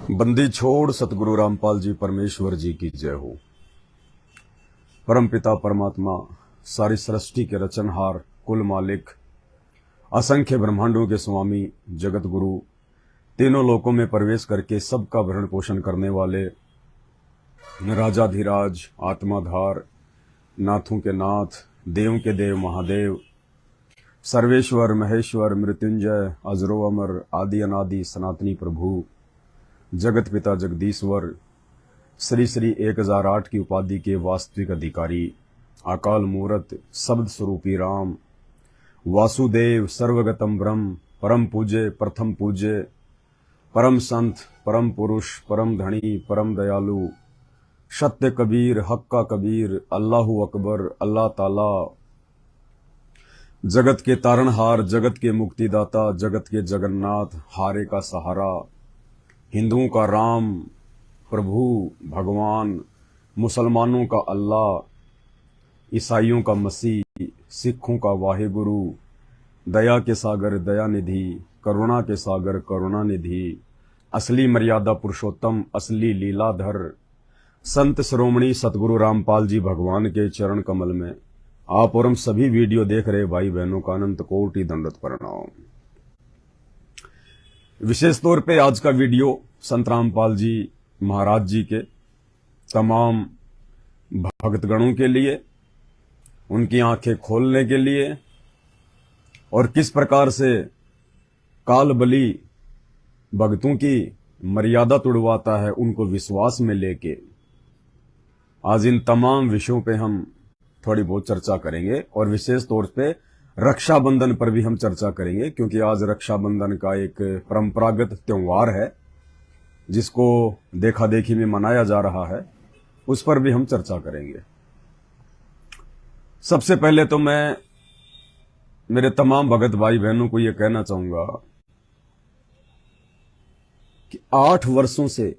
बंदी छोड़ सतगुरु रामपाल जी परमेश्वर जी की जय हो। परम पिता परमात्मा, सारी सृष्टि के रचनहार, कुल मालिक, असंख्य ब्रह्मांडों के स्वामी, जगत गुरु, तीनों लोकों में प्रवेश करके सबका भरण पोषण करने वाले राजाधिराज, आत्माधार, नाथों के नाथ, देव के देव महादेव, सर्वेश्वर महेश्वर मृत्युंजय, अजरो अमर, आदि अनादि सनातनी प्रभु, जगत पिता जगदीश्वर, श्री श्री 1008 की उपाधि के वास्तविक अधिकारी, अकाल मूरत, शब्द स्वरूपी राम, वासुदेव, सर्वगतम ब्रह्म, परम पूज्य, प्रथम पूज्य, परम संत, परम पुरुष, परम धनी, परम दयालु, सत्य कबीर, हक्का कबीर, अल्लाहु अकबर, अल्लाह ताला, जगत के तारणहार, जगत के मुक्तिदाता, जगत के जगन्नाथ, हारे का सहारा, हिंदुओं का राम प्रभु भगवान, मुसलमानों का अल्लाह, ईसाइयों का मसीह, सिखों का वाहेगुरु, दया के सागर दयानिधि, करुणा के सागर करुणानिधि, असली मर्यादा पुरुषोत्तम, असली लीलाधर, संत श्रोमणी सतगुरु रामपाल जी भगवान के चरण कमल में आप और हम सभी वीडियो देख रहे भाई बहनों का अनंत कोटि दंडवत प्रणाम। विशेष तौर पे आज का वीडियो संत रामपाल जी महाराज जी के तमाम भक्तगणों के लिए, उनकी आंखें खोलने के लिए, और किस प्रकार से काल बली भक्तों की मर्यादा तुड़वाता है उनको विश्वास में लेके, आज इन तमाम विषयों पे हम थोड़ी बहुत चर्चा करेंगे। और विशेष तौर पे रक्षाबंधन पर भी हम चर्चा करेंगे, क्योंकि आज रक्षाबंधन का एक परंपरागत त्योहार है जिसको देखा देखी में मनाया जा रहा है, उस पर भी हम चर्चा करेंगे। सबसे पहले तो मैं मेरे तमाम भगत भाई बहनों को यह कहना चाहूंगा कि 8 वर्षों से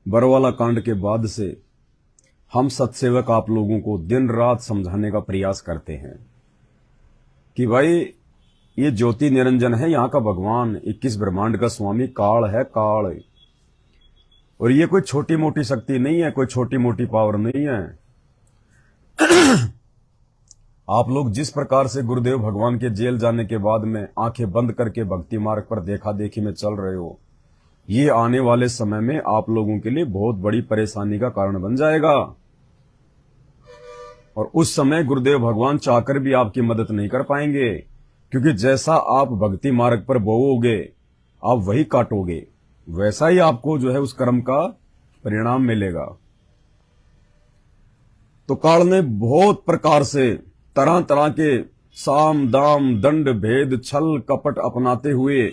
बरवाला कांड के बाद से हम सत्सेवक आप लोगों को दिन रात समझाने का प्रयास करते हैं कि भाई ये ज्योति निरंजन है, यहां का भगवान 21 ब्रह्मांड का स्वामी काल है, काल। और ये कोई छोटी मोटी शक्ति नहीं है, कोई छोटी मोटी पावर नहीं है। आप लोग जिस प्रकार से गुरुदेव भगवान के जेल जाने के बाद में आंखें बंद करके भक्ति मार्ग पर देखा देखी में चल रहे हो, ये आने वाले समय में आप लोगों के लिए बहुत बड़ी परेशानी का कारण बन जाएगा। और उस समय गुरुदेव भगवान चाहकर भी आपकी मदद नहीं कर पाएंगे, क्योंकि जैसा आप भक्ति मार्ग पर बोओगे आप वही काटोगे, वैसा ही आपको जो है उस कर्म का परिणाम मिलेगा। तो काल ने बहुत प्रकार से तरह तरह के साम दाम दंड भेद छल कपट अपनाते हुए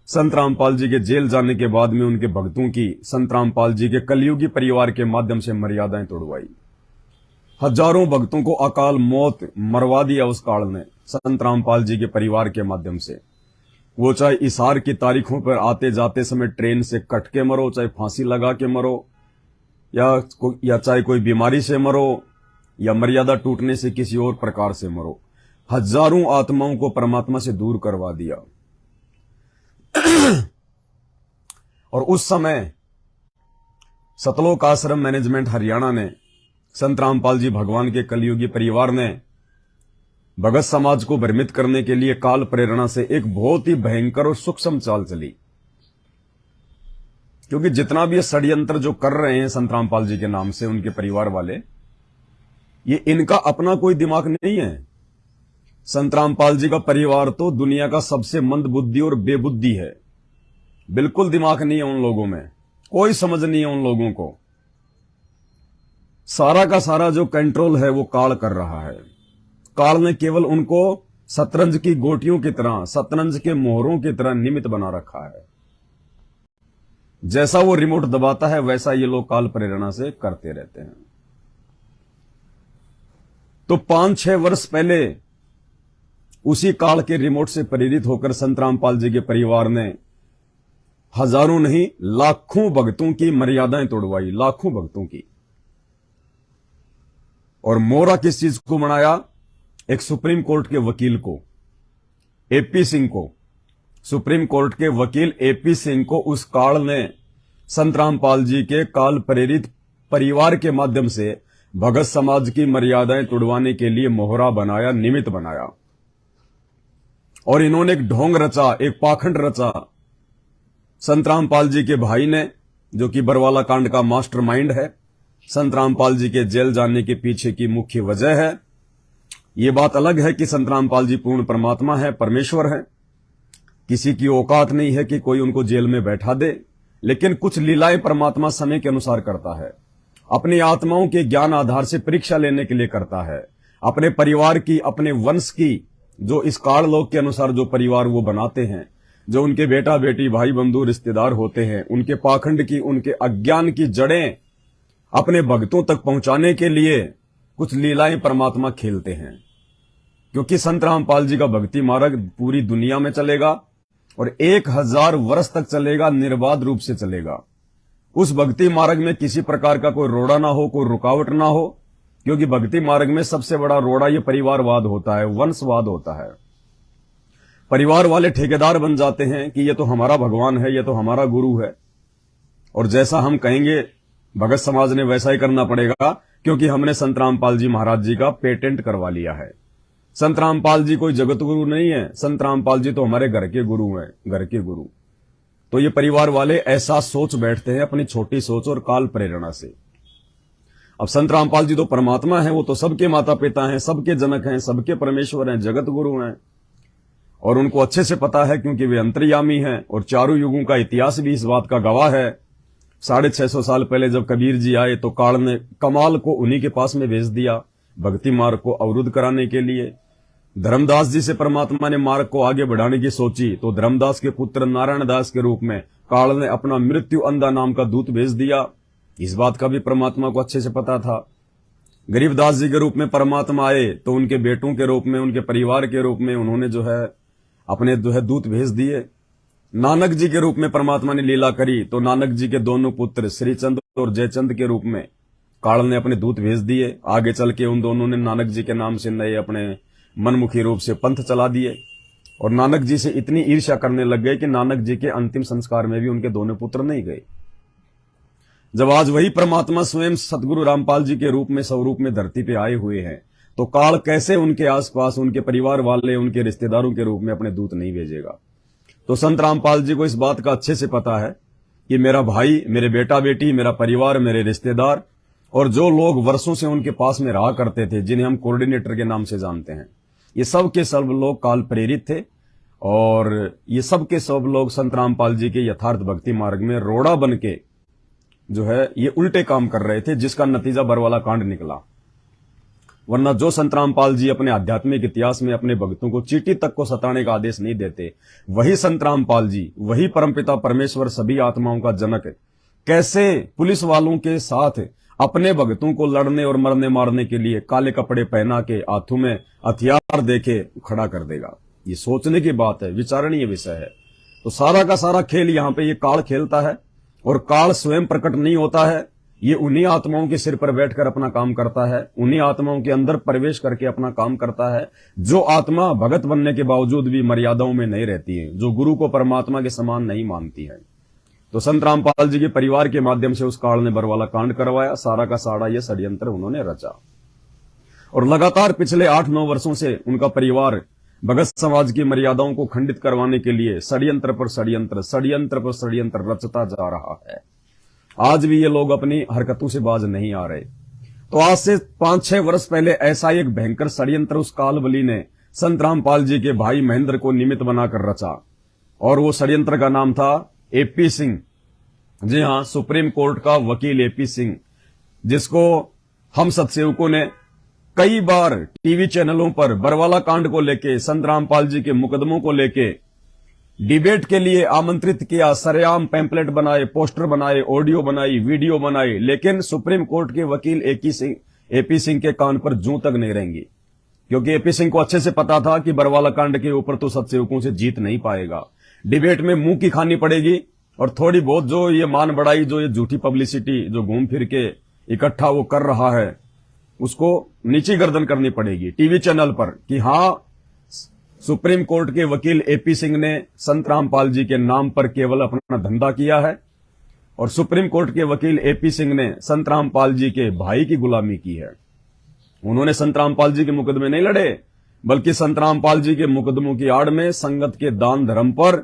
संत रामपाल जी के जेल जाने के बाद में उनके भक्तों की संत रामपाल जी के कलयुगी परिवार के माध्यम से मर्यादाएं तोड़वाई। हजारों भक्तों को अकाल मौत मरवा दिया उस काल ने संत रामपाल जी के परिवार के माध्यम से। वो चाहे इशार की तारीखों पर आते जाते समय ट्रेन से कट के मरो, चाहे फांसी लगा के मरो, या चाहे कोई बीमारी से मरो, या मर्यादा टूटने से किसी और प्रकार से मरो, हजारों आत्माओं को परमात्मा से दूर करवा दिया। और उस समय सतलोक आश्रम मैनेजमेंट हरियाणा ने, संत रामपाल जी भगवान के कलयुगी परिवार ने भगत समाज को भ्रमित करने के लिए काल प्रेरणा से एक बहुत ही भयंकर और सूक्ष्म चाल चली। क्योंकि जितना भी ये षड्यंत्र जो कर रहे हैं संत रामपाल जी के नाम से उनके परिवार वाले, ये इनका अपना कोई दिमाग नहीं है। संत रामपाल जी का परिवार तो दुनिया का सबसे मंद बुद्धि और बेबुद्धि है। बिल्कुल दिमाग नहीं है उन लोगों में, कोई समझ नहीं है उन लोगों को। सारा का सारा जो कंट्रोल है वो काल कर रहा है। काल ने केवल उनको शतरंज की गोटियों की तरह, शतरंज के मोहरों की तरह निमित्त बना रखा है। जैसा वो रिमोट दबाता है वैसा ये लोग काल प्रेरणा से करते रहते हैं। तो 5-6 वर्ष पहले उसी काल के रिमोट से प्रेरित होकर संत रामपाल जी के परिवार ने हजारों नहीं लाखों भक्तों की मर्यादाएं तोड़वाई, लाखों भक्तों की। और मोहरा किस चीज को बनाया? एक सुप्रीम कोर्ट के वकील को, एपी सिंह को, सुप्रीम कोर्ट के वकील एपी सिंह को उस काल ने संत रामपाल जी के काल प्रेरित परिवार के माध्यम से भगत समाज की मर्यादाएं तुड़वाने के लिए मोहरा बनाया, निमित्त बनाया। और इन्होंने एक ढोंग रचा, एक पाखंड रचा। संत रामपाल जी के भाई ने, जो कि बरवाला कांड का मास्टरमाइंड है, संत रामपाल जी के जेल जाने के पीछे की मुख्य वजह है। ये बात अलग है कि संत रामपाल जी पूर्ण परमात्मा है, परमेश्वर है, किसी की औकात नहीं है कि कोई उनको जेल में बैठा दे, लेकिन कुछ लीलाएं परमात्मा समय के अनुसार करता है, अपनी आत्माओं के ज्ञान आधार से परीक्षा लेने के लिए करता है, अपने परिवार की, अपने वंश की, जो इस काललोक के अनुसार जो परिवार वो बनाते हैं, जो उनके बेटा बेटी भाई बंधु रिश्तेदार होते हैं, उनके पाखंड की, उनके अज्ञान की जड़ें अपने भक्तों तक पहुंचाने के लिए कुछ लीलाएं परमात्मा खेलते हैं। क्योंकि संत रामपाल जी का भक्ति मार्ग पूरी दुनिया में चलेगा और 1000 वर्ष तक चलेगा, निर्बाध रूप से चलेगा। उस भक्ति मार्ग में किसी प्रकार का कोई रोड़ा ना हो, कोई रुकावट ना हो, क्योंकि भक्ति मार्ग में सबसे बड़ा रोड़ा ये परिवारवाद होता है, वंशवाद होता है। परिवार वाले ठेकेदार बन जाते हैं कि ये तो हमारा भगवान है, ये तो हमारा गुरु है, और जैसा हम कहेंगे भगत समाज ने वैसा ही करना पड़ेगा, क्योंकि हमने संत रामपाल जी महाराज जी का पेटेंट करवा लिया है। संत रामपाल जी कोई जगत गुरु नहीं है, संत रामपाल जी तो हमारे घर के गुरु हैं, घर के गुरु। तो ये परिवार वाले ऐसा सोच बैठते हैं अपनी छोटी सोच और काल प्रेरणा से। अब संत रामपाल जी तो परमात्मा है, वो तो सबके माता पिता हैं, सबके जनक हैं, सबके परमेश्वर हैं, जगत गुरु हैं, और उनको अच्छे से पता है क्योंकि वे अंतर्यामी हैं। और चारों युगों का इतिहास भी इस बात का गवाह है। 650 साल पहले जब कबीर जी आए तो काल ने कमाल को उन्हीं के पास में भेज दिया भक्ति मार्ग को अवरुद्ध कराने के लिए। धर्मदास जी से परमात्मा ने मार्ग को आगे बढ़ाने की सोची तो धर्मदास के पुत्र नारायण दास के रूप में काल ने अपना मृत्यु अंधा नाम का दूत भेज दिया। इस बात का भी परमात्मा को अच्छे से पता था। गरीबदास जी के रूप में परमात्मा आए तो उनके बेटों के रूप में, उनके परिवार के रूप में उन्होंने अपने दूत भेज दिए। नानक जी के रूप में परमात्मा ने लीला करी तो नानक जी के दोनों पुत्र श्रीचंद और जयचंद के रूप में काल ने अपने दूत भेज दिए। आगे चल के उन दोनों ने नानक जी के नाम से नए अपने मनमुखी रूप से पंथ चला दिए और नानक जी से इतनी ईर्ष्या करने लग गए कि नानक जी के अंतिम संस्कार में भी उनके दोनों पुत्र नहीं गए। जब आज वही परमात्मा स्वयं सतगुरु रामपाल जी के रूप में स्वरूप में धरती पे आए हुए हैं तो काल कैसे उनके आसपास, उनके परिवार वाले, उनके रिश्तेदारों के रूप में अपने दूत नहीं भेजेगा। तो संत रामपाल जी को इस बात का अच्छे से पता है कि मेरा भाई, मेरे बेटा बेटी, मेरा परिवार, मेरे रिश्तेदार और जो लोग वर्षों से उनके पास में रहा करते थे, जिन्हें हम कोऑर्डिनेटर के नाम से जानते हैं, ये सब के सब लोग काल प्रेरित थे और ये सब के सब लोग संत रामपाल जी के यथार्थ भक्ति मार्ग में रोड़ा बन के ये उल्टे काम कर रहे थे, जिसका नतीजा बरवाला कांड निकला। वरना जो संत रामपाल जी अपने आध्यात्मिक इतिहास में अपने भक्तों को चींटी तक को सताने का आदेश नहीं देते, वही संत रामपाल जी, वही परमपिता परमेश्वर, सभी आत्माओं का जनक, कैसे पुलिस वालों के साथ अपने भक्तों को लड़ने और मरने मारने के लिए काले कपड़े पहना के हाथों में हथियार देके खड़ा कर देगा। ये सोचने की बात है, विचारणीय विषय है। तो सारा का सारा खेल यहाँ पे ये काल खेलता है और काल स्वयं प्रकट नहीं होता है। ये उन्हीं आत्माओं के सिर पर बैठकर अपना काम करता है, उन्हीं आत्माओं के अंदर प्रवेश करके अपना काम करता है। जो आत्मा भगत बनने के बावजूद भी मर्यादाओं में नहीं रहती है, जो गुरु को परमात्मा के समान नहीं मानती है। तो संत रामपाल जी के परिवार के माध्यम से उस काल ने बरवाला कांड करवाया। सारा का सारा ये षड्यंत्र उन्होंने रचा और लगातार पिछले 8-9 वर्षों से उनका परिवार भगत समाज की मर्यादाओं को खंडित करवाने के लिए षड्यंत्र पर षड्यंत्र, षड्यंत्र पर षड्यंत्र रचता जा रहा है। आज भी ये लोग अपनी हरकतों से बाज नहीं आ रहे। तो आज से 5-6 वर्ष पहले ऐसा एक भयंकर षड्यंत्र उस काल बली ने संत रामपाल जी के भाई महेंद्र को निमित्त बनाकर रचा और वो षड्यंत्र का नाम था एपी सिंह। जी हां, सुप्रीम कोर्ट का वकील एपी सिंह, जिसको हम सत्सेवकों ने कई बार टीवी चैनलों पर बरवाला कांड को लेके, संत रामपाल जी के मुकदमों को लेके डिबेट के लिए आमंत्रित किया। सरेआम पैम्पलेट बनाए, पोस्टर बनाए, ऑडियो बनाई, वीडियो बनाई, लेकिन सुप्रीम कोर्ट के वकील एपी सिंह के कान पर जूं तक नहीं रहेंगी, क्योंकि एपी सिंह को अच्छे से पता था कि बरवाला कांड के ऊपर तो सत्सेवकों से जीत नहीं पाएगा। डिबेट में मुंह की खानी पड़ेगी और थोड़ी बहुत जो ये मान बढ़ाई, जो ये झूठी पब्लिसिटी जो घूम फिर के इकट्ठा वो कर रहा है, उसको नीची गर्दन करनी पड़ेगी टीवी चैनल पर कि हां, सुप्रीम कोर्ट के वकील एपी सिंह ने संत रामपाल जी के नाम पर केवल अपना धंधा किया है और सुप्रीम कोर्ट के वकील एपी सिंह ने संत रामपाल जी के भाई की गुलामी की है। उन्होंने संत रामपाल जी के मुकदमे नहीं लड़े, बल्कि संत रामपाल जी के मुकदमों की आड़ में संगत के दान धर्म पर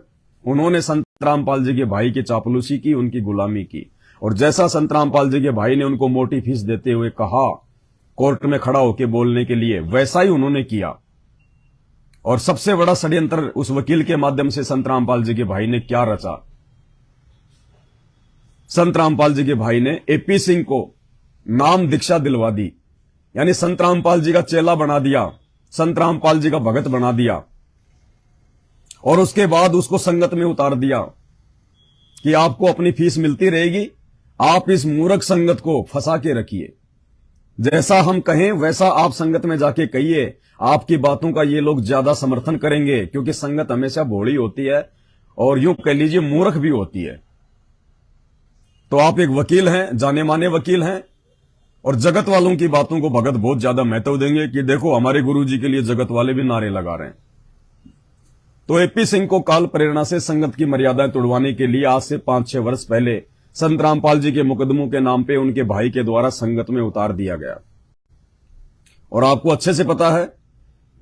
उन्होंने संत रामपाल जी के भाई की चापलूसी की, उनकी गुलामी की। और जैसा संत रामपाल जी के भाई ने उनको मोटी फीस देते हुए कहा कोर्ट में खड़ा होकर बोलने के लिए, वैसा ही उन्होंने किया। और सबसे बड़ा षड्यंत्र उस वकील के माध्यम से संत रामपाल जी के भाई ने क्या रचा। संत रामपाल जी के भाई ने एपी सिंह को नाम दीक्षा दिलवा दी, यानी संत रामपाल जी का चेला बना दिया, संत रामपाल जी का भगत बना दिया। और उसके बाद उसको संगत में उतार दिया कि आपको अपनी फीस मिलती रहेगी, आप इस मूर्ख संगत को फंसा के रखिए, जैसा हम कहें वैसा आप संगत में जाके कहिए, आपकी बातों का ये लोग ज्यादा समर्थन करेंगे, क्योंकि संगत हमेशा भोली होती है और यूं कह लीजिए मूर्ख भी होती है। तो आप एक वकील हैं, जाने माने वकील हैं, और जगत वालों की बातों को भगत बहुत ज्यादा महत्व देंगे कि देखो हमारे गुरुजी के लिए जगत वाले भी नारे लगा रहे हैं। तो एपी सिंह को काल प्रेरणा से संगत की मर्यादाएं तोड़वाने के लिए आज से 5-6 वर्ष पहले संत रामपाल जी के मुकदमों के नाम पे उनके भाई के द्वारा संगत में उतार दिया गया। और आपको अच्छे से पता है,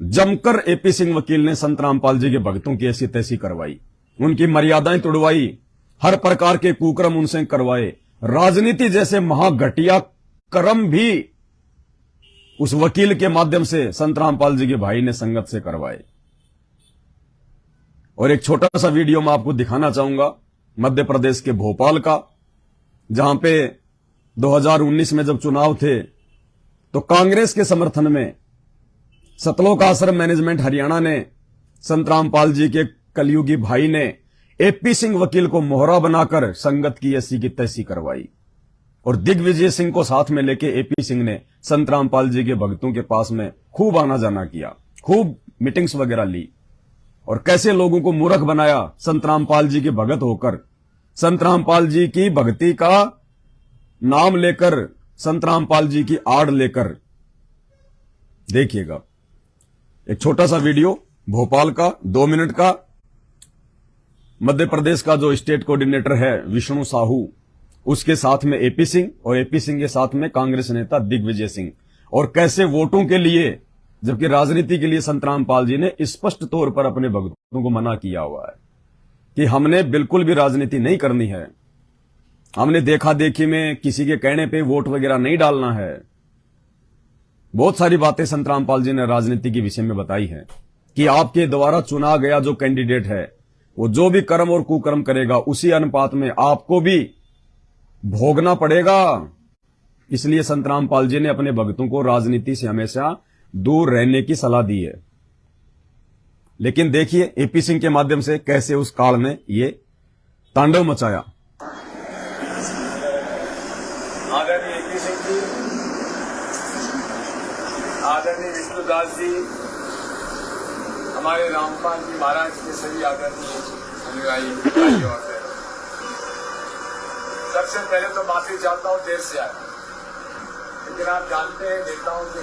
जमकर एपी सिंह वकील ने संत रामपाल जी के भक्तों की ऐसी तैसी करवाई, उनकी मर्यादाएं तोड़वाई, हर प्रकार के कुकर्म उनसे करवाए, राजनीति जैसे महाघटिया कर्म भी उस वकील के माध्यम से संत रामपाल जी के भाई ने संगत से करवाए। और एक छोटा सा वीडियो मैं आपको दिखाना चाहूंगा मध्य प्रदेश के भोपाल का, जहां पे 2019 में जब चुनाव थे तो कांग्रेस के समर्थन में सतलोक आश्रम मैनेजमेंट हरियाणा ने संत रामपाल जी के कलयुगी भाई ने एपी सिंह वकील को मोहरा बनाकर संगत की ऐसी की तैसी करवाई। और दिग्विजय सिंह को साथ में लेके एपी सिंह ने संत रामपाल जी के भक्तों के पास में खूब आना जाना किया, खूब मीटिंग्स वगैरह ली, और कैसे लोगों को मूर्ख बनाया संत रामपाल जी के भगत होकर, संत रामपाल जी की भक्ति का नाम लेकर, संत रामपाल जी की आड़ लेकर। देखिएगा एक छोटा सा वीडियो भोपाल का 2 मिनट का। मध्य प्रदेश का जो स्टेट कोऑर्डिनेटर है विष्णु साहू, उसके साथ में एपी सिंह, और एपी सिंह के साथ में कांग्रेस नेता दिग्विजय सिंह। और कैसे वोटों के लिए, जबकि राजनीति के लिए संत रामपाल जी ने स्पष्ट तौर पर अपने भक्तों को मना किया हुआ है कि हमने बिल्कुल भी राजनीति नहीं करनी है, हमने देखा देखी में किसी के कहने पे वोट वगैरह नहीं डालना है। बहुत सारी बातें संत रामपाल जी ने राजनीति के विषय में बताई है कि आपके द्वारा चुना गया जो कैंडिडेट है वो जो भी कर्म और कुकर्म करेगा उसी अनुपात में आपको भी भोगना पड़ेगा। इसलिए संत रामपाल जी ने अपने भक्तों को राजनीति से हमेशा दूर रहने की सलाह दी है। लेकिन देखिए एपी सिंह के माध्यम से कैसे उस काल ने ये तांडव मचाया। आदरणीय एपी सिंह जी, आदरणीय विष्णुदास जी, हमारे रामपाल जी महाराज के सभी आदरणीय अनुयायी भाइयों और बहनों, सबसे पहले तो माफी चाहता हूं देर से आया, लेकिन आप जानते हैं, देखता हूं कि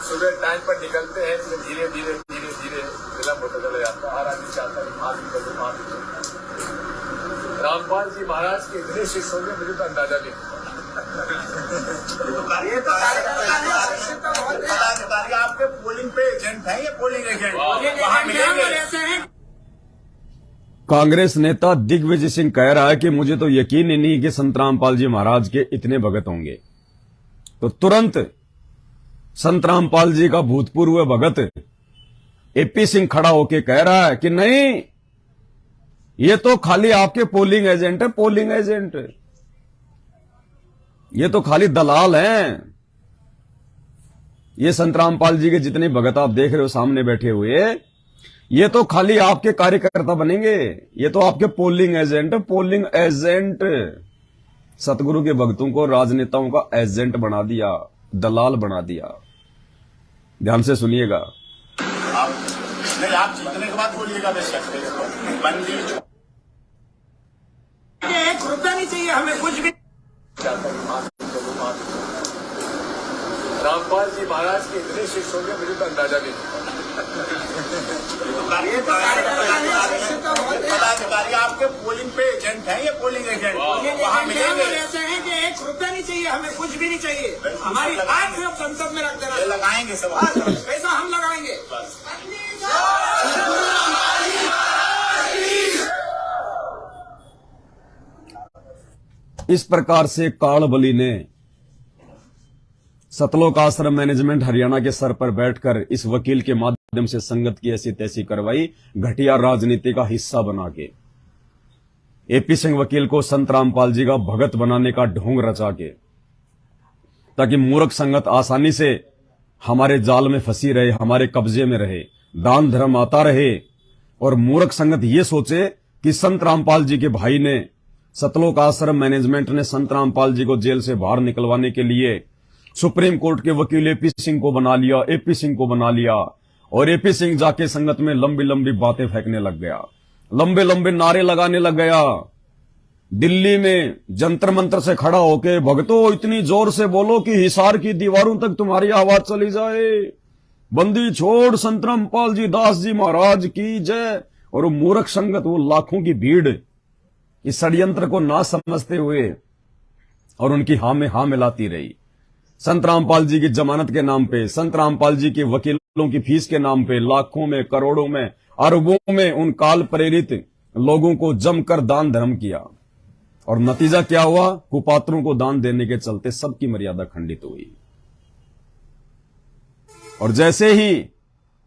सुबह टाइम पर निकलते हैं तो धीरे धीरे विलम्ब होता चला जाता है। हर आदमी चाहता है माफी करो, माफी करो। रामपाल जी महाराज के इतने शिष्य होंगे मुझे तो अंदाजा नहीं होता। आपके पोलिंग पे एजेंट है, ये पोलिंग एजेंट वहां मिलेंगे। कांग्रेस नेता दिग्विजय सिंह कह रहा है कि मुझे तो यकीन ही नहीं कि संत रामपाल जी महाराज के इतने भगत होंगे। तो तुरंत संत रामपाल जी का भूतपूर्व भगत एपी सिंह खड़ा होकर कह रहा है कि नहीं, ये तो खाली आपके पोलिंग एजेंट है, पोलिंग एजेंट, ये तो खाली दलाल हैं। ये संत रामपाल जी के जितने भगत आप देख रहे हो सामने बैठे हुए, ये तो खाली आपके कार्यकर्ता बनेंगे, ये तो आपके पोलिंग एजेंट, पोलिंग एजेंट। सतगुरु के भक्तों को राजनेताओं का एजेंट बना दिया, दलाल बना दिया। ध्यान से सुनिएगा। आप जीतने के बाद बोलिएगा, बंदी रुकना नहीं चाहिए हमें कुछ भी। रामपाल जी महाराज के इतने शिष्य होंगे मुझे तो अंदाजा नहीं होता। पदाधिकारी आपके पोलिंग पे एजेंट चाहिए पोलिंग एजेंट वहाँ मिलेंगे। ऐसे हैं कि 1 रुपया नहीं चाहिए, हमें कुछ भी नहीं चाहिए, हमारी आंख सिर्फ संसद में रख देना, लगाएंगे सब पैसा हम लगाएंगे। इस प्रकार से कालबली ने सतलोक आश्रम मैनेजमेंट हरियाणा के सर पर बैठकर इस वकील के माध्यम से संगत की ऐसी तैसी करवाई, घटिया राजनीति का हिस्सा बना के एपी सिंह वकील को संत रामपाल जी का भगत बनाने का ढोंग रचा के, ताकि मूर्ख संगत आसानी से हमारे जाल में फंसी रहे, हमारे कब्जे में रहे, दान धर्म आता रहे और मूर्ख संगत ये सोचे कि संत रामपाल जी के भाई ने, सतलोक आश्रम मैनेजमेंट ने संत रामपाल जी को जेल से बाहर निकलवाने के लिए सुप्रीम कोर्ट के वकील एपी सिंह को बना लिया, एपी सिंह को बना लिया और एपी सिंह जाके संगत में लंबी लंबी बातें फेंकने लग गया, लंबे लंबे नारे लगाने लग गया। दिल्ली में जंतर मंतर से खड़ा होके, भक्तों इतनी जोर से बोलो कि हिसार की दीवारों तक तुम्हारी आवाज चली जाए, बंदी छोड़ संत रामपाल जी दास जी महाराज की जय। और वो मूर्ख संगत, वो लाखों की भीड़ इस षड्यंत्र को ना समझते हुए और उनकी हाँ में हाँ मिलाती रही। संत रामपाल जी की जमानत के नाम पे, संत रामपाल जी के वकीलों की फीस के नाम पे लाखों में, करोड़ों में, अरबों में उन काल प्रेरित लोगों को जमकर दान धर्म किया और नतीजा क्या हुआ? कुपात्रों को दान देने के चलते सबकी मर्यादा खंडित हुई। और जैसे ही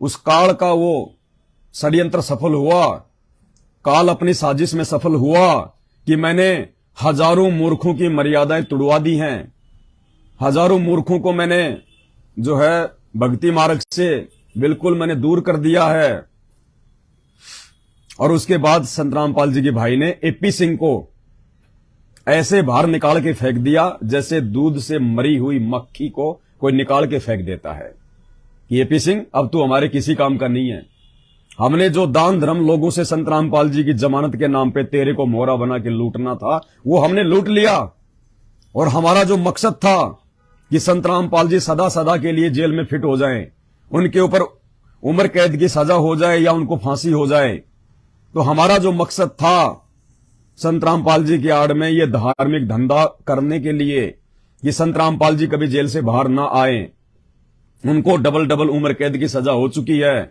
उस काल का वो षड्यंत्र सफल हुआ, काल अपनी साजिश में सफल हुआ कि मैंने हजारों मूर्खों की मर्यादाएं तुड़वा दी हैं, हजारों मूर्खों को मैंने जो है भक्ति मार्ग से बिल्कुल मैंने दूर कर दिया है। और उसके बाद संत रामपाल जी के भाई ने एपी सिंह को ऐसे बाहर निकाल के फेंक दिया जैसे दूध से मरी हुई मक्खी को कोई निकाल के फेंक देता है कि एपी सिंह अब तू हमारे किसी काम का नहीं है। हमने जो दान धर्म लोगों से संत रामपाल जी की जमानत के नाम पे तेरे को मोहरा बना के लूटना था, वो हमने लूट लिया। और हमारा जो मकसद था कि संत रामपाल जी सदा सदा के लिए जेल में फिट हो जाएं, उनके ऊपर उम्र कैद की सजा हो जाए या उनको फांसी हो जाए, तो हमारा जो मकसद था संत रामपाल जी की आड़ में ये धार्मिक धंधा करने के लिए कि संत रामपाल जी कभी जेल से बाहर ना आए, उनको डबल डबल उम्र कैद की सजा हो चुकी है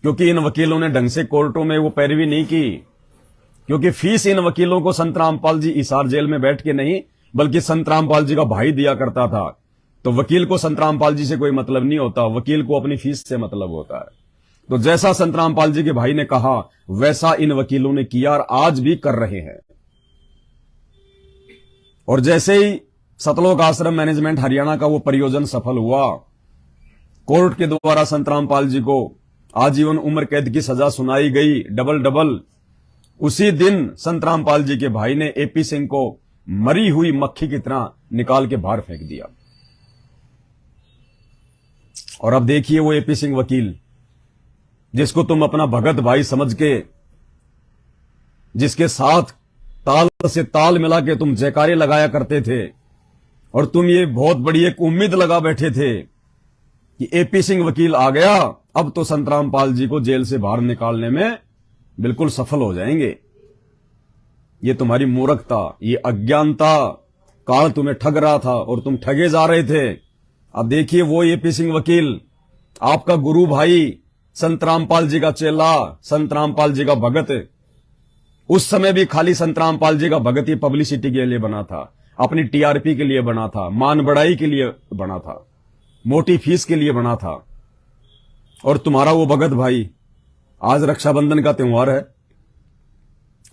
क्योंकि इन वकीलों ने ढंग से कोर्टों में वो पैरवी नहीं की, क्योंकि फीस इन वकीलों को संत रामपाल जी हिसार जेल में बैठ के नहीं बल्कि संत रामपाल जी का भाई दिया करता था। तो वकील को संत रामपाल जी से कोई मतलब नहीं होता, वकील को अपनी फीस से मतलब होता है। तो जैसा संत रामपाल जी के भाई ने कहा वैसा इन वकीलों ने किया और आज भी कर रहे हैं। और जैसे ही सतलोक आश्रम मैनेजमेंट हरियाणा का वो परियोजन सफल हुआ, कोर्ट के द्वारा संत रामपाल जी को आजीवन उम्र कैद की सजा सुनाई गई डबल डबल, उसी दिन संत रामपाल जी के भाई ने एपी सिंह को मरी हुई मक्खी की तरह निकाल के बाहर फेंक दिया। और अब देखिए वो एपी सिंह वकील जिसको तुम अपना भगत भाई समझ के, जिसके साथ ताल से ताल मिला के तुम जयकारे लगाया करते थे और तुम ये बहुत बड़ी एक उम्मीद लगा बैठे थे कि एपी सिंह वकील आ गया, अब तो संत रामपाल जी को जेल से बाहर निकालने में बिल्कुल सफल हो जाएंगे। ये तुम्हारी मूर्खता, ये अज्ञानता, काल तुम्हें ठग रहा था और तुम ठगे जा रहे थे। अब देखिए वो एपी सिंह वकील, आपका गुरु भाई, संत रामपाल जी का चेला, संत रामपाल जी का भगत, उस समय भी खाली संत रामपाल जी का भगत ही पब्लिसिटी के लिए बना था, अपनी टीआरपी के लिए बना था, मान बढ़ाई के लिए बना था, मोटी फीस के लिए बना था। और तुम्हारा वो भगत भाई, आज रक्षाबंधन का त्योहार है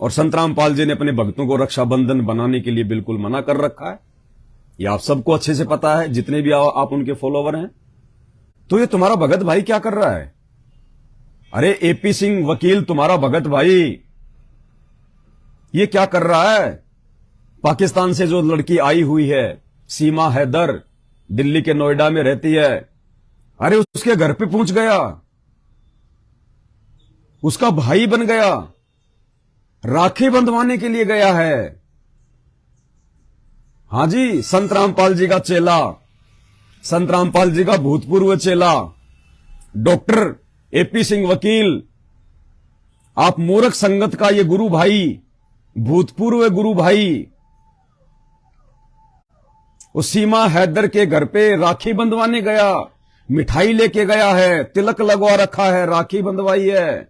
और संत रामपाल जी ने अपने भक्तों को रक्षाबंधन बनाने के लिए बिल्कुल मना कर रखा है। ये आप सबको अच्छे से पता है, जितने भी आप उनके फॉलोवर हैं। तो ये तुम्हारा भगत भाई क्या कर रहा है? अरे एपी सिंह वकील, तुम्हारा भगत भाई ये क्या कर रहा है? पाकिस्तान से जो लड़की आई हुई है, सीमा हैदर, दिल्ली के नोएडा में रहती है, अरे उसके घर पे पहुंच गया, उसका भाई बन गया, राखी बंधवाने के लिए गया है। हां जी, संत रामपाल जी का चेला, संत रामपाल जी का भूतपूर्व चेला डॉक्टर एपी सिंह वकील, आप मूर्ख संगत का ये गुरु भाई भूतपूर्व गुरु भाई उस सीमा हैदर के घर पे राखी बंधवाने गया, मिठाई लेके गया है, तिलक लगवा रखा है, राखी बंधवाई है,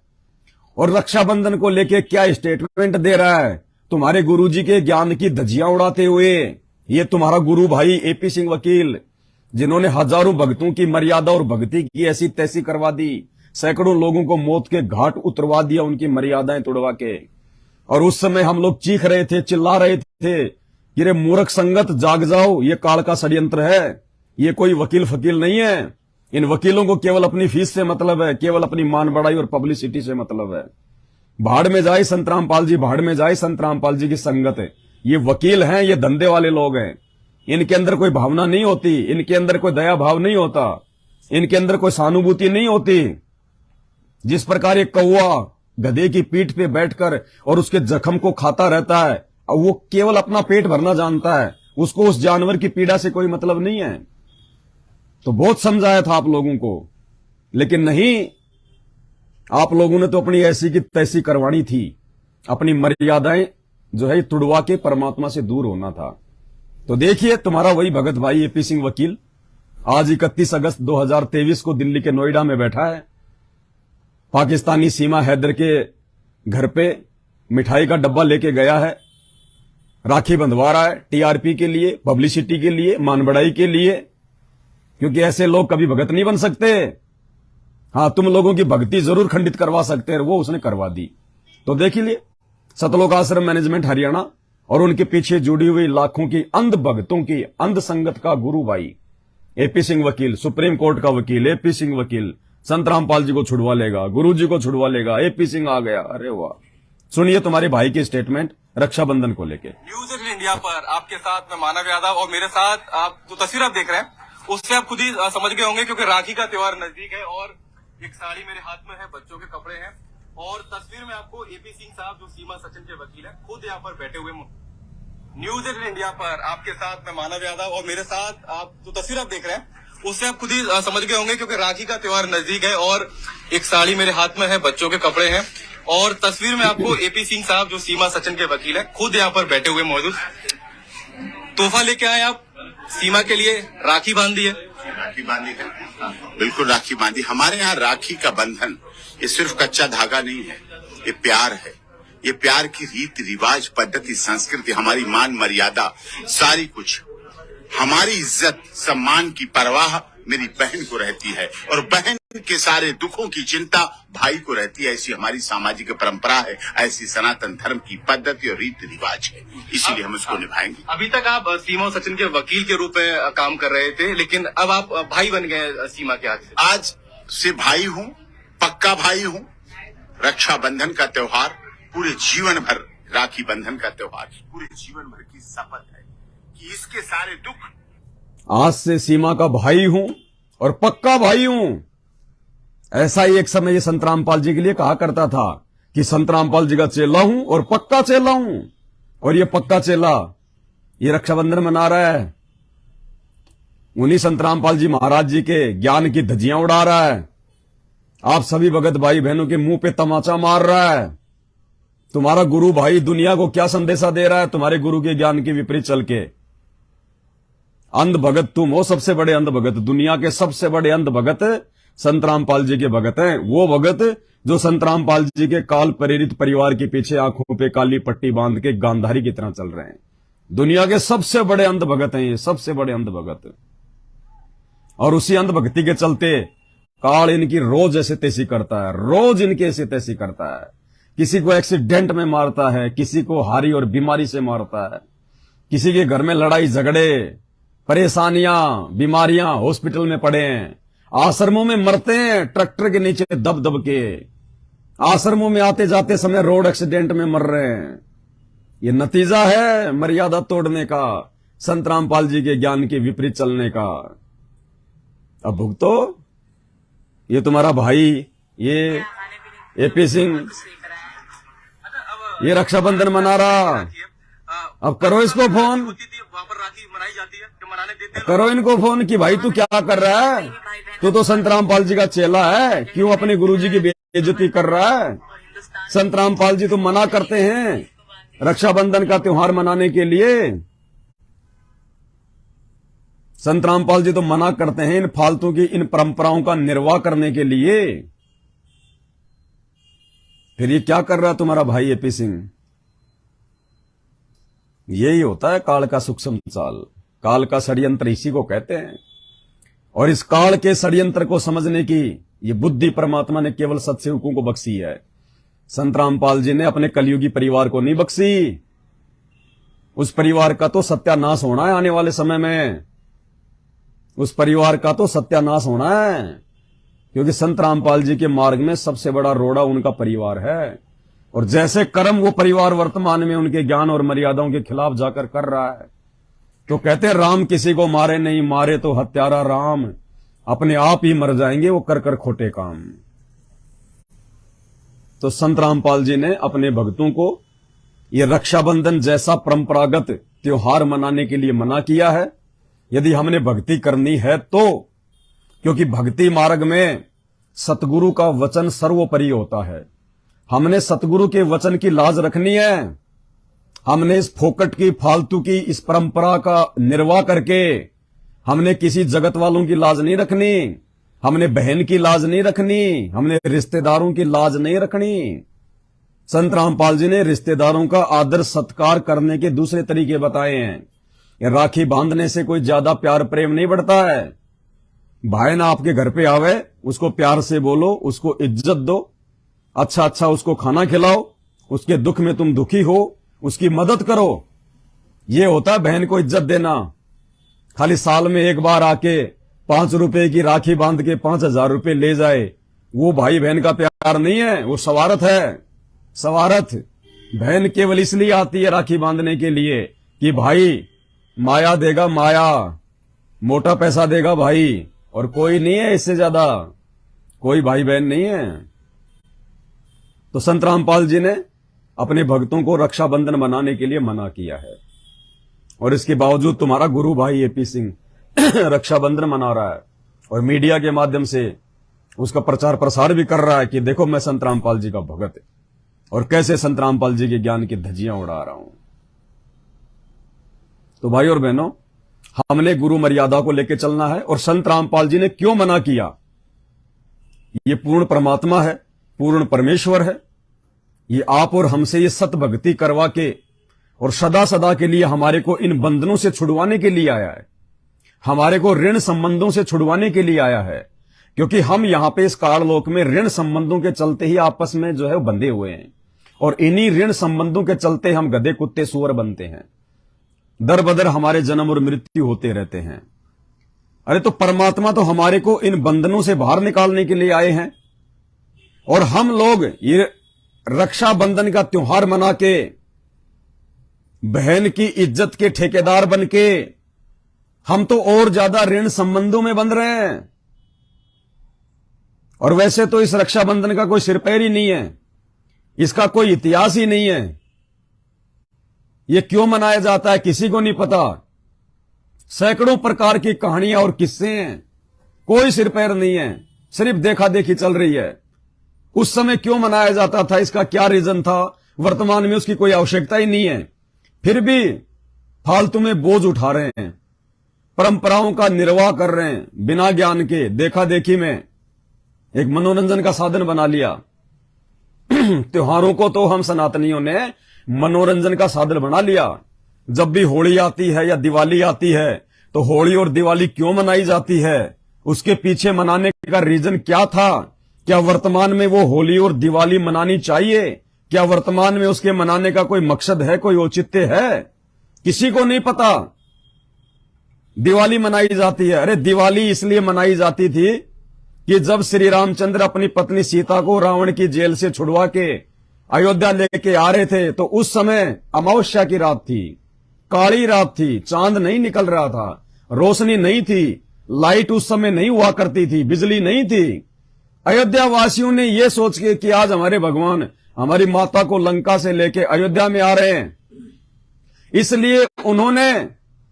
और रक्षाबंधन को लेके क्या स्टेटमेंट दे रहा है तुम्हारे गुरुजी के ज्ञान की धज्जियां उड़ाते हुए। ये तुम्हारा गुरु भाई एपी सिंह वकील, जिन्होंने हजारों भक्तों की मर्यादा और भक्ति की ऐसी तैसी करवा दी, सैकड़ों लोगों को मौत के घाट उतरवा दिया उनकी मर्यादाएं तोड़वा के। और उस समय हम लोग चीख रहे थे, चिल्ला रहे थे कि रे मूर्ख संगत जाग जाओ, ये काल का षड्यंत्र है, ये कोई वकील फकील नहीं है। इन वकीलों को केवल अपनी फीस से मतलब है, केवल अपनी मान बढ़ाई और पब्लिसिटी से मतलब है। भाड़ में जाए संत रामपाल जी, भाड़ में जाए संत रामपाल जी की संगत है। ये वकील हैं, ये धंधे वाले लोग हैं, इनके अंदर कोई भावना नहीं होती, इनके अंदर कोई दया भाव नहीं होता, इनके अंदर कोई सहानुभूति नहीं होती। जिस प्रकार एक कौवा गधे की पीठ पे बैठकर और उसके जख्म को खाता रहता है, और वो केवल अपना पेट भरना जानता है, उसको उस जानवर की पीड़ा से कोई मतलब नहीं है। तो बहुत समझाया था आप लोगों को, लेकिन नहीं, आप लोगों ने तो अपनी ऐसी की तैसी करवानी थी, अपनी मर्यादाएं जो है तुड़वा के परमात्मा से दूर होना था। तो देखिए तुम्हारा वही भगत भाई एपी सिंह वकील आज 31 अगस्त 2023 को दिल्ली के नोएडा में बैठा है, पाकिस्तानी सीमा हैदर के घर पे मिठाई का डब्बा लेके गया है, राखी बंधवा रहा है टीआरपी के लिए, पब्लिसिटी के लिए, मान बढ़ाई के लिए, क्योंकि ऐसे लोग कभी भगत नहीं बन सकते। हां, तुम लोगों की भक्ति जरूर खंडित करवा सकते हैं, वो उसने करवा दी। तो देख लिए सतलोक आश्रम मैनेजमेंट हरियाणा और उनके पीछे जुड़ी हुई लाखों की अंध भक्तों की अंध संगत का गुरु भाई एपी सिंह वकील, सुप्रीम कोर्ट का वकील एपी सिंह वकील, संत रामपाल जी को छुड़वा लेगा, गुरु जी को छुड़वा लेगा, एपी सिंह आ गया। अरे वाह, सुनिए तुम्हारे भाई की स्टेटमेंट रक्षाबंधन को लेके। न्यूज इंडिया पर आपके साथ मैं मानव यादव और मेरे साथ आप जो तस्वीर आप देख रहे हैं उससे आप खुद ही समझ गए होंगे, क्योंकि राखी का त्योहार नजदीक है और एक साड़ी मेरे हाथ में है, बच्चों के कपड़े हैं, और तस्वीर में आपको एपी सिंह साहब जो सीमा सचिन के वकील हैं खुद यहाँ पर बैठे हुए। न्यूज इंडिया पर आपके साथ मैं मानव यादव और मेरे साथ आप जो तस्वीर आप देख रहे हैं उससे आप खुद ही समझ गए होंगे, क्योंकि राखी का त्योहार नजदीक है और एक साड़ी मेरे हाथ में है, बच्चों के कपड़े हैं, और तस्वीर में आपको एपी सिंह साहब जो सीमा सचिन के वकील हैं खुद यहाँ पर बैठे हुए मौजूद। तोहफा लेके आए आप सीमा के लिए, राखी बांधी है। राखी बांधी है, बिल्कुल राखी बांधी। हमारे यहाँ राखी का बंधन ये सिर्फ कच्चा धागा नहीं है, ये प्यार है। ये प्यार की रीति रिवाज, पद्धति, संस्कृति, हमारी मान मर्यादा, सारी कुछ, हमारी इज्जत सम्मान की परवाह मेरी बहन को रहती है, और बहन के सारे दुखों की चिंता भाई को रहती है। ऐसी हमारी सामाजिक परंपरा है, ऐसी सनातन धर्म की पद्धति और रीति रिवाज है, इसीलिए हम इसको निभाएंगे। अभी तक आप सीमा सचिन के वकील के रूप में काम कर रहे थे, लेकिन अब आप भाई बन गए सीमा के हाथ से। आज से भाई हूँ, पक्का भाई हूँ। रक्षाबंधन का त्योहार पूरे जीवन भर, राखी बंधन का त्योहार पूरे जीवन भर की शपथ है कि इसके सारे दुख। आज से सीमा का भाई हूं और पक्का भाई हूं। ऐसा ही एक समय ये संत रामपाल जी के लिए कहा करता था कि संत रामपाल जी का चेला हूं और पक्का चेला हूं। और ये पक्का चेला ये रक्षाबंधन मना रहा है, उन्हीं संत रामपाल जी महाराज जी के ज्ञान की धज्जियां उड़ा रहा है, आप सभी भगत भाई बहनों के मुंह पे तमाचा मार रहा है। तुम्हारा गुरु भाई दुनिया को क्या संदेशा दे रहा है तुम्हारे गुरु के ज्ञान के विपरीत चल के? अंध भगत तुम हो, सबसे बड़े अंध भगत, दुनिया के सबसे बड़े अंध भगत संत रामपाल जी के भगत हैं। वो भगत जो संत रामपाल जी के काल प्रेरित परिवार के पीछे आंखों पे काली पट्टी बांध के गांधारी की तरह चल रहे हैं। दुनिया के सबसे बड़े अंध भगत हैं ये, सबसे बड़े अंध भगत। और उसी अंध भक्ति के चलते काल इनकी रोज ऐसे तैसी करता है, रोज इनके ऐसे तैसी करता है। किसी को एक्सीडेंट में मारता है, किसी को हारी और बीमारी से मारता है, किसी के घर में लड़ाई झगड़े, परेशानियां, बीमारियां, हॉस्पिटल में पड़े हैं, आश्रमों में मरते हैं ट्रैक्टर के नीचे दब दब के, आश्रमों में आते जाते समय रोड एक्सीडेंट में मर रहे हैं। ये नतीजा है मर्यादा तोड़ने का, संत रामपाल जी के ज्ञान के विपरीत चलने का। अब भुगतो। ये तुम्हारा भाई ये एपी सिंह ये रक्षाबंधन मना रहा, अब करो इसको फोन, करो इनको फोन कि भाई तू क्या कर रहा है, तू तो संत रामपाल जी का चेला है, क्यों अपने गुरुजी की बेइज्जती कर रहा है? संत रामपाल जी तो मना करते हैं रक्षाबंधन का त्योहार मनाने के लिए। संत रामपाल जी तो मना करते हैं इन फालतू की इन परंपराओं का निर्वाह करने के लिए। फिर ये क्या कर रहा है तुम्हारा भाई एपी सिंह? यही होता है काल का सूक्ष्म चाल, काल का षड्यंत्र इसी को कहते हैं। और इस काल के षड्यंत्र को समझने की ये बुद्धि परमात्मा ने केवल सत्सेवकों को बख्शी है। संत रामपाल जी ने अपने कलयुगी परिवार को नहीं बख्शी। उस परिवार का तो सत्यानाश होना है आने वाले समय में, उस परिवार का तो सत्यानाश होना है, क्योंकि संत रामपाल जी के मार्ग में सबसे बड़ा रोड़ा उनका परिवार है। और जैसे कर्म वो परिवार वर्तमान में उनके ज्ञान और मर्यादाओं के खिलाफ जाकर कर रहा है, तो कहते हैं राम किसी को मारे नहीं, मारे तो हत्यारा राम, अपने आप ही मर जाएंगे वो कर कर खोटे काम। तो संत रामपाल जी ने अपने भक्तों को ये रक्षाबंधन जैसा परंपरागत त्योहार मनाने के लिए मना किया है। यदि हमने भक्ति करनी है तो, क्योंकि भक्ति मार्ग में सतगुरु का वचन सर्वोपरि होता है। हमने सतगुरु के वचन की लाज रखनी है। हमने इस फोकट की फालतू की इस परंपरा का निर्वाह करके हमने किसी जगत वालों की लाज नहीं रखनी, हमने बहन की लाज नहीं रखनी, हमने रिश्तेदारों की लाज नहीं रखनी। संत रामपाल जी ने रिश्तेदारों का आदर सत्कार करने के दूसरे तरीके बताए हैं। राखी बांधने से कोई ज्यादा प्यार प्रेम नहीं बढ़ता है। भाई ना आपके घर पे आवे, उसको प्यार से बोलो, उसको इज्जत दो, अच्छा अच्छा उसको खाना खिलाओ, उसके दुख में तुम दुखी हो, उसकी मदद करो। ये होता है बहन को इज्जत देना। खाली साल में एक बार आके 5 रुपए की राखी बांध के 5,000 रुपए ले जाए, वो भाई बहन का प्यार नहीं है, वो सवारथ है। सवारथ बहन केवल इसलिए आती है राखी बांधने के लिए कि भाई माया देगा, माया मोटा पैसा देगा भाई, और कोई नहीं है इससे ज्यादा, कोई भाई बहन नहीं है। तो संत रामपाल जी ने अपने भक्तों को रक्षाबंधन मनाने के लिए मना किया है, और इसके बावजूद तुम्हारा गुरु भाई एपी सिंह रक्षाबंधन मना रहा है और मीडिया के माध्यम से उसका प्रचार प्रसार भी कर रहा है कि देखो मैं संत रामपाल जी का भगत और कैसे संत रामपाल जी के ज्ञान की धज्जियां उड़ा रहा हूं। तो भाई और बहनों, हमने गुरु मर्यादा को लेकर चलना है। और संत रामपाल जी ने क्यों मना किया? ये पूर्ण परमात्मा है, पूर्ण परमेश्वर है। ये आप और हमसे ये सत भक्ति करवा के और सदा सदा के लिए हमारे को इन बंधनों से छुड़वाने के लिए आया है, हमारे को ऋण संबंधों से छुड़वाने के लिए आया है। क्योंकि हम यहां पे इस काललोक में ऋण संबंधों के चलते ही आपस में जो है बंधे हुए हैं, और इन्हीं ऋण संबंधों के चलते हम गधे कुत्ते सुअर बनते हैं। दर बदर हमारे जन्म और मृत्यु होते रहते हैं। अरे तो परमात्मा तो हमारे को इन बंधनों से बाहर निकालने के लिए आए हैं, और हम लोग ये रक्षाबंधन का त्योहार मना के बहन की इज्जत के ठेकेदार बन के हम तो और ज्यादा ऋण संबंधों में बंध रहे हैं। और वैसे तो इस रक्षाबंधन का कोई सिर पैर ही नहीं है, इसका कोई इतिहास ही नहीं है। ये क्यों मनाया जाता है किसी को नहीं पता। सैकड़ों प्रकार की कहानियां और किस्से हैं, कोई सिर पैर नहीं है, सिर्फ देखा देखी चल रही है। उस समय क्यों मनाया जाता था, इसका क्या रीजन था, वर्तमान में उसकी कोई आवश्यकता ही नहीं है। फिर भी फालतू में बोझ उठा रहे हैं, परंपराओं का निर्वाह कर रहे हैं बिना ज्ञान के, देखा देखी में एक मनोरंजन का साधन बना लिया। त्योहारों को तो हम सनातनियों ने मनोरंजन का साधन बना लिया। जब भी होली आती है या दिवाली आती है तो होली और दिवाली क्यों मनाई जाती है, उसके पीछे मनाने का रीजन क्या था, क्या वर्तमान में वो होली और दिवाली मनानी चाहिए, क्या वर्तमान में उसके मनाने का कोई मकसद है, कोई औचित्य है, किसी को नहीं पता। दिवाली मनाई जाती है, अरे दिवाली इसलिए मनाई जाती थी कि जब श्री रामचंद्र अपनी पत्नी सीता को रावण की जेल से छुड़वा के अयोध्या लेके आ रहे थे, तो उस समय अमावस्या की रात थी, काली रात थी, चांद नहीं निकल रहा था, रोशनी नहीं थी, लाइट उस समय नहीं हुआ करती थी, बिजली नहीं थी। अयोध्या वासियों ने यह सोच के कि आज हमारे भगवान हमारी माता को लंका से लेके अयोध्या में आ रहे हैं, इसलिए उन्होंने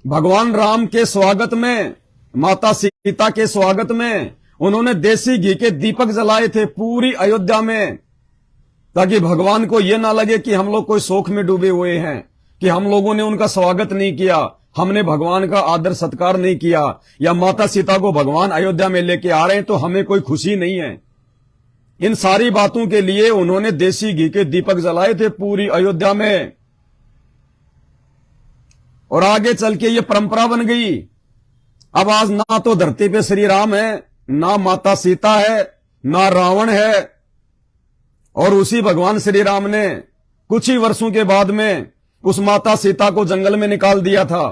भगवान राम के स्वागत में, माता सीता के स्वागत में उन्होंने देसी घी के दीपक जलाए थे पूरी अयोध्या में। ताकि भगवान को यह ना लगे कि हम लोग कोई शोक में डूबे हुए हैं, कि हम लोगों ने उनका स्वागत नहीं किया, हमने भगवान का आदर सत्कार नहीं किया, या माता सीता को भगवान अयोध्या में लेके आ रहे हैं तो हमें कोई खुशी नहीं है। इन सारी बातों के लिए उन्होंने देसी घी के दीपक जलाए थे पूरी अयोध्या में, और आगे चल के ये परंपरा बन गई। अब आज ना तो धरती पे श्री राम है, ना माता सीता है, ना रावण है, और उसी भगवान श्री राम ने कुछ ही वर्षों के बाद में उस माता सीता को जंगल में निकाल दिया था।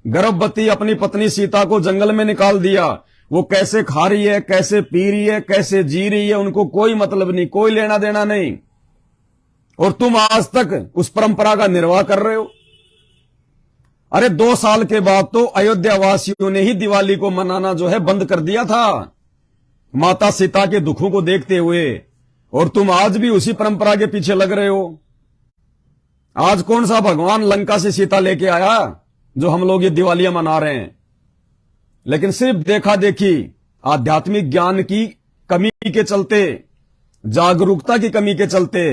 गर्भवती अपनी पत्नी सीता को जंगल में निकाल दिया। वो कैसे खा रही है, कैसे पी रही है, कैसे जी रही है, उनको कोई मतलब नहीं, कोई लेना देना नहीं। और तुम आज तक उस परंपरा का निर्वाह कर रहे हो। अरे 2 साल के बाद तो अयोध्या वासियों ने ही दिवाली को मनाना जो है बंद कर दिया था, माता सीता के दुखों को देखते हुए, और तुम आज भी उसी परंपरा के पीछे लग रहे हो। आज कौन सा भगवान लंका से सीता लेके आया जो हम लोग ये दिवालियां मना रहे हैं? लेकिन सिर्फ देखा देखी, आध्यात्मिक ज्ञान की कमी के चलते, जागरूकता की कमी के चलते,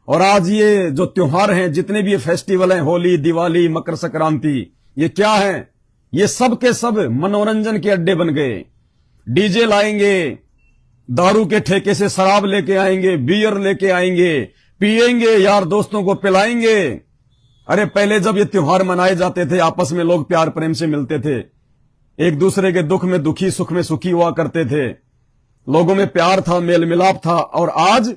और आज ये जो त्योहार हैं, जितने भी ये फेस्टिवल हैं, होली, दिवाली, मकर संक्रांति, ये क्या है? ये सब के सब मनोरंजन के अड्डे बन गए। डीजे लाएंगे, दारू के ठेके से शराब लेके आएंगे, बियर लेके आएंगे, पिएंगे, यार दोस्तों को पिलाएंगे। अरे पहले जब ये त्योहार मनाए जाते थे, आपस में लोग प्यार प्रेम से मिलते थे, एक दूसरे के दुख में दुखी, सुख में सुखी हुआ करते थे, लोगों में प्यार था, मेल मिलाप था। और आज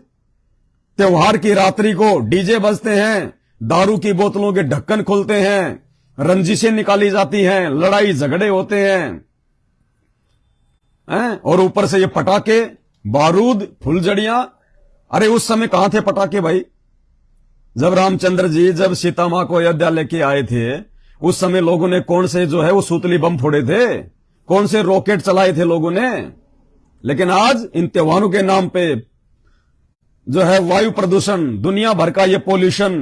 त्योहार की रात्रि को डीजे बजते हैं, दारू की बोतलों के ढक्कन खुलते हैं, रंजिशें निकाली जाती हैं, लड़ाई झगड़े होते हैं, और ऊपर से ये पटाखे, बारूद, फुलझड़ियां। अरे उस समय कहां थे पटाखे भाई? जब रामचंद्र जी, जब सीता मां को अयोध्या लेके आए थे, उस समय लोगों ने कौन से जो है वो सूतली बम फोड़े थे? कौन से रॉकेट चलाए थे लोगों ने? लेकिन आज इन त्योहारों के नाम पे जो है वायु प्रदूषण, दुनिया भर का ये पोल्यूशन,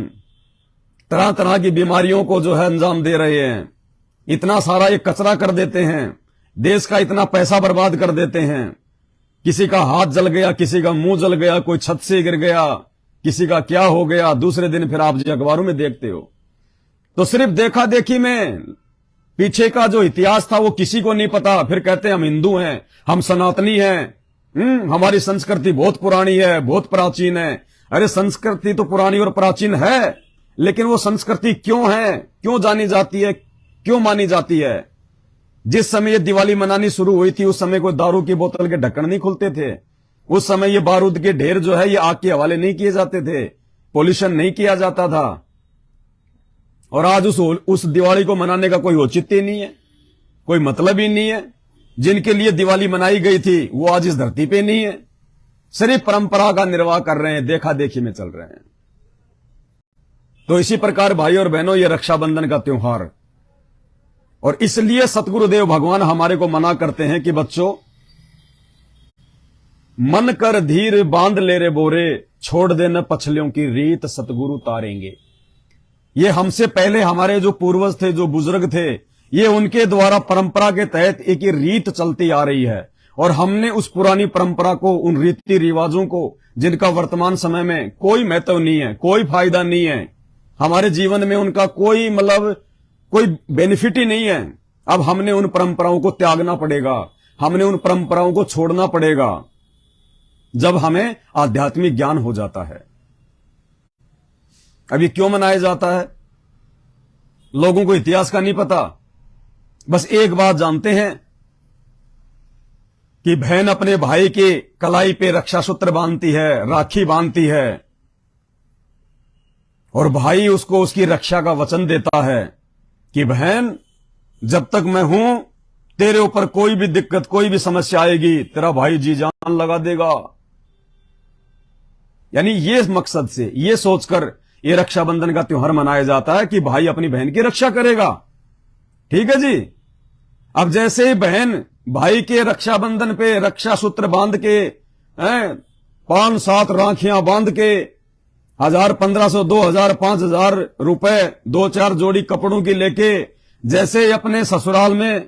तरह तरह की बीमारियों को जो है अंजाम दे रहे हैं। इतना सारा ये कचरा कर देते हैं, देश का इतना पैसा बर्बाद कर देते हैं। किसी का हाथ जल गया, किसी का मुंह जल गया, कोई छत से गिर गया, किसी का क्या हो गया, दूसरे दिन फिर आप जी अखबारों में देखते हो। तो सिर्फ देखा देखी में पीछे का जो इतिहास था वो किसी को नहीं पता। फिर कहते हैं हम हिंदू हैं, हम सनातनी हैं, हमारी संस्कृति बहुत पुरानी है, बहुत प्राचीन है। अरे संस्कृति तो पुरानी और प्राचीन है, लेकिन वो संस्कृति क्यों है, क्यों जानी जाती है, क्यों मानी जाती है? जिस समय ये दिवाली मनानी शुरू हुई थी, उस समय कोई दारू की बोतल के ढक्कन नहीं खुलते थे। उस समय ये बारूद के ढेर जो है ये आग के हवाले नहीं किए जाते थे, पोल्यूशन नहीं किया जाता था। और आज उस दिवाली को मनाने का कोई औचित्य नहीं है, कोई मतलब ही नहीं है। जिनके लिए दिवाली मनाई गई थी वो आज इस धरती पे नहीं है, सिर्फ परंपरा का निर्वाह कर रहे हैं, देखा देखी में चल रहे हैं। तो इसी प्रकार भाई और बहनों, ये रक्षाबंधन का त्योहार, और इसलिए सतगुरुदेव भगवान हमारे को मना करते हैं कि बच्चों, मन कर धीर बांध ले रे बोरे, छोड़ देना पछलियों की रीत, सतगुरु तारेंगे। ये हमसे पहले हमारे जो पूर्वज थे, जो बुजुर्ग थे, ये उनके द्वारा परंपरा के तहत एक ही रीत चलती आ रही है, और हमने उस पुरानी परंपरा को, उन रीति रिवाजों को, जिनका वर्तमान समय में कोई महत्व नहीं है, कोई फायदा नहीं है, हमारे जीवन में उनका कोई मतलब कोई बेनिफिट ही नहीं है, अब हमने उन परंपराओं को त्यागना पड़ेगा, हमने उन परंपराओं को छोड़ना पड़ेगा, जब हमें आध्यात्मिक ज्ञान हो जाता है। अभी क्यों मनाया जाता है? लोगों को इतिहास का नहीं पता, बस एक बात जानते हैं कि बहन अपने भाई के कलाई पे रक्षा सूत्र बांधती है, राखी बांधती है, और भाई उसको उसकी रक्षा का वचन देता है कि बहन, जब तक मैं हूं, तेरे ऊपर कोई भी दिक्कत, कोई भी समस्या आएगी, तेरा भाई जी जान लगा देगा। यानी ये मकसद से, ये सोचकर ये रक्षाबंधन का त्योहार मनाया जाता है कि भाई अपनी बहन की रक्षा करेगा। ठीक है जी। अब जैसे ही बहन भाई के रक्षाबंधन पे रक्षा सूत्र बांध के 5-7 राखियां बांध के 1000, 1500, 2000, 5000 रुपए, 2-4 जोड़ी कपड़ों की लेके जैसे ही अपने ससुराल में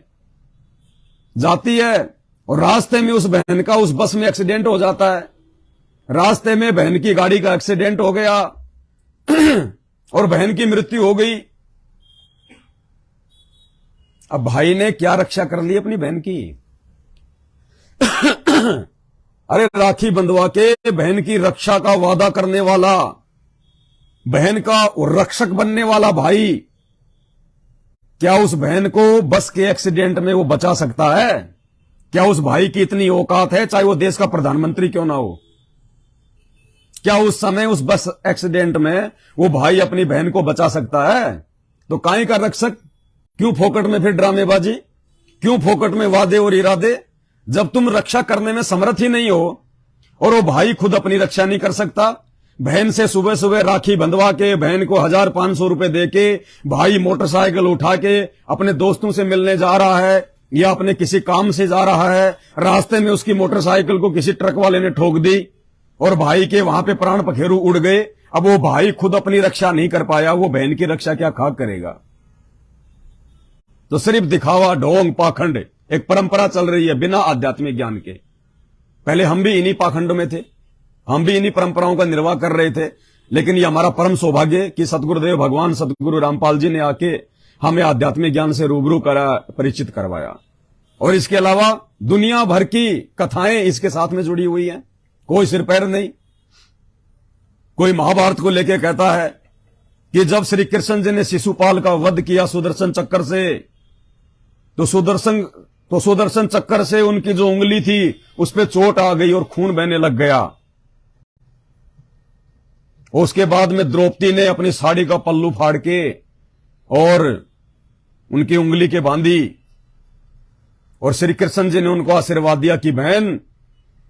जाती है, और रास्ते में उस बहन का उस बस में एक्सीडेंट हो जाता है, रास्ते में बहन की गाड़ी का एक्सीडेंट हो गया और बहन की मृत्यु हो गई। अब भाई ने क्या रक्षा कर ली अपनी बहन की? अरे राखी बंधवा के बहन की रक्षा का वादा करने वाला, बहन का रक्षक बनने वाला भाई, क्या उस बहन को बस के एक्सीडेंट में वो बचा सकता है? क्या उस भाई की इतनी औकात है, चाहे वो देश का प्रधानमंत्री क्यों ना हो? क्या उस समय उस बस एक्सीडेंट में वो भाई अपनी बहन को बचा सकता है? तो काहे का रक्षक? क्यों फोकट में फिर ड्रामेबाजी? क्यों फोकट में वादे और इरादे? जब तुम रक्षा करने में समर्थ ही नहीं हो और वो भाई खुद अपनी रक्षा नहीं कर सकता, बहन से सुबह सुबह राखी बंधवा के बहन को 1500 रुपए दे के भाई मोटरसाइकिल उठा के अपने दोस्तों से मिलने जा रहा है या अपने किसी काम से जा रहा है, रास्ते में उसकी मोटरसाइकिल को किसी ट्रक वाले ने ठोक दी और भाई के वहां पे प्राण पखेरु उड़ गए। अब वो भाई खुद अपनी रक्षा नहीं कर पाया, वो बहन की रक्षा क्या खाक करेगा? तो सिर्फ दिखावा, ढोंग, पाखंड, एक परंपरा चल रही है बिना आध्यात्मिक ज्ञान के। पहले हम भी इन्हीं पाखंड में थे, हम भी इन्हीं परंपराओं का निर्वाह कर रहे थे, लेकिन ये हमारा परम सौभाग्य कि सतगुरुदेव भगवान सतगुरु रामपाल जी ने आके हमें आध्यात्मिक ज्ञान से रूबरू करा, परिचित करवाया। और इसके अलावा दुनिया भर की कथाएं इसके साथ में जुड़ी हुई हैं, कोई सिर पैर नहीं। कोई महाभारत को लेकर कहता है कि जब श्री कृष्ण जी ने शिशुपाल का वध किया सुदर्शन चक्कर से, तो सुदर्शन चक्कर से उनकी जो उंगली थी उस पे चोट आ गई और खून बहने लग गया। उसके बाद में द्रौपदी ने अपनी साड़ी का पल्लू फाड़ के और उनकी उंगली के बांधी और श्री कृष्ण जी ने उनको आशीर्वाद दिया कि बहन,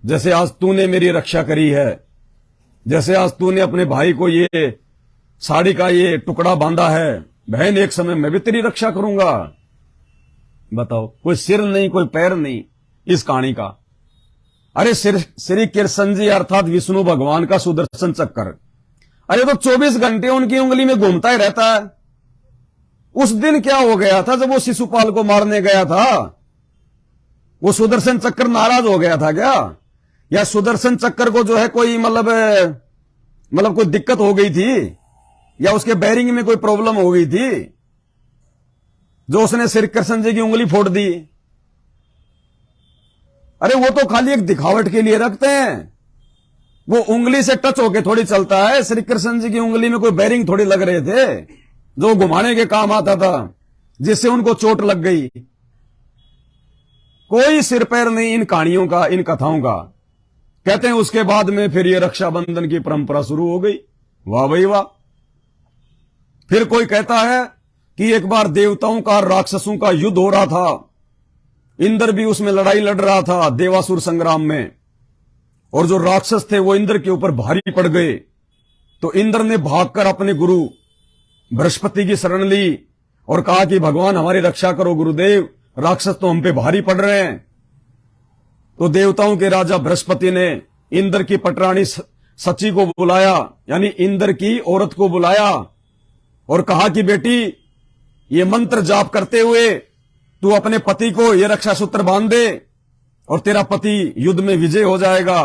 जैसे आज तूने मेरी रक्षा करी है, जैसे आज तूने अपने भाई को ये साड़ी का ये टुकड़ा बांधा है, बहन एक समय मैं भी तेरी रक्षा करूंगा। बताओ, कोई सिर नहीं, कोई पैर नहीं इस कहानी का। अरे श्री कृष्ण जी अर्थात विष्णु भगवान का सुदर्शन चक्कर, अरे तो 24 घंटे उनकी उंगली में घूमता ही रहता है। उस दिन क्या हो गया था जब वो शिशुपाल को मारने गया था? वो सुदर्शन चक्कर नाराज हो गया था क्या? या सुदर्शन चक्कर को जो है कोई मतलब कोई दिक्कत हो गई थी, या उसके बैरिंग में कोई प्रॉब्लम हो गई थी जो उसने श्री कृष्ण जी की उंगली फोड़ दी? अरे वो तो खाली एक दिखावट के लिए रखते हैं, वो उंगली से टच होके थोड़ी चलता है। श्री कृष्ण जी की उंगली में कोई बैरिंग थोड़ी लग रहे थे जो घुमाने के काम आता था, जिससे उनको चोट लग गई। कोई सिर पैर नहीं इन कहानियों का, इन कथाओं का। कहते हैं उसके बाद में फिर ये रक्षाबंधन की परंपरा शुरू हो गई। वाह भाई वाह। फिर कोई कहता है कि एक बार देवताओं का राक्षसों का युद्ध हो रहा था, इंद्र भी उसमें लड़ाई लड़ रहा था देवासुर संग्राम में, और जो राक्षस थे वो इंद्र के ऊपर भारी पड़ गए। तो इंद्र ने भागकर अपने गुरु बृहस्पति की शरण ली और कहा कि भगवान हमारी रक्षा करो गुरुदेव, राक्षस तो हम पे भारी पड़ रहे हैं। तो देवताओं के राजा बृहस्पति ने इंद्र की पटरानी सची को बुलाया, यानी इंद्र की औरत को बुलाया, और कहा कि बेटी ये मंत्र जाप करते हुए तू अपने पति को ये रक्षा सूत्र बांध दे और तेरा पति युद्ध में विजय हो जाएगा।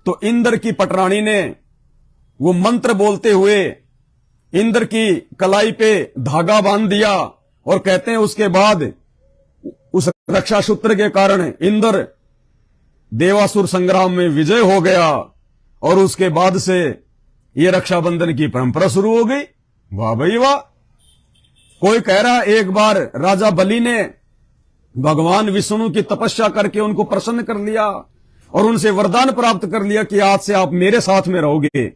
तो इंद्र की पटरानी ने वो मंत्र बोलते हुए इंद्र की कलाई पे धागा बांध दिया, और कहते हैं उसके बाद उस रक्षा सूत्र के कारण इंद्र देवासुर संग्राम में विजय हो गया, और उसके बाद से ये रक्षाबंधन की परंपरा शुरू हो गई। वाह भाई वाह। कोई कह रहा एक बार राजा बलि ने भगवान विष्णु की तपस्या करके उनको प्रसन्न कर लिया और उनसे वरदान प्राप्त कर लिया कि आज से आप मेरे साथ में रहोगे।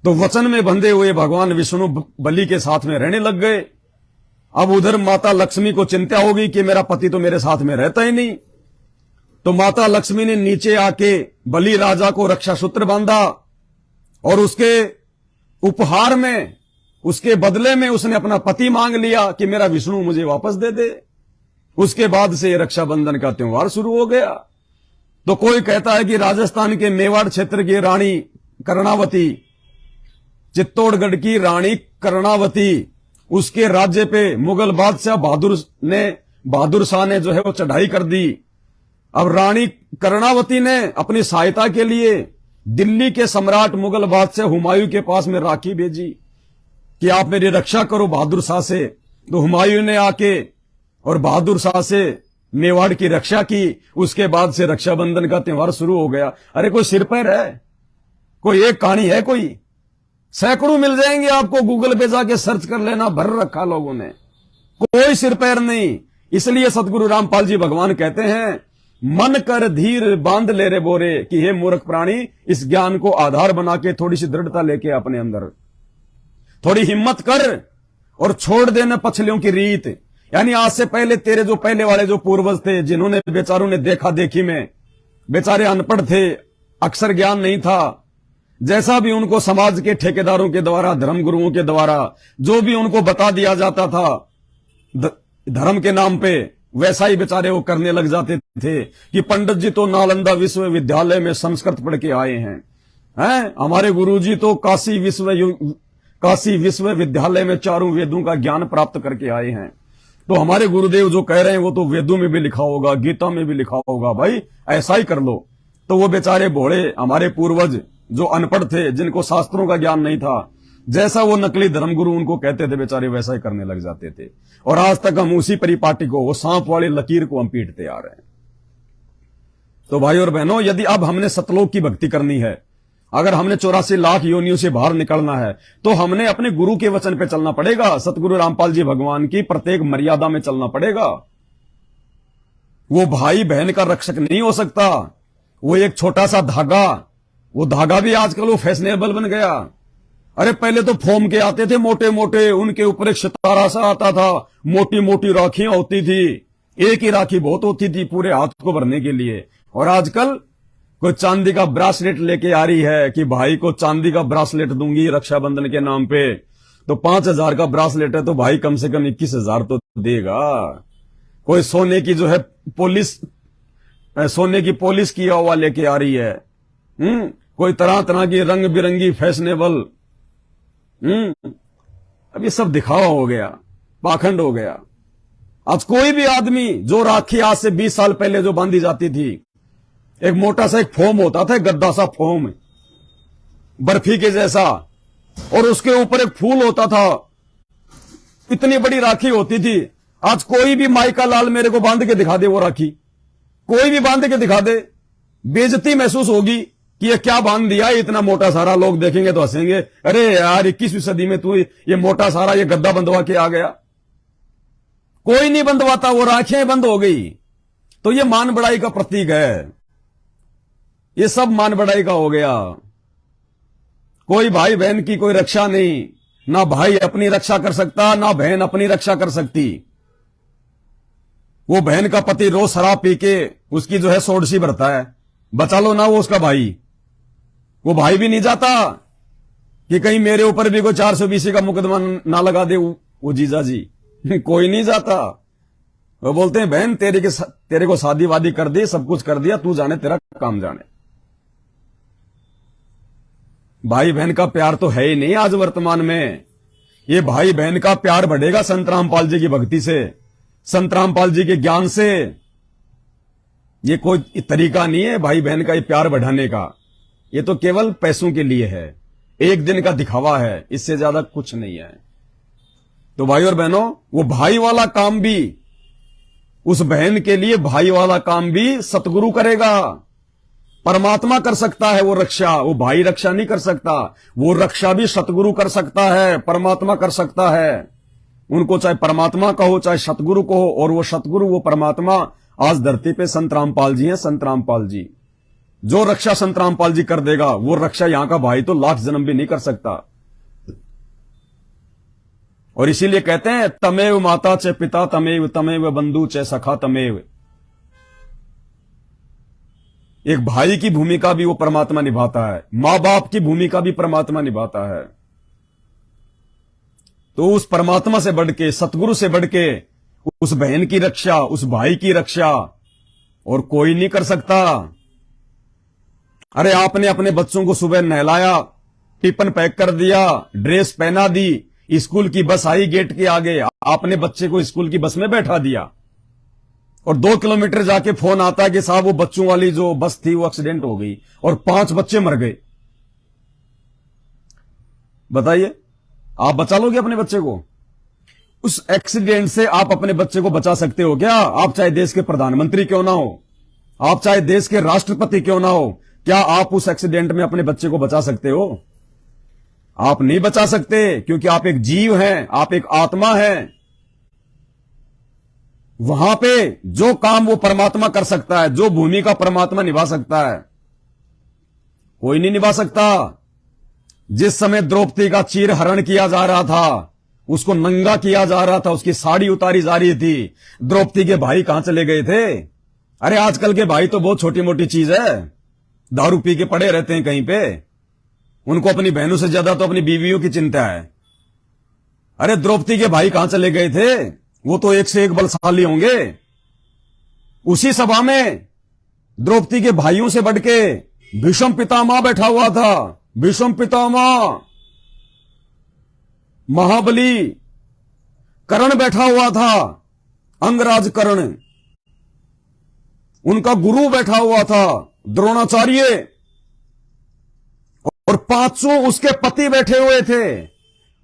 तो वचन में बंधे हुए भगवान विष्णु बलि के साथ में रहने लग गए। अब उधर माता लक्ष्मी को चिंता होगी कि मेरा पति तो मेरे साथ में रहता ही नहीं। तो माता लक्ष्मी ने नीचे आके बलि राजा को रक्षा सूत्र बांधा, और उसके उपहार में, उसके बदले में उसने अपना पति मांग लिया कि मेरा विष्णु मुझे वापस दे दे। उसके बाद से रक्षाबंधन का त्योहार शुरू हो गया। तो कोई कहता है कि राजस्थान के मेवाड़ क्षेत्र की रानी कर्णावती, चित्तौड़गढ़ की रानी कर्णावती, उसके राज्य पे मुगल बादशाह बहादुर शाह ने जो है वो चढ़ाई कर दी। अब रानी कर्णावती ने अपनी सहायता के लिए दिल्ली के सम्राट मुगल बादशाह हुमायूं के पास में राखी भेजी कि आप मेरी रक्षा करो बहादुर शाह से। तो हुमायूं ने आके और बहादुर शाह से मेवाड़ की रक्षा की। उसके बाद से रक्षाबंधन का त्योहार शुरू हो गया। अरे कोई सिर पैर है? कोई एक कहानी है? कोई सैकड़ों मिल जाएंगे आपको, गूगल पे जाके सर्च कर लेना, भर रखा लोगों ने। कोई सिर पैर नहीं। इसलिए सतगुरु रामपाल जी भगवान कहते हैं, मन कर धीर बांध ले रे बोरे, कि हे मूर्ख प्राणी, इस ज्ञान को आधार बना के थोड़ी सी दृढ़ता लेके अपने अंदर थोड़ी हिम्मत कर और छोड़ देना पछलियों की रीत। यानी आज से पहले तेरे जो पहले वाले जो पूर्वज थे, जिन्होंने बेचारों ने देखा देखी में, बेचारे अनपढ़ थे, अक्षर ज्ञान नहीं था, जैसा भी उनको समाज के ठेकेदारों के द्वारा, धर्म गुरुओं के द्वारा जो भी उनको बता दिया जाता था धर्म के नाम पे, वैसा ही बेचारे वो करने लग जाते थे कि पंडित जी तो नालंदा विश्वविद्यालय में संस्कृत पढ़ के आए हैं, हमारे गुरुजी तो काशी विश्वविद्यालय में चारों वेदों का ज्ञान प्राप्त करके आए हैं। तो हमारे गुरुदेव जो कह रहे हैं वो तो वेदों में भी लिखा होगा, गीता में भी लिखा होगा, भाई ऐसा ही कर लो। तो वो बेचारे भोले हमारे पूर्वज जो अनपढ़ थे, जिनको शास्त्रों का ज्ञान नहीं था, जैसा वो नकली धर्मगुरु उनको कहते थे, बेचारे वैसा ही करने लग जाते थे। और आज तक हम उसी परिपाटी को, वो सांप वाली लकीर को हम पीटते आ रहे हैं। तो भाई और बहनों, यदि अब हमने सतलोक की भक्ति करनी है, अगर हमने 84 लाख योनियों से बाहर निकलना है, तो हमने अपने गुरु के वचन पे चलना पड़ेगा। सतगुरु रामपाल जी भगवान की प्रत्येक मर्यादा में चलना पड़ेगा। वो भाई बहन का रक्षक नहीं हो सकता। वो एक छोटा सा धागा, वो धागा भी आजकल वो फैशनेबल बन गया। अरे पहले तो फोम के आते थे मोटे मोटे, उनके ऊपर एक सितारा सा आता था, मोटी मोटी राखियां होती थी, एक ही राखी बहुत होती थी पूरे हाथ को भरने के लिए। और आजकल कोई चांदी का ब्रासलेट लेके आ रही है कि भाई को चांदी का ब्रासलेट दूंगी रक्षाबंधन के नाम पे। तो 5,000 का ब्रासलेट है तो भाई कम से कम 21,000 तो देगा। कोई सोने की जो है सोने की पॉलिश किया हुआ लेके आ रही है। कोई तरह तरह की रंग बिरंगी फैशनेबल। अब ये सब दिखावा हो गया, पाखंड हो गया। आज कोई भी आदमी जो राखी आज से 20 साल पहले जो बांधी जाती थी, एक मोटा सा एक फोम होता था, गद्दा सा फोम बर्फी के जैसा, और उसके ऊपर एक फूल होता था, इतनी बड़ी राखी होती थी। आज कोई भी माई का लाल मेरे को बांध के दिखा दे, वो राखी कोई भी बांध के दिखा दे, बेइज्जती महसूस होगी कि ये क्या बांध दिया, इतना मोटा सारा। लोग देखेंगे तो हंसेंगे, अरे यार 21वीं सदी में तू ये मोटा सारा ये गद्दा बंधवा के आ गया। कोई नहीं बंधवाता, वो राखियां बंद हो गई। तो ये मान बढ़ाई का प्रतीक है, ये सब मान बढ़ाई का हो गया। कोई भाई बहन की कोई रक्षा नहीं, ना भाई अपनी रक्षा कर सकता, ना बहन अपनी रक्षा कर सकती। वो बहन का पति रोज शराब पी के उसकी जो है सोडसी भरता है, बचा लो ना वो उसका भाई। वो भाई भी नहीं जाता कि कहीं मेरे ऊपर भी कोई 420 का मुकदमा ना लगा दे वो जीजा जी। कोई नहीं जाता। वो बोलते हैं बहन तेरे को शादी वादी कर दी, सब कुछ कर दिया, तू जाने तेरा काम जाने। भाई बहन का प्यार तो है ही नहीं आज वर्तमान में। ये भाई बहन का प्यार बढ़ेगा संत रामपाल जी की भक्ति से, संत रामपाल जी के ज्ञान से। ये कोई तरीका नहीं है भाई बहन का ये प्यार बढ़ाने का। ये तो केवल पैसों के लिए है, एक दिन का दिखावा है, इससे ज्यादा कुछ नहीं है। तो भाई और बहनों, वो भाई वाला काम भी, उस बहन के लिए भाई वाला काम भी सतगुरु करेगा। परमात्मा कर सकता है वो रक्षा, वो भाई रक्षा नहीं कर सकता। वो रक्षा भी सतगुरु कर सकता है, परमात्मा कर सकता है। उनको चाहे परमात्मा कहो चाहे सतगुरु कहो, और वो सतगुरु वो परमात्मा आज धरती पे संत रामपाल जी हैं। संत रामपाल जी जो रक्षा संत रामपाल जी कर देगा, वो रक्षा यहां का भाई तो लाख जन्म भी नहीं कर सकता। और इसीलिए कहते हैं तमेव माता च पिता तमेव, तमेव बंधु च सखा तमेव। एक भाई की भूमिका भी वो परमात्मा निभाता है, मां बाप की भूमिका भी परमात्मा निभाता है। तो उस परमात्मा से बढ़ के, सतगुरु से बढ़ के उस बहन की रक्षा, उस भाई की रक्षा और कोई नहीं कर सकता। अरे आपने अपने बच्चों को सुबह नहलाया, टिफिन पैक कर दिया, ड्रेस पहना दी, स्कूल की बस आई गेट के आगे, आपने बच्चे को स्कूल की बस में बैठा दिया और 2 किलोमीटर जाके फोन आता है कि साहब वो बच्चों वाली जो बस थी वो एक्सीडेंट हो गई और 5 बच्चे मर गए। बताइए, आप बचा लोगे अपने बच्चे को? उस एक्सीडेंट से आप अपने बच्चे को बचा सकते हो क्या? आप चाहे देश के प्रधानमंत्री क्यों ना हो, आप चाहे देश के राष्ट्रपति क्यों ना हो, क्या आप उस एक्सीडेंट में अपने बच्चे को बचा सकते हो? आप नहीं बचा सकते, क्योंकि आप एक जीव हैं, आप एक आत्मा हैं। वहां पे जो काम वो परमात्मा कर सकता है, जो भूमिका परमात्मा निभा सकता है, कोई नहीं निभा सकता। जिस समय द्रौपदी का चीरहरण किया जा रहा था, उसको नंगा किया जा रहा था, उसकी साड़ी उतारी जा रही थी, द्रौपदी के भाई कहां चले गए थे? अरे आजकल के भाई तो बहुत छोटी मोटी चीज है, दारू पी के पड़े रहते हैं कहीं पे। उनको अपनी बहनों से ज्यादा तो अपनी बीवियों की चिंता है। अरे द्रौपदी के भाई कहां चले गए थे? वो तो एक से एक बलशाली होंगे। उसी सभा में द्रौपदी के भाइयों से बढ़ के भीष्म पितामह बैठा हुआ था। भीष्म पितामह, महाबली कर्ण बैठा हुआ था, अंगराज कर्ण। उनका गुरु बैठा हुआ था द्रोणाचार्य, और 5 उसके पति बैठे हुए थे।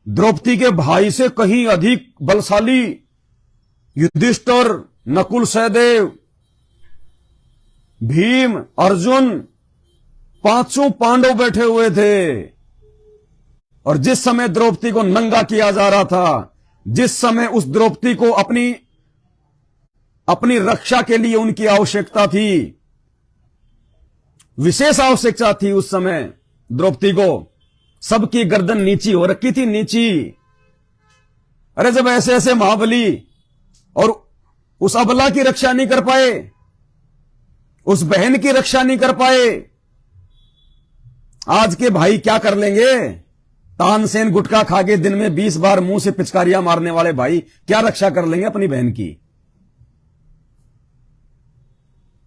द्रौपदी के भाई से कहीं अधिक बलशाली युधिष्ठिर, नकुल, सहदेव, भीम, अर्जुन, 5 पांडव बैठे हुए थे। और जिस समय द्रौपदी को नंगा किया जा रहा था, जिस समय उस द्रौपदी को अपनी रक्षा के लिए उनकी आवश्यकता थी, विशेष आवश्यकता थी उस समय द्रौपदी को, सबकी गर्दन नीची हो रखी थी, नीची। अरे जब ऐसे ऐसे महाबली और उस अबला की रक्षा नहीं कर पाए, उस बहन की रक्षा नहीं कर पाए, आज के भाई क्या कर लेंगे? तानसेन गुटखा खा के दिन में 20 बार मुंह से पिचकारियां मारने वाले भाई क्या रक्षा कर लेंगे अपनी बहन की?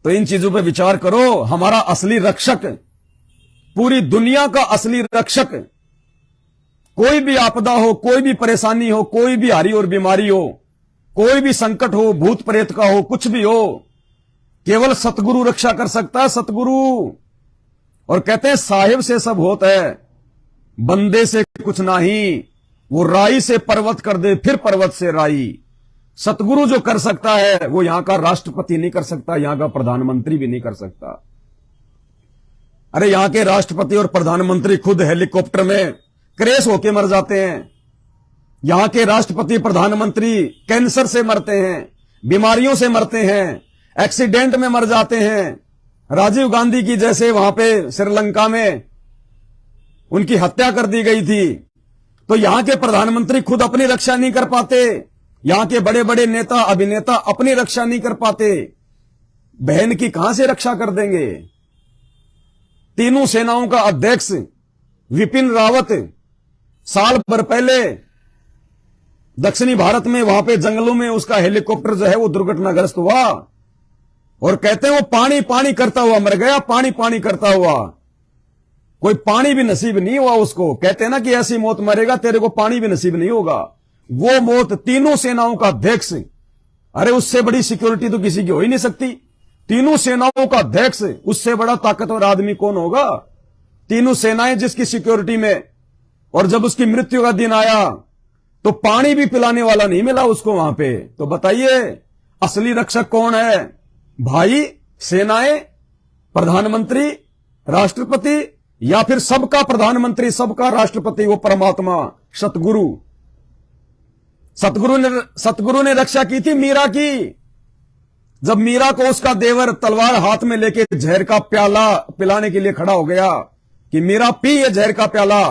तो इन चीजों पे विचार करो। हमारा असली रक्षक, पूरी दुनिया का असली रक्षक, कोई भी आपदा हो, कोई भी परेशानी हो, कोई भी हारी और बीमारी हो, कोई भी संकट हो, भूत प्रेत का हो, कुछ भी हो, केवल सतगुरु रक्षा कर सकता है, सतगुरु। और कहते हैं साहिब से सब होता है, बंदे से कुछ नहीं। वो राई से पर्वत कर दे, फिर पर्वत से राई। सतगुरु जो कर सकता है वो यहां का राष्ट्रपति नहीं कर सकता, यहां का प्रधानमंत्री भी नहीं कर सकता। अरे यहां के राष्ट्रपति और प्रधानमंत्री खुद हेलीकॉप्टर में क्रैश होके मर जाते हैं। यहां के राष्ट्रपति प्रधानमंत्री कैंसर से मरते हैं, बीमारियों से मरते हैं, एक्सीडेंट में मर जाते हैं। राजीव गांधी की जैसे वहां पे श्रीलंका में उनकी हत्या कर दी गई थी। तो यहां के प्रधानमंत्री खुद अपनी रक्षा नहीं कर पाते, यहां के बड़े बड़े नेता अभिनेता अपनी रक्षा नहीं कर पाते, बहन की कहां से रक्षा कर देंगे? तीनों सेनाओं का अध्यक्ष विपिन रावत साल भर पहले दक्षिणी भारत में वहां पे जंगलों में उसका हेलीकॉप्टर जो है वो दुर्घटनाग्रस्त हुआ, और कहते हैं वो पानी पानी करता हुआ मर गया, पानी पानी करता हुआ। कोई पानी भी नसीब नहीं हुआ उसको। कहते हैं ना कि ऐसी मौत मरेगा तेरे को पानी भी नसीब नहीं होगा। वो मौत तीनों सेनाओं का अध्यक्ष, अरे उससे बड़ी सिक्योरिटी तो किसी की हो ही नहीं सकती। तीनों सेनाओं का अध्यक्ष, उससे बड़ा ताकतवर आदमी कौन होगा? तीनों सेनाएं जिसकी सिक्योरिटी में, और जब उसकी मृत्यु का दिन आया तो पानी भी पिलाने वाला नहीं मिला उसको वहां पे। तो बताइए असली रक्षक कौन है? भाई, सेनाएं, प्रधानमंत्री, राष्ट्रपति, या फिर सबका प्रधानमंत्री सबका राष्ट्रपति वो परमात्मा सतगुरु? सतगुरु ने रक्षा की थी मीरा की। जब मीरा को उसका देवर तलवार हाथ में लेके जहर का प्याला पिलाने के लिए खड़ा हो गया कि मीरा पी ये जहर का प्याला,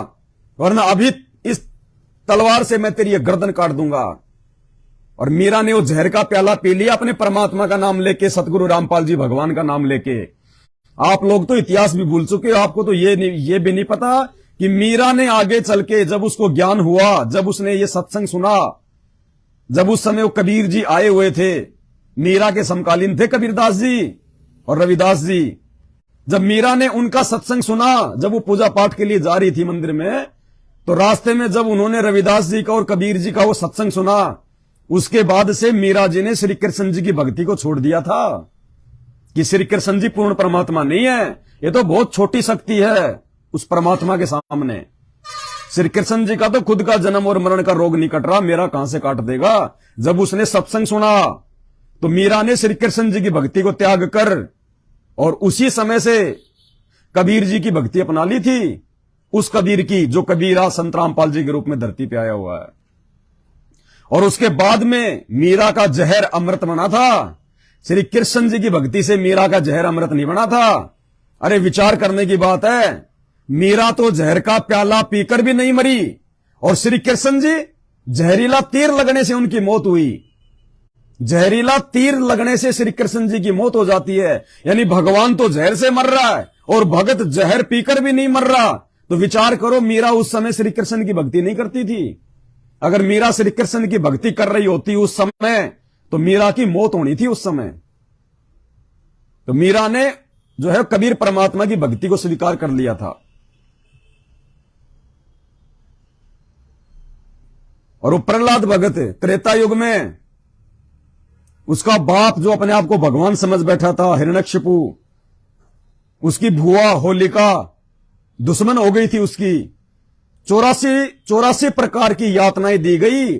वरना अभी इस तलवार से मैं तेरी ये गर्दन काट दूंगा। और मीरा ने वो जहर का प्याला पी लिया अपने परमात्मा का नाम लेके, सतगुरु रामपाल जी भगवान का नाम लेके। आप लोग तो इतिहास भी भूल चुके हो, आपको तो ये भी नहीं पता कि मीरा ने आगे चल के जब उसको ज्ञान हुआ, जब उसने ये सत्संग सुना, जब उस समय वो कबीर जी आए हुए थे, मीरा के समकालीन थे कबीरदास जी और रविदास जी। जब मीरा ने उनका सत्संग सुना, जब वो पूजा पाठ के लिए जा रही थी मंदिर में, तो रास्ते में जब उन्होंने रविदास जी का और कबीर जी का वो सत्संग सुना, उसके बाद से मीरा जी ने श्री कृष्ण जी की भक्ति को छोड़ दिया था कि श्री कृष्ण जी पूर्ण परमात्मा नहीं है, ये तो बहुत छोटी शक्ति है उस परमात्मा के सामने। श्री कृष्ण जी का तो खुद का जन्म और मरण का रोग नहीं कट रहा, मेरा कहां से काट देगा। जब उसने सत्संग सुना तो मीरा ने श्री कृष्ण जी की भक्ति को त्याग कर और उसी समय से कबीर जी की भक्ति अपना ली थी, उस कबीर की जो कबीरा संत रामपाल जी के रूप में धरती पे आया हुआ है। और उसके बाद में मीरा का जहर अमृत बना था। श्री कृष्ण जी की भक्ति से मीरा का जहर अमृत नहीं बना था। अरे विचार करने की बात है, मीरा तो जहर का प्याला पीकर भी नहीं मरी और श्री कृष्ण जी जहरीला तीर लगने से उनकी मौत हुई। जहरीला तीर लगने से श्री कृष्ण जी की मौत हो जाती है, यानी भगवान तो जहर से मर रहा है और भगत जहर पीकर भी नहीं मर रहा। तो विचार करो, मीरा उस समय श्री कृष्ण की भक्ति नहीं करती थी। अगर मीरा श्री कृष्ण की भक्ति कर रही होती उस समय तो मीरा की मौत होनी थी उस समय। तो मीरा ने जो है कबीर परमात्मा की भक्ति को स्वीकार कर लिया था। और वो प्रहलाद भगत त्रेता युग में उसका बाप जो अपने आप को भगवान समझ बैठा था, हिरण्यकशिपु, उसकी भुआ होलिका दुश्मन हो गई थी उसकी। 84 प्रकार की यातनाएं दी गई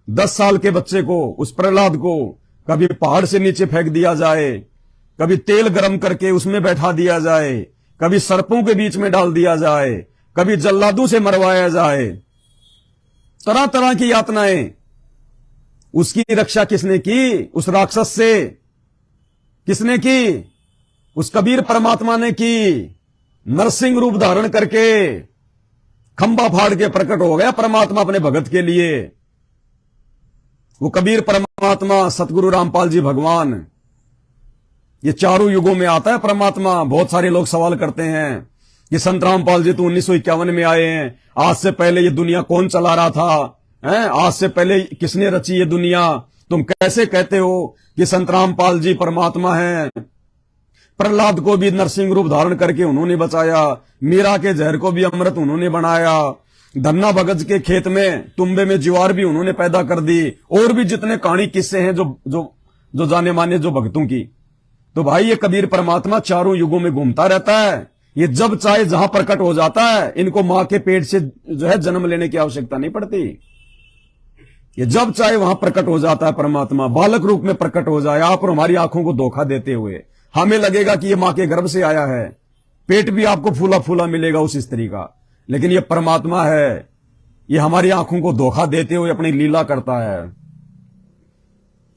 10 साल के बच्चे को, उस प्रहलाद को। कभी पहाड़ से नीचे फेंक दिया जाए, कभी तेल गरम करके उसमें बैठा दिया जाए, कभी सर्पों के बीच में डाल दिया जाए, कभी जल्लादों से मरवाया जाए, तरह तरह की यातनाएं। उसकी रक्षा किसने की? उस राक्षस से किसने की? उस कबीर परमात्मा ने की। नरसिंह रूप धारण करके खंबा फाड़ के प्रकट हो गया परमात्मा अपने भगत के लिए। वो कबीर परमात्मा सतगुरु रामपाल जी भगवान, ये चारों युगों में आता है परमात्मा। बहुत सारे लोग सवाल करते हैं कि संत रामपाल जी तो 1951 में आए हैं, आज से पहले ये दुनिया कौन चला रहा था? आज से पहले किसने रची ये दुनिया? तुम कैसे कहते हो कि संत रामपाल जी परमात्मा हैं? प्रहलाद को भी नरसिंह रूप धारण करके उन्होंने बचाया, मीरा के जहर को भी अमृत उन्होंने बनाया, धन्ना भगत के खेत में तुम्बे में ज्वार भी उन्होंने पैदा कर दी, और भी जितने कहानी किस्से हैं जो जाने माने जो भक्तों की। तो भाई ये कबीर परमात्मा चारों युगों में घूमता रहता है। ये जब चाहे जहां प्रकट हो जाता है, इनको मां के पेट से जो है जन्म लेने की आवश्यकता नहीं पड़ती। ये जब चाहे वहां प्रकट हो जाता है परमात्मा, बालक रूप में प्रकट हो जाए आप और हमारी आंखों को धोखा देते हुए। हमें लगेगा कि ये मां के गर्भ से आया है, पेट भी आपको फूला फूला मिलेगा उस स्त्री का, लेकिन ये परमात्मा है। ये हमारी आंखों को धोखा देते हुए अपनी लीला करता है।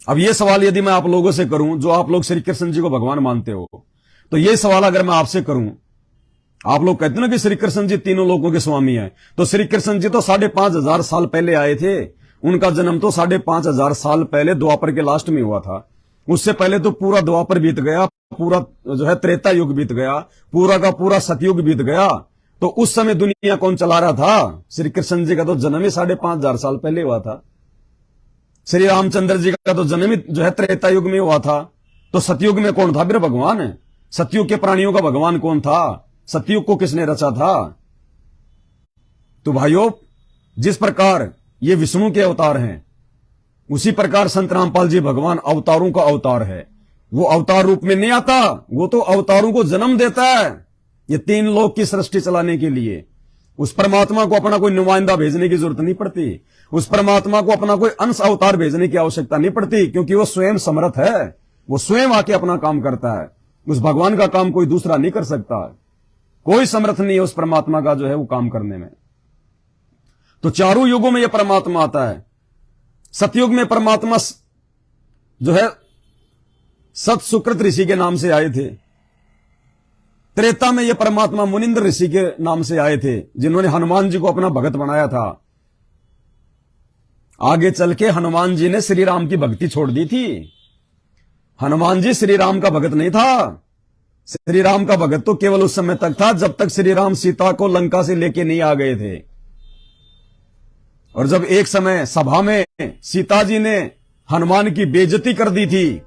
अब ये सवाल यदि मैं आप लोगों से करूं, जो आप लोग श्री कृष्ण जी को भगवान मानते हो, तो ये सवाल अगर मैं आपसे करूं, आप लोग कहते ना कि श्री कृष्ण जी तीनों लोगों के स्वामी हैं, तो श्री कृष्ण जी तो 5,500 साल पहले आए थे। उनका जन्म तो 5,500 साल पहले द्वापर के लास्ट में हुआ था। उससे पहले तो पूरा द्वापर बीत गया, पूरा जो है त्रेता युग बीत गया, पूरा का पूरा सतयुग बीत गया। तो उस समय दुनिया कौन चला रहा था? श्री कृष्ण जी का तो जन्म ही 5,500 साल पहले हुआ था। श्री रामचंद्र जी का तो जन्म ही जो है त्रेता युग में हुआ था। तो सतयुग में कौन था? फिर भगवान। सतयुग के प्राणियों का भगवान कौन था? सतयुग को किसने रचा था? तो भाइयों, जिस प्रकार ये विष्णु के अवतार हैं, उसी प्रकार संत रामपाल जी भगवान अवतारों का अवतार है। वो अवतार रूप में नहीं आता, वो तो अवतारों को जन्म देता है ये 3 लोक की सृष्टि चलाने के लिए। उस परमात्मा को अपना कोई नुमाइंदा भेजने की जरूरत नहीं पड़ती, उस परमात्मा को अपना कोई अंश अवतार भेजने की आवश्यकता नहीं पड़ती, क्योंकि वो स्वयं समर्थ है। वो स्वयं आके अपना काम करता है। उस भगवान का काम कोई दूसरा नहीं कर सकता। कोई समर्थ नहीं है उस परमात्मा का जो है वो काम करने में। तो चारों युगों में यह परमात्मा आता है। सतयुग में परमात्मा जो है सत सुकृत ऋषि के नाम से आए थे। त्रेता में यह परमात्मा मुनिंद्र ऋषि के नाम से आए थे, जिन्होंने हनुमान जी को अपना भगत बनाया था। आगे चल के हनुमान जी ने श्री राम की भक्ति छोड़ दी थी। हनुमान जी श्री राम का भगत नहीं था। श्री राम का भगत तो केवल उस समय तक था जब तक श्री राम सीता को लंका से लेके नहीं आ गए थे। और जब एक समय सभा में सीता जी ने हनुमान की बेइज्जती कर दी थी,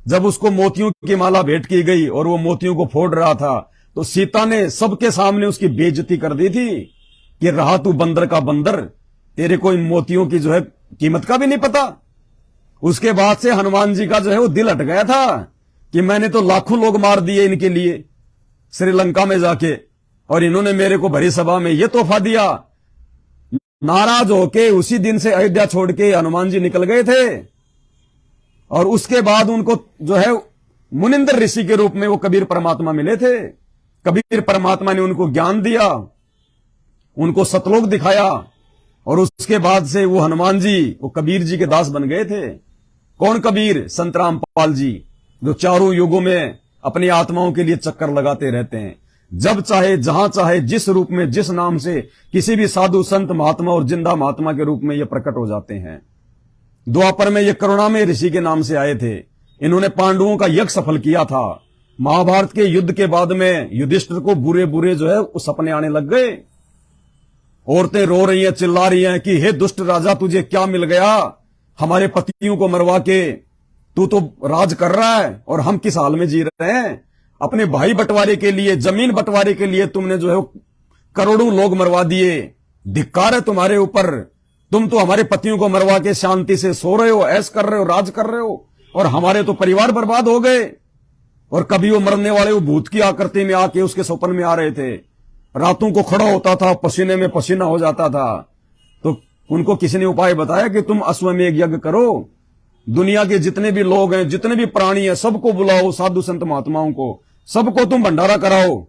जब उसको मोतियों की माला भेंट की गई और वो मोतियों को फोड़ रहा था, तो सीता ने सबके सामने उसकी बेइज्जती कर दी थी कि रहा तू बंदर का बंदर, तेरे को इन मोतियों की जो है कीमत का भी नहीं पता। उसके बाद से हनुमान जी का जो है वो दिल हट गया था कि मैंने तो लाखों लोग मार दिए इनके लिए श्रीलंका में जाके, और इन्होंने मेरे को भरी सभा में ये तोहफा दिया। नाराज होके उसी दिन से अयोध्या छोड़ के हनुमान जी निकल गए थे। और उसके बाद उनको जो है मुनिंदर ऋषि के रूप में वो कबीर परमात्मा मिले थे। कबीर परमात्मा ने उनको ज्ञान दिया, उनको सतलोक दिखाया, और उसके बाद से वो हनुमान जी वो कबीर जी के दास बन गए थे। कौन कबीर? संत रामपाल जी, जो चारों युगों में अपनी आत्माओं के लिए चक्कर लगाते रहते हैं। जब चाहे, जहां चाहे, जिस रूप में, जिस नाम से किसी भी साधु संत महात्मा और जिंदा महात्मा के रूप में ये प्रकट हो जाते हैं। द्वापर में ये करुणामय ऋषि के नाम से आए थे। इन्होंने पांडवों का यज्ञ सफल किया था। महाभारत के युद्ध के बाद में युधिष्ठिर को बुरे बुरे जो है उस सपने आने लग गए। औरतें रो रही हैं, चिल्ला रही हैं कि हे दुष्ट राजा, तुझे क्या मिल गया? हमारे पतियों को मरवा के तू तो राज कर रहा है और हम किस हाल में जी रहे हैं। अपने भाई बंटवारे के लिए, जमीन बंटवारे के लिए तुमने जो है करोड़ों लोग मरवा दिए। धिक्कार है तुम्हारे ऊपर। तुम तो हमारे पतियों को मरवा के शांति से सो रहे हो, ऐश कर रहे हो, राज कर रहे हो, और हमारे तो परिवार बर्बाद हो गए। और कभी वो मरने वाले वो भूत की आकृति में आके उसके स्वप्न में आ रहे थे। रातों को खड़ा होता था, पसीने में पसीना हो जाता था। तो उनको किसी ने उपाय बताया कि तुम अश्वमेध यज्ञ करो, दुनिया के जितने भी लोग हैं, जितने भी प्राणी हैं, सबको बुलाओ, साधु संत महात्माओं को, सबको तुम भंडारा कराओ।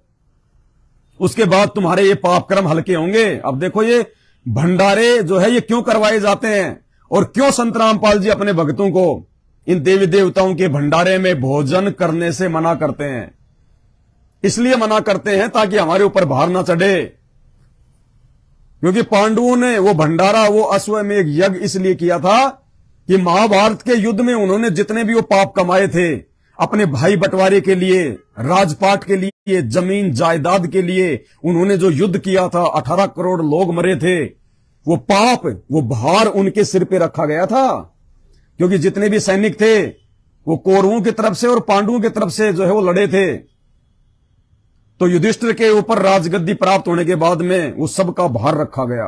उसके बाद तुम्हारे ये पाप कर्म हल्के होंगे। अब देखो ये भंडारे जो है ये क्यों करवाए जाते हैं, और क्यों संत रामपाल जी अपने भक्तों को इन देवी देवताओं के भंडारे में भोजन करने से मना करते हैं। इसलिए मना करते हैं ताकि हमारे ऊपर भार ना चढ़े। क्योंकि पांडवों ने वो भंडारा, वो अश्वमेध यज्ञ इसलिए किया था कि महाभारत के युद्ध में उन्होंने जितने भी वो पाप कमाए थे, अपने भाई बंटवारे के लिए, राजपाट के लिए, जमीन जायदाद के लिए उन्होंने जो युद्ध किया था, 18 करोड़ लोग मरे थे, वो पाप, वो भार उनके सिर पे रखा गया था। क्योंकि जितने भी सैनिक थे वो कौरवों की तरफ से और पांडवों की तरफ से जो है वो लड़े थे। तो युधिष्ठिर के ऊपर राजगद्दी प्राप्त होने के बाद में वो सबका भार रखा गया।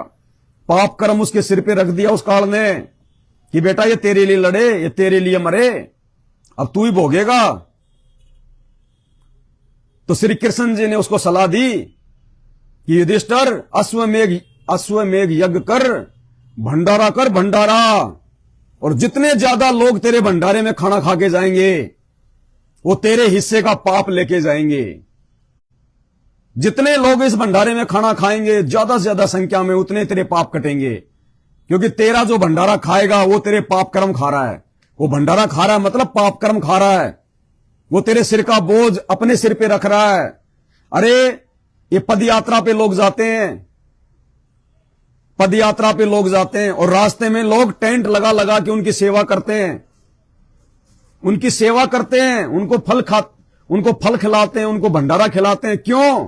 पाप कर्म उसके सिर पे रख दिया उस काल ने कि बेटा ये तेरे लिए लड़े, ये तेरे लिए मरे, अब तू ही भोगेगा। तो श्री कृष्ण जी ने उसको सलाह दी कि युधिष्ठिर अश्वमेध यज्ञ कर, भंडारा कर, भंडारा, और जितने ज्यादा लोग तेरे भंडारे में खाना खा के जाएंगे वो तेरे हिस्से का पाप लेके जाएंगे। जितने लोग इस भंडारे में खाना खाएंगे ज्यादा से ज्यादा संख्या में, उतने तेरे पाप कटेंगे। क्योंकि तेरा जो भंडारा खाएगा वो तेरे पाप कर्म खा रहा है। वो भंडारा खा रहा है मतलब पाप कर्म खा रहा है। वो तेरे सिर का बोझ अपने सिर पे रख रहा है। अरे ये पद यात्रा पे लोग जाते हैं, पद यात्रा पे लोग जाते हैं और रास्ते में लोग टेंट लगा लगा के उनकी सेवा करते हैं, उनकी सेवा करते हैं, उनको फल खिलाते हैं, उनको भंडारा खिलाते हैं। क्यों?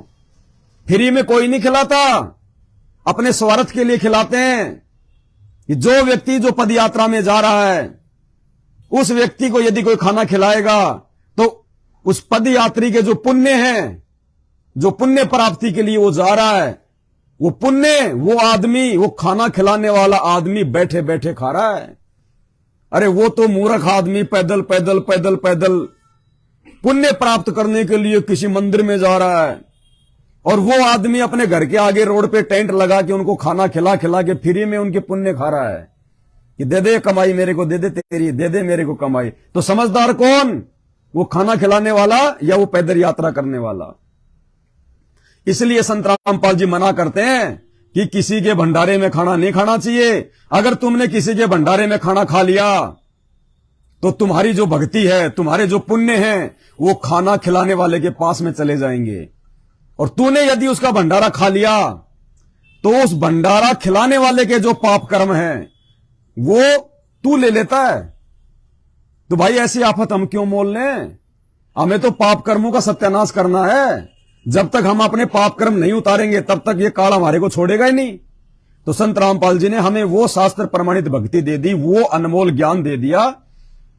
फ्री में कोई नहीं खिलाता, अपने स्वार्थ के लिए खिलाते हैं। कि जो व्यक्ति जो पद यात्रा में जा रहा है उस व्यक्ति को यदि कोई खाना खिलाएगा तो उस पद यात्री के जो पुण्य हैं, जो पुण्य प्राप्ति के लिए वो जा रहा है, वो पुण्य, वो आदमी, वो खाना खिलाने वाला आदमी बैठे बैठे खा रहा है। अरे वो तो मूर्ख आदमी पैदल पैदल पैदल पैदल पुण्य प्राप्त करने के लिए किसी मंदिर में जा रहा है, और वो आदमी अपने घर के आगे रोड पे टेंट लगा के उनको खाना खिला खिला के फ्री में उनके पुण्य खा रहा है कि दे दे कमाई मेरे को, दे दे तेरी, दे दे मेरे को कमाई। तो समझदार कौन? वो खाना खिलाने वाला या वो पैदल यात्रा करने वाला? इसलिए संत रामपाल जी मना करते हैं कि किसी के भंडारे में खाना नहीं खाना चाहिए। अगर तुमने किसी के भंडारे में खाना खा लिया तो तुम्हारी जो भक्ति है, तुम्हारे जो पुण्य हैं, वो खाना खिलाने वाले के पास में चले जाएंगे। और तूने यदि उसका भंडारा खा लिया तो उस भंडारा खिलाने वाले के जो पाप कर्म हैं वो तू ले लेता है। तो भाई ऐसी आफत हम क्यों मोल लें? हमें तो पाप कर्मों का सत्यानाश करना है। जब तक हम अपने पाप कर्म नहीं उतारेंगे तब तक ये काल हमारे को छोड़ेगा ही नहीं। तो संत रामपाल जी ने हमें वो शास्त्र प्रमाणित भक्ति दे दी, वो अनमोल ज्ञान दे दिया।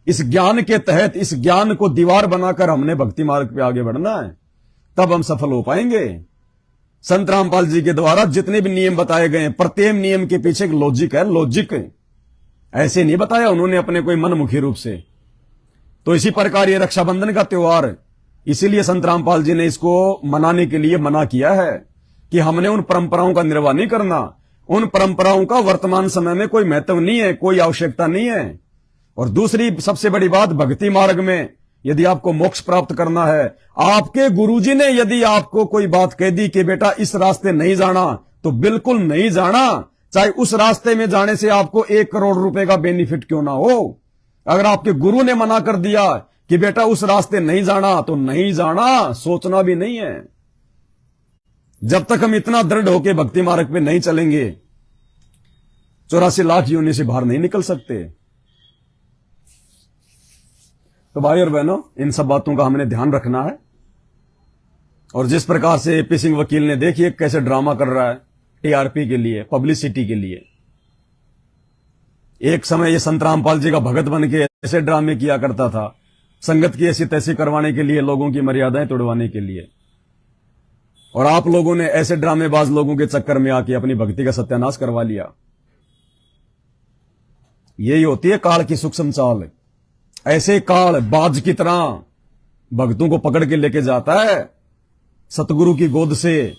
इस ज्ञान के तहत, इस ज्ञान को दीवार बनाकर हमने भक्ति मार्ग पे आगे बढ़ना है, तब हम सफल हो पाएंगे। संत रामपाल जी के द्वारा जितने भी नियम बताए गए हैं, प्रत्येक नियम के पीछे एक लॉजिक है, लॉजिक। ऐसे नहीं बताया उन्होंने अपने कोई मनमुखी रूप से। तो इसी प्रकार ये रक्षाबंधन का त्योहार, इसीलिए संत रामपाल जी ने इसको मनाने के लिए मना किया है कि हमने उन परंपराओं का निर्वाह नहीं करना। उन परंपराओं का वर्तमान समय में कोई महत्व नहीं है, कोई आवश्यकता नहीं है। और दूसरी सबसे बड़ी बात, भक्ति मार्ग में यदि आपको मोक्ष प्राप्त करना है, आपके गुरुजी ने यदि आपको कोई बात कह दी कि बेटा इस रास्ते नहीं जाना, तो बिल्कुल नहीं जाना, चाहे उस रास्ते में जाने से आपको 1 करोड़ रुपए का बेनिफिट क्यों ना हो। अगर आपके गुरु ने मना कर दिया कि बेटा उस रास्ते नहीं जाना, तो नहीं जाना, सोचना भी नहीं है। जब तक हम इतना दृढ़ होकर भक्ति मार्ग पे नहीं चलेंगे, 84 लाख योनि से बाहर नहीं निकल सकते। तो भाई और बहनों, इन सब बातों का हमने ध्यान रखना है। और जिस प्रकार से एपी सिंह वकील ने, देखिए कैसे ड्रामा कर रहा है टीआरपी के लिए, पब्लिसिटी के लिए। एक समय ये संत रामपाल जी का भगत बन के ऐसे ड्रामे किया करता था, संगत की ऐसी तैसी करवाने के लिए, लोगों की मर्यादाएं तोड़वाने के लिए। और आप लोगों ने ऐसे ड्रामेबाज लोगों के चक्कर में आके अपनी भक्ति का सत्यानाश करवा लिया। यही होती है काल की सूक्ष्म चाल। ऐसे काल बाज की तरह भक्तों को पकड़ के लेके जाता है सतगुरु की गोद से।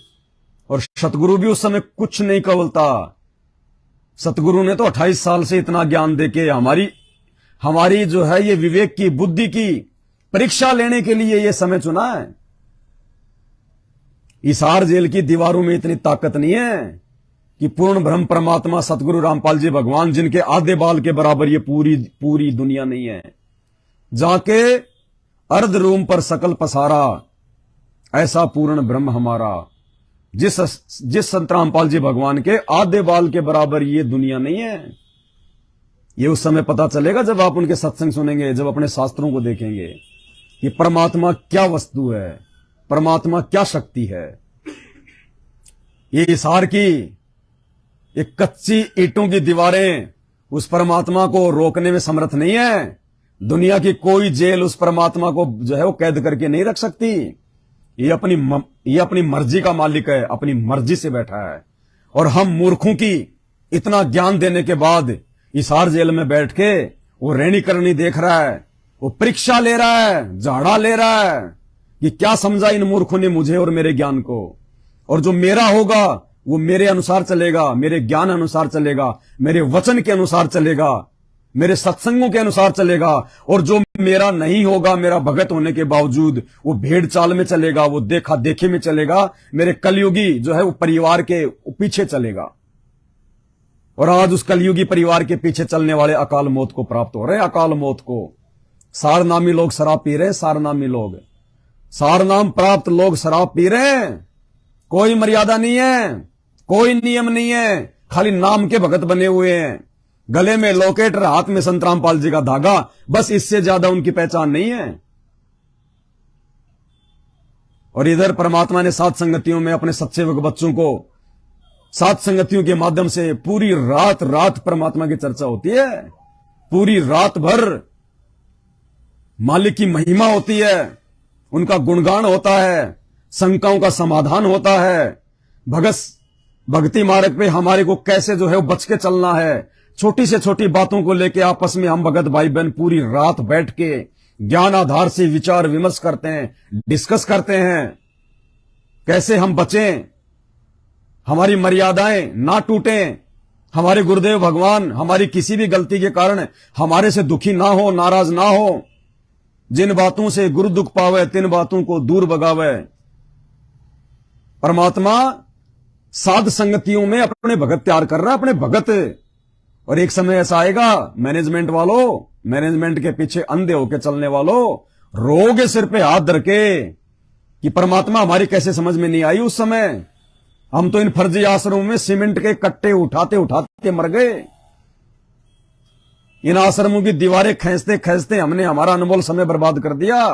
और सतगुरु भी उस समय कुछ नहीं कबूलता। सतगुरु ने तो 28 साल से इतना ज्ञान देके हमारी जो है ये विवेक की, बुद्धि की परीक्षा लेने के लिए ये समय चुना है। हिसार जेल की दीवारों में इतनी ताकत नहीं है कि पूर्ण ब्रह्म परमात्मा सतगुरु रामपाल जी भगवान, जिनके आधे बाल के बराबर ये पूरी दुनिया नहीं है, जाके अर्ध रूम पर सकल पसारा, ऐसा पूर्ण ब्रह्म हमारा। जिस संत रामपाल जी भगवान के आधे बाल के बराबर ये दुनिया नहीं है। ये उस समय पता चलेगा जब आप उनके सत्संग सुनेंगे, जब अपने शास्त्रों को देखेंगे कि परमात्मा क्या वस्तु है, परमात्मा क्या शक्ति है। ये हिसार की एक कच्ची ईंटों की दीवारें उस परमात्मा को रोकने में समर्थ नहीं है। दुनिया की कोई जेल उस परमात्मा को जो है वो कैद करके नहीं रख सकती। ये अपनी मर्जी का मालिक है, अपनी मर्जी से बैठा है। और हम मूर्खों की इतना ज्ञान देने के बाद हिसार जेल में बैठ के वो रैनी करनी देख रहा है, वो परीक्षा ले रहा है, झाड़ा ले रहा है कि क्या समझा इन मूर्खों ने मुझे और मेरे ज्ञान को। और जो मेरा होगा वो मेरे अनुसार चलेगा, मेरे ज्ञान अनुसार चलेगा, मेरे वचन के अनुसार चलेगा, मेरे सत्संगों के अनुसार चलेगा। और जो मेरा नहीं होगा, मेरा भगत होने के बावजूद, वो भेड़ चाल में चलेगा, वो देखा देखी में चलेगा, मेरे कलयुगी जो है वो परिवार के पीछे चलेगा। और आज उस कलयुगी परिवार के पीछे चलने वाले अकाल मौत को प्राप्त हो रहे हैं। अकाल मौत को सारनामी लोग शराब पी रहे हैं, सारनामी लोग, सारनाम प्राप्त लोग शराब पी रहे हैं। कोई मर्यादा नहीं है, कोई नियम नहीं है, खाली नाम के भगत बने हुए हैं। गले में लॉकेट, हाथ में संत रामपाल जी का धागा, बस इससे ज्यादा उनकी पहचान नहीं है। और इधर परमात्मा ने सात संगतियों में अपने सत्सेवक बच्चों को, सात संगतियों के माध्यम से पूरी रात परमात्मा की चर्चा होती है। पूरी रात भर मालिक की महिमा होती है, उनका गुणगान होता है, शंकाओं का समाधान होता है। भक्ति मार्ग पे हमारे को कैसे जो है वो बच के चलना है। छोटी से छोटी बातों को लेके आपस में हम भगत भाई बहन पूरी रात बैठ के ज्ञान आधार से विचार विमर्श करते हैं, डिस्कस करते हैं कैसे हम बचें, हमारी मर्यादाएं ना टूटें, हमारे गुरुदेव भगवान हमारी किसी भी गलती के कारण हमारे से दुखी ना हो, नाराज ना हो। जिन बातों से गुरु दुख पावे, तिन बातों को दूर भगावे। परमात्मा साध संगतियों में अपने भगत तैयार कर रहा है, अपने भगत। और एक समय ऐसा आएगा, मैनेजमेंट वालों, मैनेजमेंट के पीछे अंधे होके चलने वालों, रोगे सिर पे हाथ धर के कि परमात्मा हमारी कैसे समझ में नहीं आई। उस समय हम तो इन फर्जी आश्रमों में सीमेंट के कट्टे उठाते उठाते मर गए। इन आश्रमों की दीवारें खींचते खींचते हमने हमारा अनमोल समय बर्बाद कर दिया।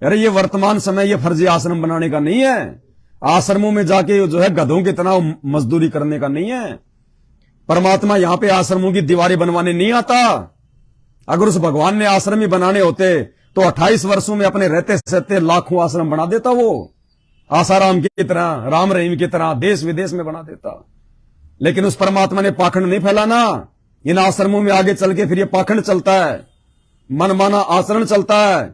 अरे ये वर्तमान समय ये फर्जी आश्रम बनाने का नहीं है, आश्रमों में जाके जो है गधों की तरह मजदूरी करने का नहीं है। परमात्मा यहां पे आश्रमों की दीवारें बनवाने नहीं आता। अगर उस भगवान ने आश्रम ही बनाने होते तो 28 वर्षों में अपने रहते सहते लाखों आश्रम बना देता। वो आसाराम की तरह, राम रहीम की तरह देश विदेश में बना देता। लेकिन उस परमात्मा ने पाखंड नहीं फैलाना, इन आश्रमों में आगे चल के फिर ये पाखंड चलता है, मनमाना आचरण चलता है।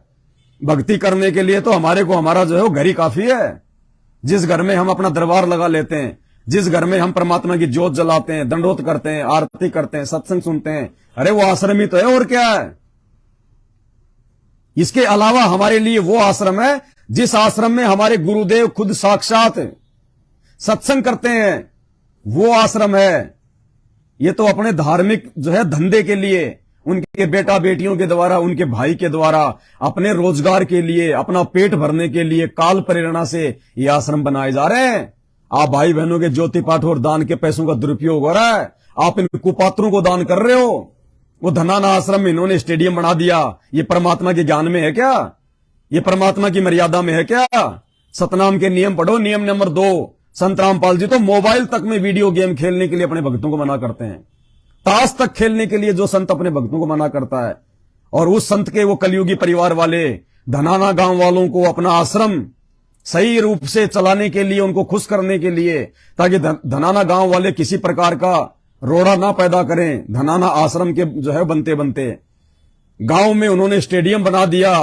भक्ति करने के लिए तो हमारे को हमारा जो है वो घर ही काफी है। जिस घर में हम अपना दरबार लगा लेते हैं, जिस घर में हम परमात्मा की ज्योत जलाते हैं, दंडोत करते हैं, आरती करते हैं, सत्संग सुनते हैं, अरे वो आश्रम ही तो है, और क्या है। इसके अलावा हमारे लिए वो आश्रम है जिस आश्रम में हमारे गुरुदेव खुद साक्षात सत्संग करते हैं, वो आश्रम है। ये तो अपने धार्मिक जो है धंधे के लिए, उनके बेटा बेटियों के द्वारा, उनके भाई के द्वारा, अपने रोजगार के लिए, अपना पेट भरने के लिए काल प्रेरणा से ये आश्रम बनाए जा रहे हैं। आप भाई बहनों के ज्योति पाठ और दान के पैसों का दुरुपयोग हो रहा है। आप इन कुपात्रों को दान कर रहे हो। वो धनाना आश्रम में इन्होंने स्टेडियम बना दिया। ये परमात्मा के ज्ञान में है क्या? ये परमात्मा की मर्यादा में है क्या? सतनाम के नियम पढ़ो। नियम नंबर 2, संत रामपाल जी तो मोबाइल तक में वीडियो गेम खेलने के लिए अपने भक्तों को मना करते हैं। ताश तक खेलने के लिए जो संत अपने भक्तों को मना करता है, और उस संत के वो कलयुगी परिवार वाले धनाना गांव वालों को अपना आश्रम सही रूप से चलाने के लिए, उनको खुश करने के लिए, ताकि धनाना गांव वाले किसी प्रकार का रोड़ा ना पैदा करें। धनाना आश्रम के जो है बनते बनते गांव में उन्होंने स्टेडियम बना दिया,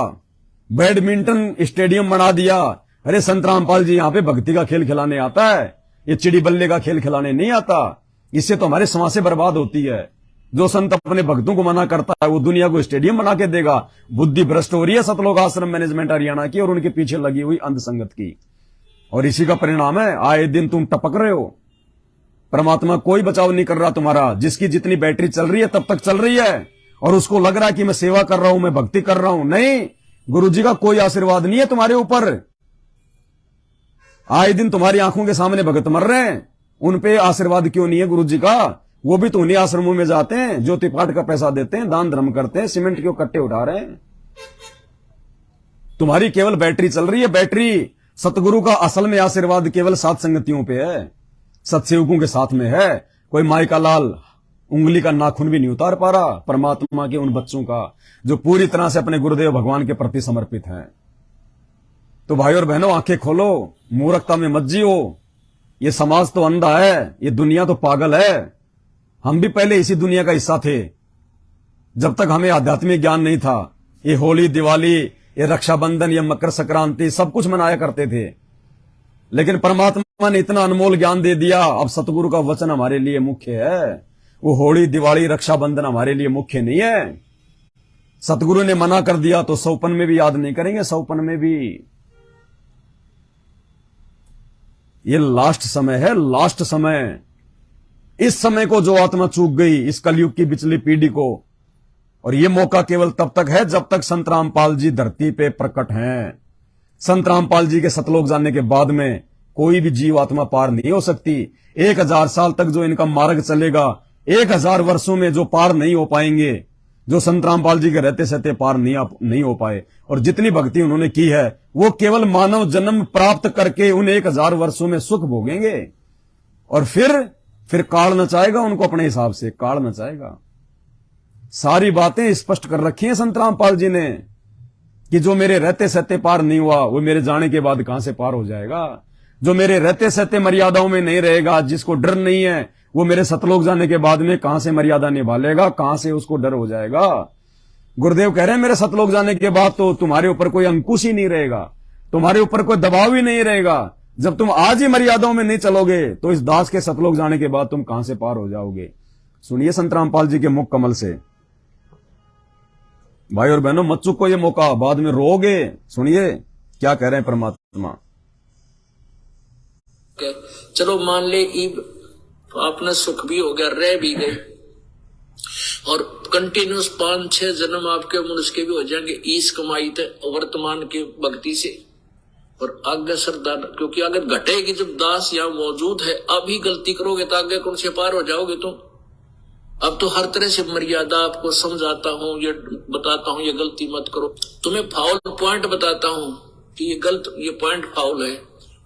बैडमिंटन स्टेडियम बना दिया। अरे संत रामपाल जी यहां पे भक्ति का खेल खिलाने आता है, ये चिड़ी बल्ले का खेल खिलाने नहीं आता। इससे तो हमारी समाज से बर्बाद होती है। जो संत अपने भक्तों को मना करता है वो दुनिया को स्टेडियम बना के देगा। बुद्धि भ्रष्ट हो रही है सतलोक आश्रम मैनेजमेंट हरियाणा की और उनके पीछे लगी हुई अंध संगत की, और इसी का परिणाम है आए दिन तुम टपक रहे हो। परमात्मा कोई बचाव नहीं कर रहा तुम्हारा। जिसकी जितनी बैटरी चल रही है तब तक चल रही है, और उसको लग रहा है कि मैं सेवा कर रहा हूं, मैं भक्ति कर रहा हूं। नहीं, गुरु जी का कोई आशीर्वाद नहीं है तुम्हारे ऊपर। आए दिन तुम्हारी आंखों के सामने भगत मर रहे हैं, उन पे आशीर्वाद क्यों नहीं है गुरु जी का? वो भी तो उन्हीं आश्रमों में जाते हैं, ज्योति पाठ का पैसा देते हैं, दान धर्म करते हैं, सीमेंट के कट्टे उठा रहे हैं। तुम्हारी केवल बैटरी चल रही है, बैटरी। सतगुरु का असल में आशीर्वाद केवल सात संगतियों पे है, सत्सेवकों के साथ में है। कोई माई का लाल उंगली का नाखून भी नहीं उतार पा रहा परमात्मा के उन बच्चों का जो पूरी तरह से अपने गुरुदेव भगवान के प्रति समर्पित हैं। तो भाई और बहनों, आंखें खोलो, मूर्खता में मत जियो। ये समाज तो अंधा है, ये दुनिया तो पागल है। हम भी पहले इसी दुनिया का हिस्सा थे। जब तक हमें आध्यात्मिक ज्ञान नहीं था, ये होली, दिवाली, ये रक्षाबंधन, ये मकर संक्रांति सब कुछ मनाया करते थे। लेकिन परमात्मा ने इतना अनमोल ज्ञान दे दिया, अब सतगुरु का वचन हमारे लिए मुख्य है। वो होली, दिवाली, रक्षाबंधन हमारे लिए मुख्य नहीं है। सतगुरु ने मना कर दिया तो सौपन में भी याद नहीं करेंगे, सौपन में भी। ये लास्ट समय है, लास्ट समय। इस समय को जो आत्मा चूक गई, इस कलयुग की पिछली पीढ़ी को, और ये मौका केवल तब तक है जब तक संत रामपाल जी धरती पे प्रकट हैं। संत रामपाल जी के सतलोक जाने के बाद में कोई भी जीव आत्मा पार नहीं हो सकती। 1000 साल तक जो इनका मार्ग चलेगा, 1000 वर्षों में जो पार नहीं हो पाएंगे, जो संत रामपाल जी के रहते सहते पार नहीं हो पाए, और जितनी भक्ति उन्होंने की है वो केवल मानव जन्म प्राप्त करके उन 1000 वर्षों में सुख भोगेंगे, और फिर काल नचाएगा उनको अपने हिसाब से, काल नचाएगा। सारी बातें स्पष्ट कर रखी हैं संत रामपाल जी ने कि जो मेरे रहते सहते पार नहीं हुआ वो मेरे जाने के बाद कहां से पार हो जाएगा। जो मेरे रहते सहते मर्यादाओं में नहीं रहेगा, जिसको डर नहीं है, वो मेरे सतलोक जाने के बाद में कहां से मर्यादा निभा लेगा, कहां से उसको डर हो जाएगा। गुरुदेव कह रहे हैं मेरे सतलोक जाने के बाद तो तुम्हारे ऊपर कोई अंकुश ही नहीं रहेगा, तुम्हारे ऊपर कोई दबाव ही नहीं रहेगा। जब तुम आज ही मर्यादाओं में नहीं चलोगे तो इस दास के सतलोक जाने के बाद तुम कहां से पार हो जाओगे। सुनिए संत रामपाल जी के मुख कमल से। भाई और बहनों, मत चूको ये मौका, बाद में रोओगे। सुनिए क्या कह रहे हैं परमात्मा। चलो मान ले अपना सुख भी हो गया, रह भी गए, और कंटिन्यूस 5-6 जन्म आपके मनुष्य के भी हो जाएंगे ईस कमाई थे वर्तमान की भक्ति से, और आगे सरदार, क्योंकि आगे घटेगी जब दास यहाँ मौजूद है। अभी गलती करोगे तो आगे कौन से पार हो जाओगे तुम। अब तो हर तरह से मर्यादा आपको समझाता हूँ, ये बताता हूँ ये गलती मत करो, तुम्हें फाउल पॉइंट बताता हूँ कि ये गलत, ये पॉइंट फाउल है,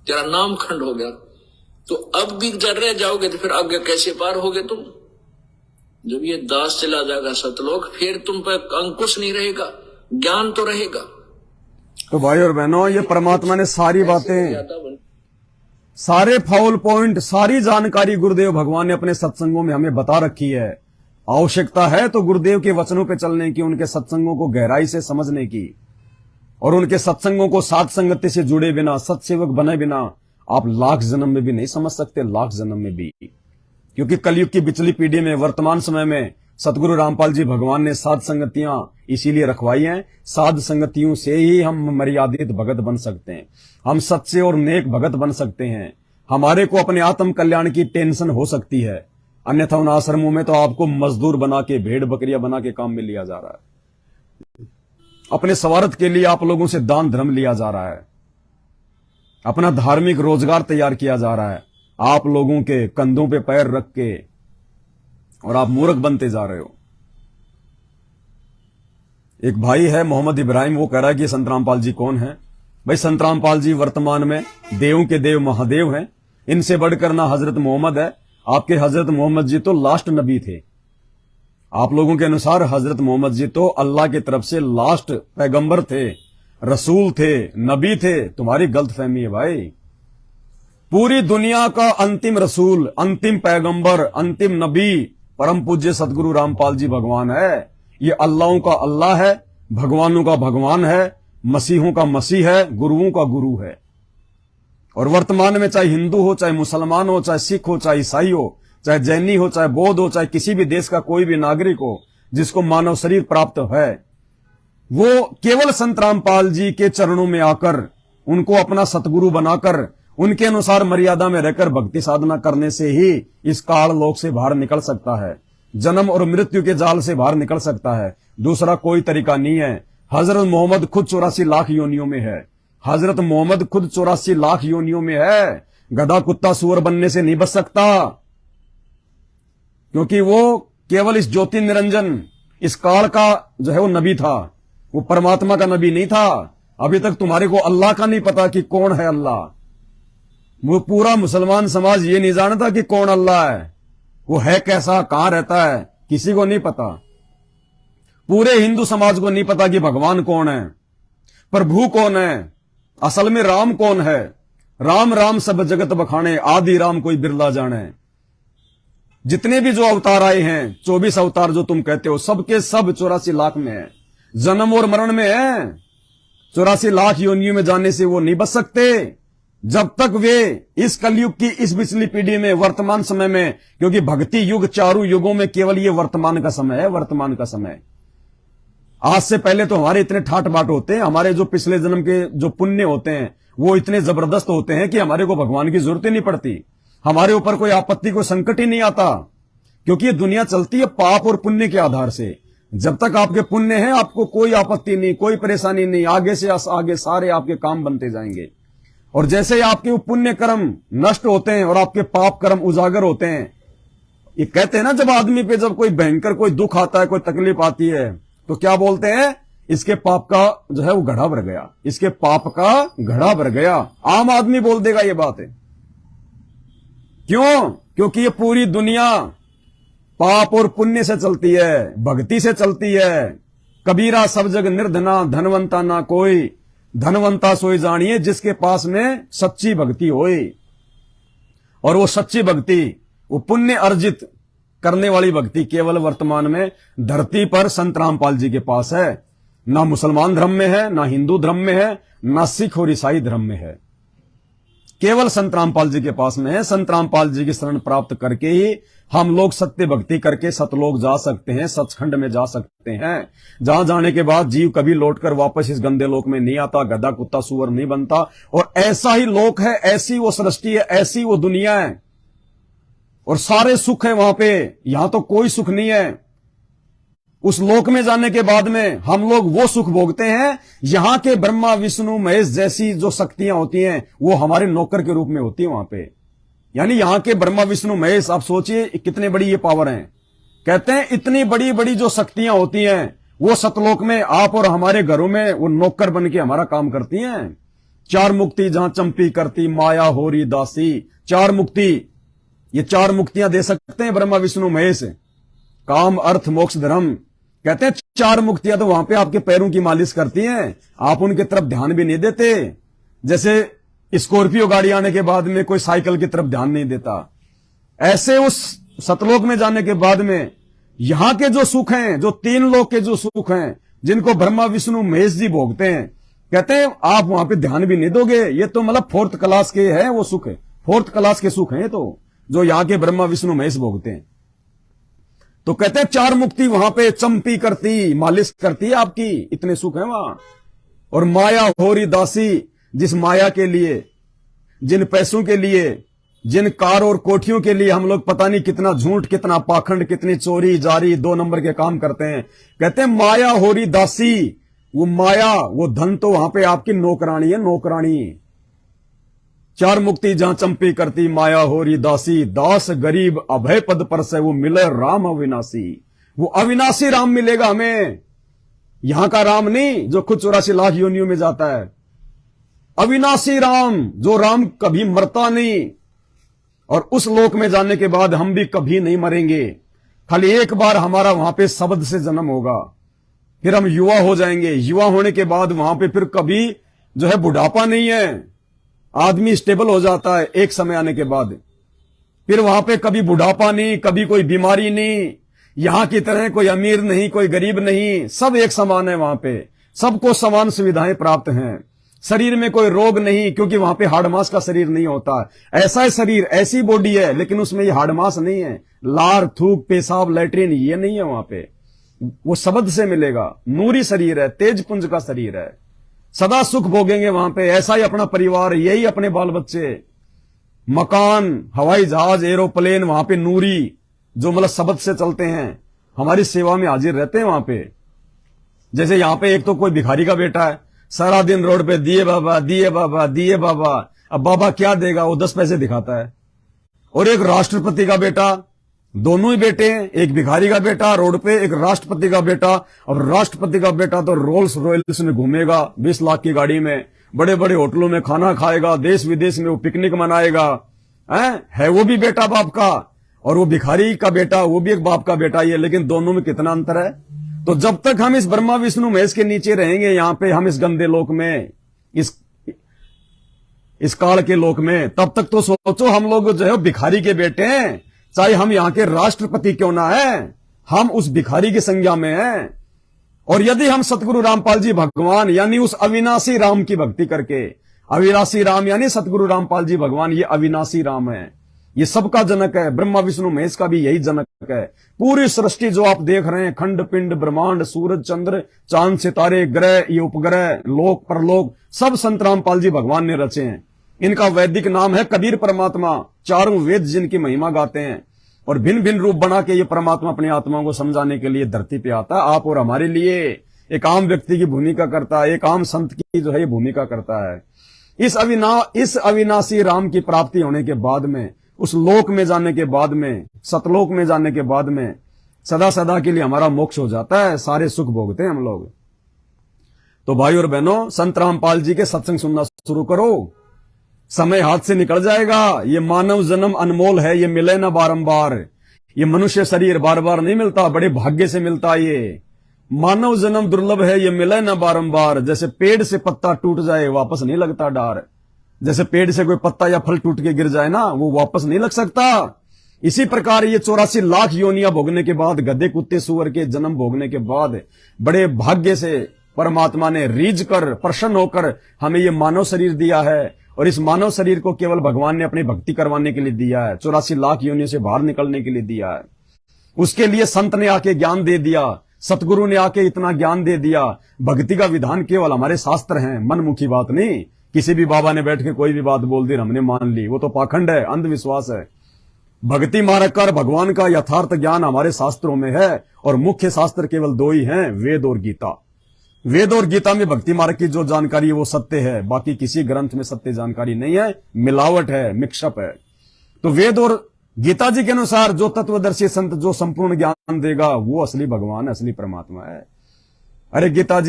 तेरा नाम खंड हो गया। तो अब भी जर रह जाओगे तो फिर आगे कैसे पार होगे तुम। जब ये दास चला जाएगा सतलोक, फिर तुम पर अंकुश नहीं रहेगा, ज्ञान तो रहेगा। तो भाई और बहनों, ये परमात्मा ने सारी बातें, सारे फाउल पॉइंट, सारी जानकारी गुरुदेव भगवान ने अपने सत्संगों में हमें बता रखी है। आवश्यकता है तो गुरुदेव के वचनों पे चलने की, उनके सत्संगों को गहराई से समझने की, और उनके सत्संगों को साथ संगति से जुड़े बिना, सत्सेवक बने बिना आप लाख जन्म में भी नहीं समझ सकते, लाख जन्म में भी। क्योंकि कलयुग की बिचली पीढ़ी में, वर्तमान समय में सतगुरु रामपाल जी भगवान ने साध संगतियां इसीलिए रखवाई हैं। साध संगतियों से ही हम मर्यादित भगत बन सकते हैं, हम सच्चे और नेक भगत बन सकते हैं। हमारे को अपने आत्म कल्याण की टेंशन हो सकती है, अन्यथा उन आश्रमों में तो आपको मजदूर बना के, भेड़ बकरियां बना के काम में लिया जा रहा है। अपने स्वार्थ के लिए आप लोगों से दान धर्म लिया जा रहा है, अपना धार्मिक रोजगार तैयार किया जा रहा है, आप लोगों के कंधों पे पैर रख के, और आप मूर्ख बनते जा रहे हो। एक भाई है मोहम्मद इब्राहिम, वो कह रहा है कि संत रामपाल जी कौन है। भाई संत रामपाल जी वर्तमान में देवों के देव महादेव हैं, इनसे बढ़कर ना हजरत मोहम्मद है। आपके हजरत मोहम्मद जी तो लास्ट नबी थे। आप लोगों के अनुसार हजरत मोहम्मद जी तो अल्लाह की तरफ से लास्ट पैगंबर थे, रसूल थे, नबी थे। तुम्हारी गलतफहमी है भाई। पूरी दुनिया का अंतिम रसूल, अंतिम पैगंबर, अंतिम नबी परम पूज्य सतगुरु रामपाल जी भगवान है। ये अल्लाहों का अल्लाह है, भगवानों का भगवान है, मसीहों का मसीह है, गुरुओं का गुरु है। और वर्तमान में चाहे हिंदू हो, चाहे मुसलमान हो, चाहे सिख हो, चाहे ईसाई हो, चाहे जैनी हो, चाहे बौद्ध हो, चाहे किसी भी देश का कोई भी नागरिक हो जिसको मानव शरीर प्राप्त है, वो केवल संत रामपाल जी के चरणों में आकर, उनको अपना सतगुरु बनाकर, उनके अनुसार मर्यादा में रहकर भक्ति साधना करने से ही इस काल लोक से बाहर निकल सकता है, जन्म और मृत्यु के जाल से बाहर निकल सकता है। दूसरा कोई तरीका नहीं है। हजरत मोहम्मद खुद 84 लाख योनियों में है। हजरत मोहम्मद खुद 84 लाख योनियों में है। गधा कुत्ता सुअर बनने से नहीं बच सकता, क्योंकि वो केवल इस ज्योति निरंजन, इस काल का जो है वो नबी था, वो परमात्मा का नबी नहीं था। अभी तक तुम्हारे को अल्लाह का नहीं पता कि कौन है अल्लाह। वो पूरा मुसलमान समाज ये नहीं जानता कि कौन अल्लाह है, वो है कैसा, कहां रहता है, किसी को नहीं पता। पूरे हिंदू समाज को नहीं पता कि भगवान कौन है, प्रभु कौन है, असल में राम कौन है। राम राम सब जगत बखाने, आदि राम कोई बिरला जाने। जितने भी जो अवतार आए हैं, 24 अवतार जो तुम कहते हो, सबके सब 84 लाख में है, जन्म और मरण में है। 84 लाख योनियों में जाने से वो नहीं बच सकते जब तक वे इस कलयुग की इस पिछली पीढ़ी में, वर्तमान समय में, क्योंकि भक्ति युग चारों युगों में केवल ये वर्तमान का समय है, वर्तमान का समय। आज से पहले तो हमारे इतने ठाट बाट होते हैं, हमारे जो पिछले जन्म के जो पुण्य होते हैं वो इतने जबरदस्त होते हैं कि हमारे को भगवान की जरूरत ही नहीं पड़ती, हमारे ऊपर कोई आपत्ति, कोई संकट ही नहीं आता, क्योंकि ये दुनिया चलती है पाप और पुण्य के आधार से। जब तक आपके पुण्य है आपको कोई आपत्ति नहीं, कोई परेशानी नहीं, आगे से आगे सारे आपके काम बनते जाएंगे। और जैसे ही आपके पुण्य कर्म नष्ट होते हैं और आपके पाप कर्म उजागर होते हैं, ये कहते हैं ना, जब आदमी पे जब कोई भयंकर कोई दुख आता है, कोई तकलीफ आती है, तो क्या बोलते हैं, इसके पाप का जो है वो घड़ा भर गया, इसके पाप का घड़ा भर गया। आम आदमी बोल देगा ये बात है। क्यों? क्योंकि ये पूरी दुनिया पाप और पुण्य से चलती है, भक्ति से चलती है। कबीरा सब जग निर्धना, धनवंता ना कोई, धनवंता सोई जानिए जिसके पास में सच्ची भक्ति होए। और वो सच्ची भक्ति, वो पुण्य अर्जित करने वाली भक्ति केवल वर्तमान में धरती पर संत रामपाल जी के पास है। ना मुसलमान धर्म में है, ना हिंदू धर्म में है, ना सिख और ईसाई धर्म में है, केवल संत रामपाल जी के पास में है। संत रामपाल जी की शरण प्राप्त करके ही हम लोग सत्य भक्ति करके सतलोक जा सकते हैं, सचखंड में जा सकते हैं, जहां जाने के बाद जीव कभी लौटकर वापस इस गंदे लोक में नहीं आता, गधा कुत्ता सुअर नहीं बनता। और ऐसा ही लोक है, ऐसी वो सृष्टि है, ऐसी वो दुनिया है, और सारे सुख है वहां पे। यहां तो कोई सुख नहीं है। उस लोक में जाने के बाद में हम लोग वो सुख भोगते हैं, यहां के ब्रह्मा विष्णु महेश जैसी जो शक्तियां होती हैं वो हमारे नौकर के रूप में होती है वहां पे। यानी यहां के ब्रह्मा विष्णु महेश, आप सोचिए कितने बड़ी ये पावर हैं। कहते हैं इतनी बड़ी बड़ी जो शक्तियां होती हैं वो सतलोक में आप और हमारे घरों में वो नौकर बन के हमारा काम करती हैं। चार मुक्ति जहां चंपी करती, माया होरी दासी, चार मुक्ति, ये चार मुक्तियां दे सकते हैं ब्रह्मा विष्णु महेश, काम अर्थ मोक्ष धर्म। कहते हैं चार मुक्तियां तो वहां पे आपके पैरों की मालिश करती हैं, आप उनकी तरफ ध्यान भी नहीं देते। जैसे स्कॉर्पियो गाड़ी आने के बाद में कोई साइकिल की तरफ ध्यान नहीं देता, ऐसे उस सतलोक में जाने के बाद में यहां के जो सुख हैं, जो 3 लोक के जो सुख हैं, जिनको ब्रह्मा विष्णु महेश जी भोगते हैं, कहते हैं आप वहां पे ध्यान भी नहीं दोगे, ये तो मतलब 4th क्लास के है वो सुख है, 4th क्लास के सुख हैं तो, जो यहां के ब्रह्मा विष्णु महेश भोगते हैं। तो कहते हैं 4 मुक्ति वहां पे चंपी करती, मालिश करती है आपकी, इतने सुख हैं वहां। और माया होरी दासी, जिस माया के लिए, जिन पैसों के लिए, जिन कार और कोठियों के लिए हम लोग पता नहीं कितना झूठ, कितना पाखंड, कितनी चोरी जारी 2 नंबर के काम करते हैं, कहते हैं माया होरी दासी, वो माया, वो धन तो वहां पे आपकी नौकरानी है, नौकरानी। 4 मुक्ति जहां चंपी करती, माया होरी दासी, दास गरीब अभय पद पर से वो मिले राम अविनाशी। वो अविनाशी राम मिलेगा हमें, यहां का राम नहीं जो खुद 84 लाख योनियों में जाता है, अविनाशी राम, जो राम कभी मरता नहीं। और उस लोक में जाने के बाद हम भी कभी नहीं मरेंगे, खाली एक बार हमारा वहां पे शब्द से जन्म होगा, फिर हम युवा हो जाएंगे। युवा होने के बाद वहां पे फिर कभी जो है बुढ़ापा नहीं है, आदमी स्टेबल हो जाता है एक समय आने के बाद, फिर वहां पे कभी बुढ़ापा नहीं, कभी कोई बीमारी नहीं, यहां की तरह कोई अमीर नहीं, कोई गरीब नहीं, सब एक समान है वहां पे, सबको समान सुविधाएं प्राप्त हैं, शरीर में कोई रोग नहीं, क्योंकि वहां पे हाड़ मांस का शरीर नहीं होता है। ऐसा है शरीर, ऐसी बॉडी है, लेकिन उसमें ये हाड़ मांस नहीं है, लार थूक पेशाब लैट्रिन ये नहीं है वहां पे, वो शब्द से मिलेगा, नूरी शरीर है, तेज पुंज का शरीर है, सदा सुख भोगेंगे वहां पे। ऐसा ही अपना परिवार, यही अपने बाल बच्चे, मकान, हवाई जहाज, एरोप्लेन, वहां पे नूरी जो मतलब शब्द से चलते हैं, हमारी सेवा में हाजिर रहते हैं वहां पे। जैसे यहां पे एक तो कोई भिखारी का बेटा है, सारा दिन रोड पे दिए बाबा दिए बाबा दिए बाबा, अब बाबा क्या देगा, वो 10 पैसे दिखाता है। और एक राष्ट्रपति का बेटा, दोनों ही बेटे हैं, एक भिखारी का बेटा रोड पे, एक राष्ट्रपति का बेटा। और राष्ट्रपति का बेटा तो रोल्स रॉयल्स में घूमेगा, 20 लाख की गाड़ी में, बड़े बड़े होटलों में खाना खाएगा, देश विदेश में वो पिकनिक मनाएगा, है वो भी बेटा बाप का, और वो भिखारी का बेटा वो भी एक बाप का बेटा ही है, लेकिन दोनों में कितना अंतर है। तो जब तक हम इस ब्रह्मा विष्णु महेश के नीचे रहेंगे, यहां पे हम इस गंदे लोक में, इस काल के लोक में, तब तक तो सोचो हम लोग जो है भिखारी के बेटे हैं, चाहे हम यहां के राष्ट्रपति क्यों ना है, हम उस भिखारी की संज्ञा में हैं। और यदि हम सतगुरु रामपाल जी भगवान यानी उस अविनाशी राम की भक्ति करके, अविनाशी राम यानी सतगुरु रामपाल जी भगवान, ये अविनाशी राम है, ये सबका जनक है, ब्रह्मा विष्णु महेश का भी यही जनक है। पूरी सृष्टि जो आप देख रहे हैं, खंड पिंड ब्रह्मांड, सूरज चंद्र चांद सितारे ग्रह, ये उपग्रह, लोक परलोक, सब संत रामपाल जी भगवान ने रचे हैं। इनका वैदिक नाम है कबीर परमात्मा, 4 वेद जिनकी महिमा गाते हैं। और भिन्न भिन्न रूप बना के ये परमात्मा अपनी आत्मा को समझाने के लिए धरती पे आता है, आप और हमारे लिए एक आम व्यक्ति की भूमिका करता है, एक आम संत की जो है ये भूमिका करता है। इस अविनाशी राम की प्राप्ति होने के बाद में, उस लोक में जाने के बाद में, सतलोक में जाने के बाद में सदा सदा के लिए हमारा मोक्ष हो जाता है, सारे सुख भोगते हैं हम लोग। तो भाई और बहनों, संत रामपाल जी के सत्संग सुनना शुरू करो, समय हाथ से निकल जाएगा। ये मानव जन्म अनमोल है, ये मिले ना बारंबार, ये मनुष्य शरीर बार बार नहीं मिलता, बड़े भाग्य से मिलता है। ये मानव जन्म दुर्लभ है, ये मिले ना बारंबार। जैसे पेड़ से पत्ता टूट जाए वापस नहीं लगता डार, जैसे पेड़ से कोई पत्ता या फल टूट के गिर जाए ना, वो वापस नहीं लग सकता। इसी प्रकार ये 84 लाख योनियां भोगने के बाद, गधे कुत्ते सुअर के जन्म भोगने के बाद, बड़े भाग्य से परमात्मा ने रीझ कर, प्रसन्न होकर हमें ये मानव शरीर दिया है। और इस मानव शरीर को केवल भगवान ने अपनी भक्ति करवाने के लिए दिया है, 84 लाख योनियों से बाहर निकलने के लिए दिया है। उसके लिए संत ने आके ज्ञान दे दिया, सतगुरु ने आके इतना ज्ञान दे दिया। भक्ति का विधान केवल हमारे शास्त्र हैं, मनमुखी बात नहीं। किसी भी बाबा ने बैठ के कोई भी बात बोल दी हमने मान ली, वो तो पाखंड है, अंधविश्वास है। भक्ति मार्ग कर भगवान का यथार्थ ज्ञान हमारे शास्त्रों में है, और मुख्य शास्त्र केवल 2 ही हैं, वेद और गीता। वेद और गीता में भक्ति मार्ग की जो जानकारी है वो सत्य है, बाकी किसी ग्रंथ में सत्य जानकारी नहीं है, मिलावट है, मिक्सअप है। तो वेद और गीता जी के अनुसार जो तत्वदर्शी संत जो संपूर्ण ज्ञान देगा वो असली भगवान, असली परमात्मा है। अरे गीता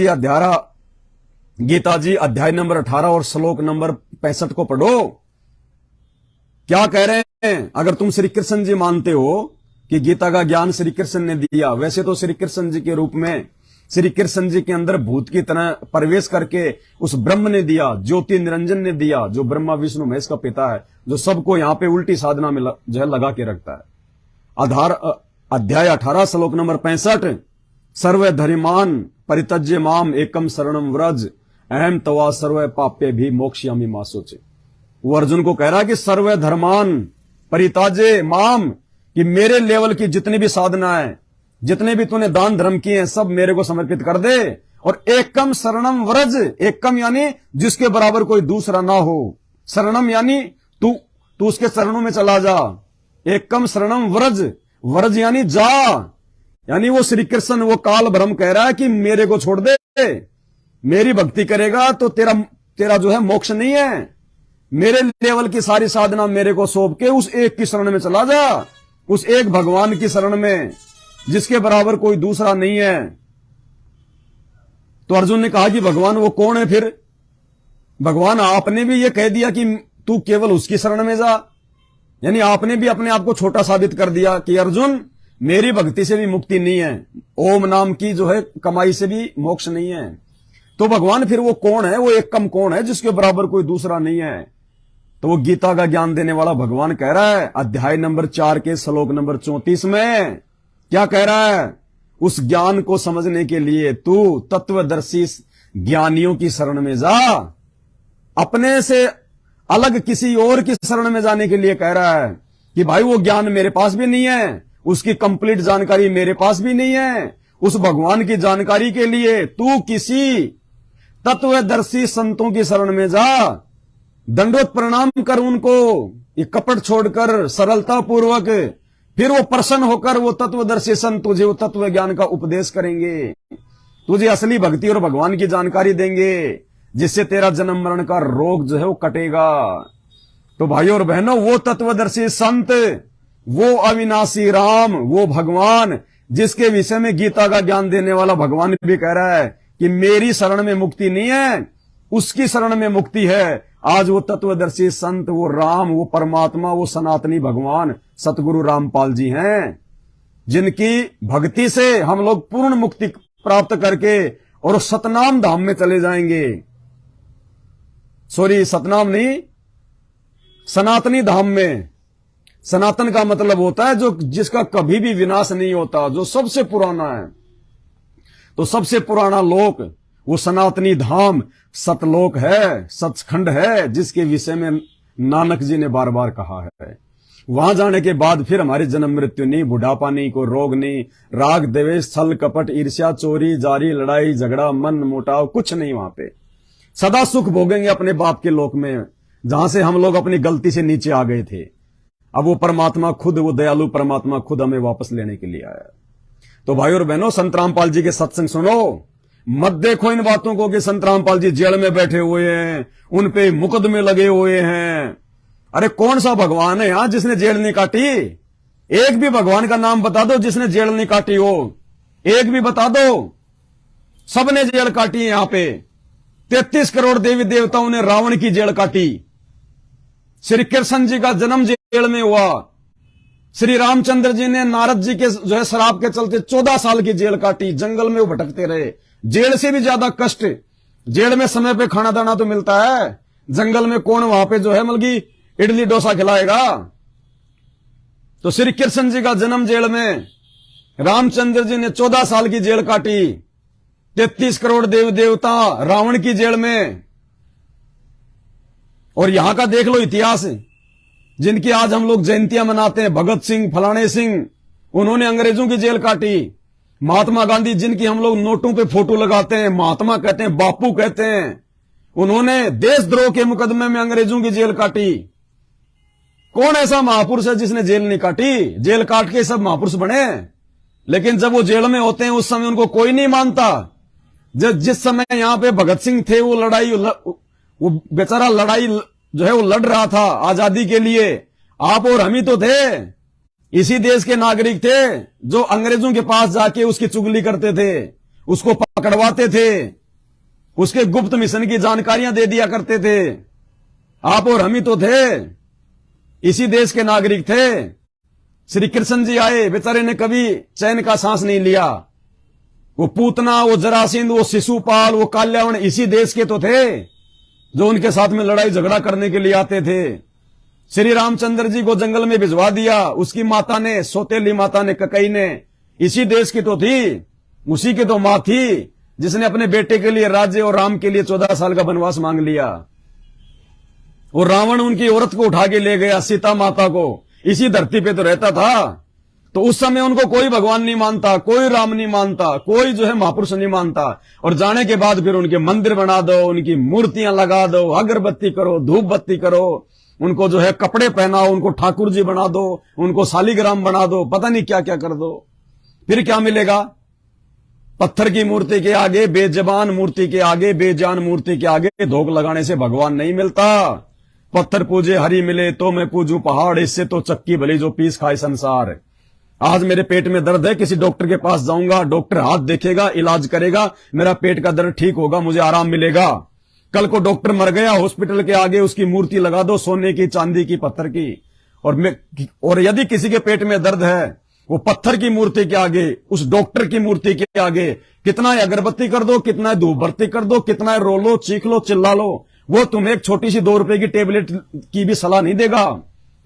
जी अध्याय नंबर 18 और श्लोक नंबर 65 को पढ़ो, क्या कह रहे हैं। अगर तुम श्री कृष्ण जी मानते हो कि गीता का ज्ञान श्री कृष्ण ने दिया, वैसे तो श्री कृष्ण जी के रूप में श्री कृष्ण जी के अंदर भूत की तरह प्रवेश करके उस ब्रह्म ने दिया, ज्योति निरंजन ने दिया, जो ब्रह्मा विष्णु महेश का पिता है, जो सबको यहाँ पे उल्टी साधना में जो है लगा के रखता है। अध्याय 18 श्लोक नंबर 65, सर्वे धरिमान परित्यज्य माम एकम शरणम व्रज अहम तवा सर्वे पाप्य भी मोक्षयामि मा सोचे। वो अर्जुन को कह रहा है कि सर्वे धर्मान परिताजे माम, कि मेरे लेवल की जितनी भी साधना है, जितने भी तूने दान धर्म किए हैं, सब मेरे को समर्पित कर दे। और एकम शरणम व्रज, एकम यानी जिसके बराबर कोई दूसरा ना हो, शरणम यानी तू उसके चरणों में चला जा। एकम शरणम व्रज, व्रज यानी जा, यानी वो श्री कृष्ण वो काल ब्रह्म कह रहा है कि मेरे को छोड़ दे, मेरी भक्ति करेगा तो तेरा जो है मोक्ष नहीं है। मेरे लेवल की सारी साधना मेरे को सौंप के उस एक की शरण में चला जा, उस एक भगवान की शरण में जिसके बराबर कोई दूसरा नहीं है। तो अर्जुन ने कहा कि भगवान वो कौन है फिर? भगवान आपने भी ये कह दिया कि तू केवल उसकी शरण में जा, यानी आपने भी अपने आप को छोटा साबित कर दिया कि अर्जुन मेरी भक्ति से भी मुक्ति नहीं है, ओम नाम की जो है कमाई से भी मोक्ष नहीं है। तो भगवान फिर वो कौन है? वो एकम कौन है जिसके बराबर कोई दूसरा नहीं है? तो वो गीता का ज्ञान देने वाला भगवान कह रहा है अध्याय नंबर 4 के श्लोक नंबर 34 में, क्या कह रहा है? उस ज्ञान को समझने के लिए तू तत्वदर्शी ज्ञानियों की शरण में जा, अपने से अलग किसी और की शरण में जाने के लिए कह रहा है कि भाई वो ज्ञान मेरे पास भी नहीं है, उसकी कंप्लीट जानकारी मेरे पास भी नहीं है। उस भगवान की जानकारी के लिए तू किसी तत्वदर्शी संतों की शरण में जा, दंडवत प्रणाम कर उनको, ये कपट छोड़कर सरलता पूर्वक, फिर वो प्रसन्न होकर वो तत्वदर्शी संत तुझे वो तत्व ज्ञान का उपदेश करेंगे, तुझे असली भक्ति और भगवान की जानकारी देंगे, जिससे तेरा जन्म मरण का रोग जो है वो कटेगा। तो भाइयों और बहनों, वो तत्वदर्शी संत, वो अविनाशी राम, वो भगवान जिसके विषय में गीता का ज्ञान देने वाला भगवान भी कह रहा है कि मेरी शरण में मुक्ति नहीं है, उसकी शरण में मुक्ति है। आज वो तत्वदर्शी संत, वो राम, वो परमात्मा, वो सनातनी भगवान सतगुरु रामपाल जी हैं, जिनकी भक्ति से हम लोग पूर्ण मुक्ति प्राप्त करके और सतनाम धाम में चले जाएंगे। सॉरी, सतनाम नहीं, सनातनी धाम में। सनातन का मतलब होता है जो जिसका कभी भी विनाश नहीं होता, जो सबसे पुराना है। तो सबसे पुराना लोक वो सनातनी धाम सतलोक है, सचखंड है, जिसके विषय में नानक जी ने बार बार कहा है। वहां जाने के बाद फिर हमारी जन्म मृत्यु नहीं, बुढ़ापा नहीं, कोई रोग नहीं, राग द्वेष छल कपट ईर्ष्या चोरी जारी लड़ाई झगड़ा मन मुटाव कुछ नहीं। वहां पे सदा सुख भोगेंगे अपने बाप के लोक में, जहां से हम लोग अपनी गलती से नीचे आ गए थे। अब वो परमात्मा खुद, वो दयालु परमात्मा खुद हमें वापस लेने के लिए आया। तो भाई और बहनों, संत रामपाल जी के सत्संग सुनो, मत देखो इन बातों को कि संत रामपाल जी जेल में बैठे हुए हैं, उन पे मुकदमे लगे हुए हैं। अरे कौन सा भगवान है यहां जिसने जेल नहीं काटी? एक भी भगवान का नाम बता दो जिसने जेल नहीं काटी हो, एक भी बता दो। सबने जेल काटी है यहां पे। 33 करोड़ देवी देवताओं ने रावण की जेल काटी। श्री कृष्ण जी का जन्म जेल में हुआ। श्री रामचंद्र जी ने नारद जी के जो है श्राप के चलते 14 साल की जेल काटी, जंगल में वो भटकते रहे। जेल से भी ज्यादा कष्ट, जेल में समय पे खाना दाना तो मिलता है, जंगल में कौन वहां पे जो है मलगी इडली डोसा खिलाएगा। तो श्री कृष्ण जी का जन्म जेल में, रामचंद्र जी ने 14 साल की जेल काटी, 33 करोड़ देवी देवता रावण की जेल में। और यहां का देख लो इतिहास, जिनकी आज हम लोग जयंतियां मनाते हैं, भगत सिंह फलाने सिंह, उन्होंने अंग्रेजों की जेल काटी। महात्मा गांधी, जिनकी हम लोग नोटों पे फोटो लगाते हैं, महात्मा कहते हैं, बापू कहते हैं, उन्होंने देशद्रोह के मुकदमे में अंग्रेजों की जेल काटी। कौन ऐसा महापुरुष है जिसने जेल नहीं काटी? जेल काट के सब महापुरुष बने, लेकिन जब वो जेल में होते हैं उस समय उनको कोई नहीं मानता। जिस समय यहां पे भगत सिंह थे, वो लड़ाई, वो बेचारा लड़ाई जो है वो लड़ रहा था आजादी के लिए। आप और हम ही तो थे, इसी देश के नागरिक थे जो अंग्रेजों के पास जाके उसकी चुगली करते थे, उसको पकड़वाते थे, उसके गुप्त मिशन की जानकारियां दे दिया करते थे। आप और हम ही तो थे, इसी देश के नागरिक थे। श्री कृष्ण जी आए, बेचारे ने कभी चैन का सांस नहीं लिया। वो पूतना, वो जरासिंध, वो शिशुपाल, वो काल्यावन इसी देश के तो थे जो उनके साथ में लड़ाई झगड़ा करने के लिए आते थे। श्री रामचंद्र जी को जंगल में भिजवा दिया। उसकी माता ने, सौतेली माता ने, ककई ने, इसी देश की तो थी, उसी की तो मां थी जिसने अपने बेटे के लिए राज्य और राम के लिए 14 साल का वनवास मांग लिया। और रावण उनकी औरत को उठा के ले गया, सीता माता को। इसी धरती पे तो रहता था। तो उस समय उनको कोई भगवान नहीं मानता, कोई राम नहीं मानता, कोई जो है महापुरुष नहीं मानता। और जाने के बाद फिर उनके मंदिर बना दो, उनकी मूर्तियां लगा दो, अगरबत्ती करो, धूप बत्ती करो, उनको जो है कपड़े पहनाओ, उनको ठाकुर जी बना दो, उनको शालिग्राम बना दो, पता नहीं क्या क्या कर दो। फिर क्या मिलेगा? पत्थर की मूर्ति के आगे, बेजबान मूर्ति के आगे, बेजान मूर्ति के आगे धोख लगाने से भगवान नहीं मिलता। पत्थर पूजे हरि मिले तो मैं पूजूं पहाड़, इससे तो चक्की भली जो पीस खाए संसार। आज मेरे पेट में दर्द है, किसी डॉक्टर के पास जाऊंगा, डॉक्टर हाथ देखेगा, इलाज करेगा, मेरा पेट का दर्द ठीक होगा, मुझे आराम मिलेगा। कल को डॉक्टर मर गया, हॉस्पिटल के आगे उसकी मूर्ति लगा दो, सोने की, चांदी की, पत्थर की। और यदि किसी के पेट में दर्द है, वो पत्थर की मूर्ति के आगे, उस डॉक्टर की मूर्ति के आगे कितना अगरबत्ती कर दो, कितना धूप बत्ती कर दो, कितना रो लो, चीख लो, चिल्ला लो, वो तुम्हें एक छोटी सी 2 रुपए की टेबलेट की भी सलाह नहीं देगा,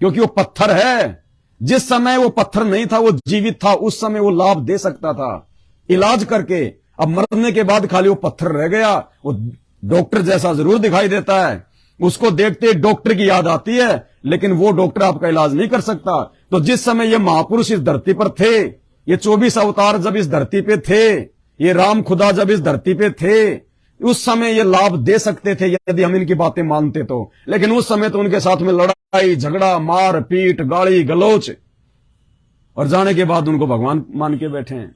क्योंकि वो पत्थर है। जिस समय वो पत्थर नहीं था, वो जीवित था, उस समय वो लाभ दे सकता था इलाज करके। अब मरने के बाद खाली वो पत्थर रह गया। वो डॉक्टर जैसा जरूर दिखाई देता है, उसको देखते डॉक्टर की याद आती है, लेकिन वो डॉक्टर आपका इलाज नहीं कर सकता। तो जिस समय ये महापुरुष इस धरती पर थे, ये 24 अवतार जब इस धरती पे थे, ये राम खुदा जब इस धरती पे थे, उस समय ये लाभ दे सकते थे यदि हम इनकी बातें मानते तो। लेकिन उस समय तो उनके साथ में लड़ाई झगड़ा, मार पीट, गाली गलोच, और जाने के बाद उनको भगवान मान के बैठे हैं।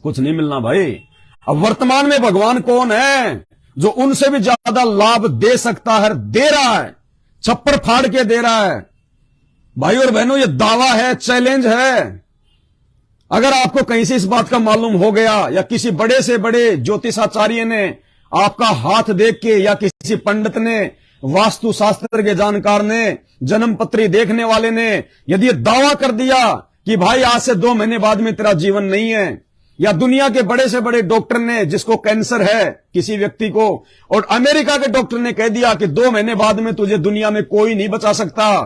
कुछ नहीं मिलना भाई। अब वर्तमान में भगवान कौन है जो उनसे भी ज्यादा लाभ दे सकता है, दे रहा है, छप्पर फाड़ के दे रहा है। भाई और बहनों, ये दावा है, चैलेंज है। अगर आपको कहीं से इस बात का मालूम हो गया, या किसी बड़े से बड़े ज्योतिषाचार्य ने आपका हाथ देख के, या किसी पंडित ने, वास्तु शास्त्र के जानकार ने, जन्मपत्री देखने वाले ने यदि ये दावा कर दिया कि भाई आज से 2 महीने बाद में तेरा जीवन नहीं है, या दुनिया के बड़े से बड़े डॉक्टर ने, जिसको कैंसर है किसी व्यक्ति को, और अमेरिका के डॉक्टर ने कह दिया कि 2 महीने बाद में तुझे दुनिया में कोई नहीं बचा सकता,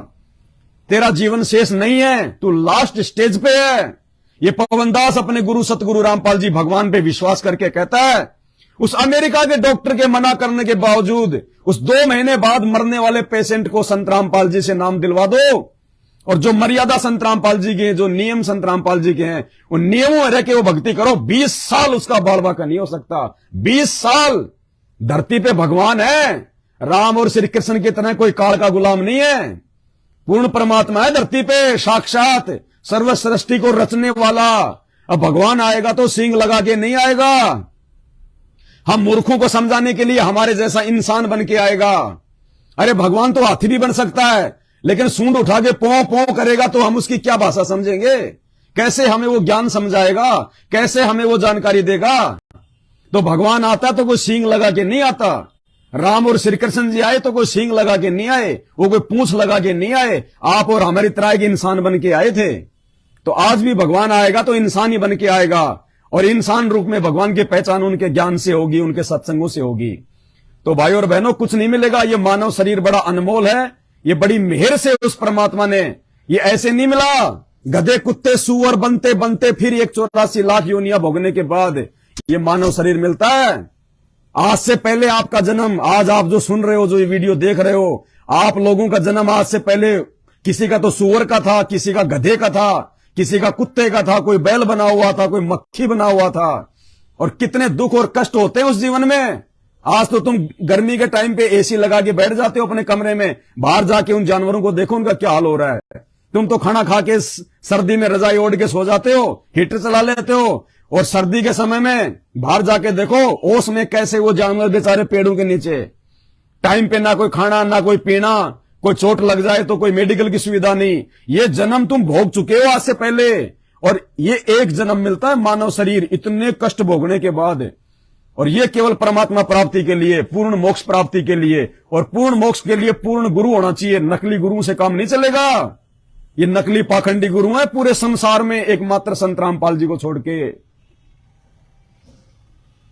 तेरा जीवन शेष नहीं है, तू लास्ट स्टेज पे है। ये पवनदास अपने गुरु सतगुरु रामपाल जी भगवान पे विश्वास करके कहता है, उस अमेरिका के डॉक्टर के मना करने के बावजूद उस 2 महीने बाद मरने वाले पेशेंट को संत रामपाल जी से नाम दिलवा दो, और जो मर्यादा संत रामपाल जी के, जो नियम संत रामपाल जी के हैं, उन नियमों में रह के वो भक्ति करो, 20 साल उसका बाल बाका नहीं हो सकता। 20 साल धरती पे भगवान है। राम और श्री कृष्ण की तरह कोई काल का गुलाम नहीं है, पूर्ण परमात्मा है धरती पे, साक्षात सर्व सृष्टि को रचने वाला। अब भगवान आएगा तो सींग लगा के नहीं आएगा, हम मूर्खों को समझाने के लिए हमारे जैसा इंसान बन के आएगा। अरे भगवान तो हाथी भी बन सकता है, लेकिन सूंड उठा के पौ पौ करेगा तो हम उसकी क्या भाषा समझेंगे? कैसे हमें वो ज्ञान समझाएगा? कैसे हमें वो जानकारी देगा? तो भगवान आता तो कोई सींग लगा के नहीं आता। राम और श्री कृष्ण जी आए तो कोई सींग लगा के नहीं आए, वो कोई पूंछ लगा के नहीं आए, आप और हमारी तरह के इंसान बन के आए थे। तो आज भी भगवान आएगा तो इंसान ही बन के आएगा, और इंसान रूप में भगवान की पहचान उनके ज्ञान से होगी, उनके सत्संगों से होगी। तो भाई और बहनों, कुछ नहीं मिलेगा। ये मानव शरीर बड़ा अनमोल है, ये बड़ी मेहर से उस परमात्मा ने, ये ऐसे नहीं मिला। गधे कुत्ते सूअर बनते बनते फिर 184 लाख योनियां भोगने के बाद ये मानव शरीर मिलता है। आज से पहले आपका जन्म, आज आप जो सुन रहे हो, जो ये वीडियो देख रहे हो, आप लोगों का जन्म आज से पहले किसी का तो सूअर का था, किसी का गधे का था, किसी का कुत्ते का था, कोई बैल बना हुआ था, कोई मक्खी बना हुआ था। और कितने दुख और कष्ट होते हैं उस जीवन में। आज तो तुम गर्मी के टाइम पे एसी लगा के बैठ जाते हो अपने कमरे में, बाहर जाके उन जानवरों को देखो उनका क्या हाल हो रहा है। तुम तो खाना खा के सर्दी में रजाई ओढ़ के सो जाते हो, हीटर चला लेते हो, और सर्दी के समय में बाहर जाके देखो ओस में कैसे वो जानवर बेचारे पेड़ों के नीचे, टाइम पे ना कोई खाना ना कोई पीना, कोई चोट लग जाए तो कोई मेडिकल की सुविधा नहीं। ये जन्म तुम भोग चुके हो आज से पहले, और ये एक जन्म मिलता है मानव शरीर इतने कष्ट भोगने के बाद। और ये केवल परमात्मा प्राप्ति के लिए, पूर्ण मोक्ष प्राप्ति के लिए, और पूर्ण मोक्ष के लिए पूर्ण गुरु होना चाहिए। नकली गुरु से काम नहीं चलेगा। ये नकली पाखंडी गुरु है पूरे संसार में, एकमात्र संत रामपाल जी को छोड़ के।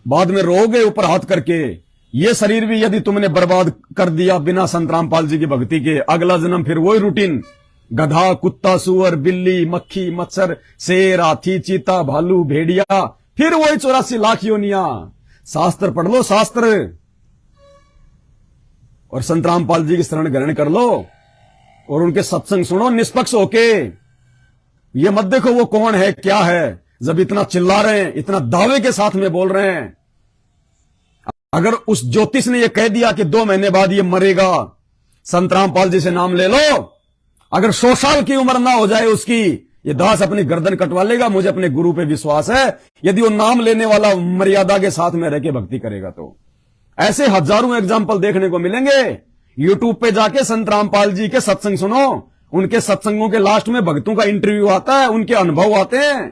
बाद में रोगे ऊपर हाथ करके, ये शरीर भी यदि तुमने बर्बाद कर दिया बिना संत रामपाल जी की भक्ति के, अगला जन्म फिर वही रूटीन, गधा, कुत्ता, सुअर, बिल्ली, मक्खी, मच्छर, शेर, हाथी, चीता, भालू, भेड़िया, फिर वही 84 लाख योनियां। शास्त्र पढ़ लो, शास्त्र, और संत रामपाल जी की शरण ग्रहण कर लो और उनके सत्संग सुनो निष्पक्ष होके। ये मत देखो वो कौन है क्या है, जब इतना चिल्ला रहे हैं, इतना दावे के साथ में बोल रहे हैं। अगर उस ज्योतिष ने ये कह दिया कि 2 महीने बाद ये मरेगा, संत रामपाल जी से नाम ले लो, अगर 100 साल की उम्र ना हो जाए उसकी, ये दास अपनी गर्दन कटवा लेगा। मुझे अपने गुरु पे विश्वास है, यदि वो नाम लेने वाला मर्यादा के साथ में रह के भक्ति करेगा तो। ऐसे हजारों एग्जाम्पल देखने को मिलेंगे। यूट्यूब पे जाके संत रामपाल जी के सत्संग सुनो, उनके सत्संगों के लास्ट में भक्तों का इंटरव्यू आता है, उनके अनुभव आते हैं,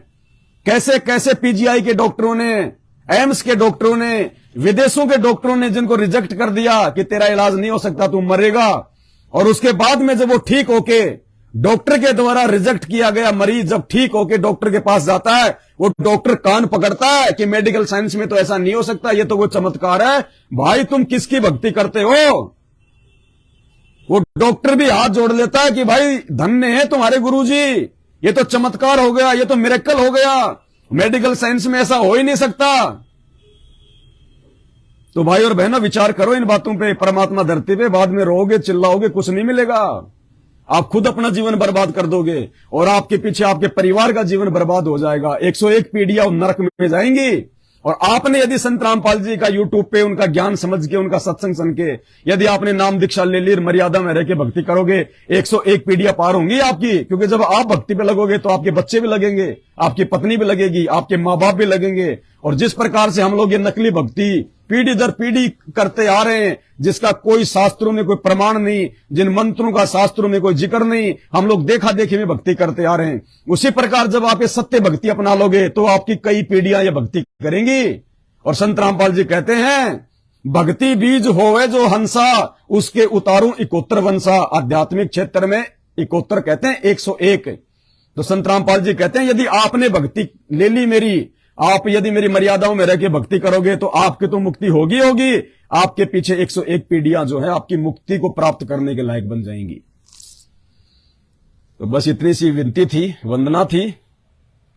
कैसे कैसे पीजीआई के डॉक्टरों ने, एम्स के डॉक्टरों ने, विदेशों के डॉक्टरों ने जिनको रिजेक्ट कर दिया कि तेरा इलाज नहीं हो सकता, तू मरेगा, और उसके बाद में जब वो ठीक होके, डॉक्टर के द्वारा रिजेक्ट किया गया मरीज जब ठीक होके डॉक्टर के पास जाता है, वो डॉक्टर कान पकड़ता है कि मेडिकल साइंस में तो ऐसा नहीं हो सकता, ये तो वो चमत्कार है। भाई तुम किसकी भक्ति करते हो? वो डॉक्टर भी हाथ जोड़ लेता है कि भाई धन्य है तुम्हारे गुरुजी, ये तो चमत्कार हो गया, ये तो मिरेकल हो गया, मेडिकल साइंस में ऐसा हो ही नहीं सकता। तो भाई और बहनों विचार करो इन बातों पे। परमात्मा धरती पे बाद में रोओगे, चिल्लाओगे, कुछ नहीं मिलेगा। आप खुद अपना जीवन बर्बाद कर दोगे और आपके पीछे आपके परिवार का जीवन बर्बाद हो जाएगा। 101 पीढ़ियां नरक में जाएंगी। और आपने यदि संत रामपाल जी का यूट्यूब पे उनका ज्ञान समझ के, उनका सत्संग सुन के, यदि आपने नाम दीक्षा ले ली, मर्यादा में रह के भक्ति करोगे, 101 पीढ़ियां पार होंगी आपकी। क्योंकि जब आप भक्ति पे लगोगे तो आपके बच्चे भी लगेंगे, आपकी पत्नी भी लगेगी, आपके माँ बाप भी लगेंगे। और जिस प्रकार से हम लोग ये नकली भक्ति पीढ़ी दर पीढ़ी करते आ रहे हैं, जिसका कोई शास्त्रों में कोई प्रमाण नहीं, जिन मंत्रों का शास्त्रों में कोई जिक्र नहीं, हम लोग देखा देखी में भक्ति करते आ रहे हैं, उसी प्रकार जब आप ये सत्य भक्ति अपना लोगे तो आपकी कई पीढ़ियां ये भक्ति करेंगी। और संत रामपाल जी कहते हैं, भक्ति बीज होवे जो हंसा, उसके उतारूं 71 वंशा। आध्यात्मिक क्षेत्र में 71 कहते हैं 101। तो संत रामपाल जी कहते हैं, यदि आपने भक्ति ले ली मेरी, आप यदि मेरी मर्यादाओं में रह के भक्ति करोगे तो आपकी तो मुक्ति होगी होगी, आपके पीछे 101 पीढ़ियां जो है आपकी मुक्ति को प्राप्त करने के लायक बन जाएंगी। तो बस इतनी सी विनती थी, वंदना थी।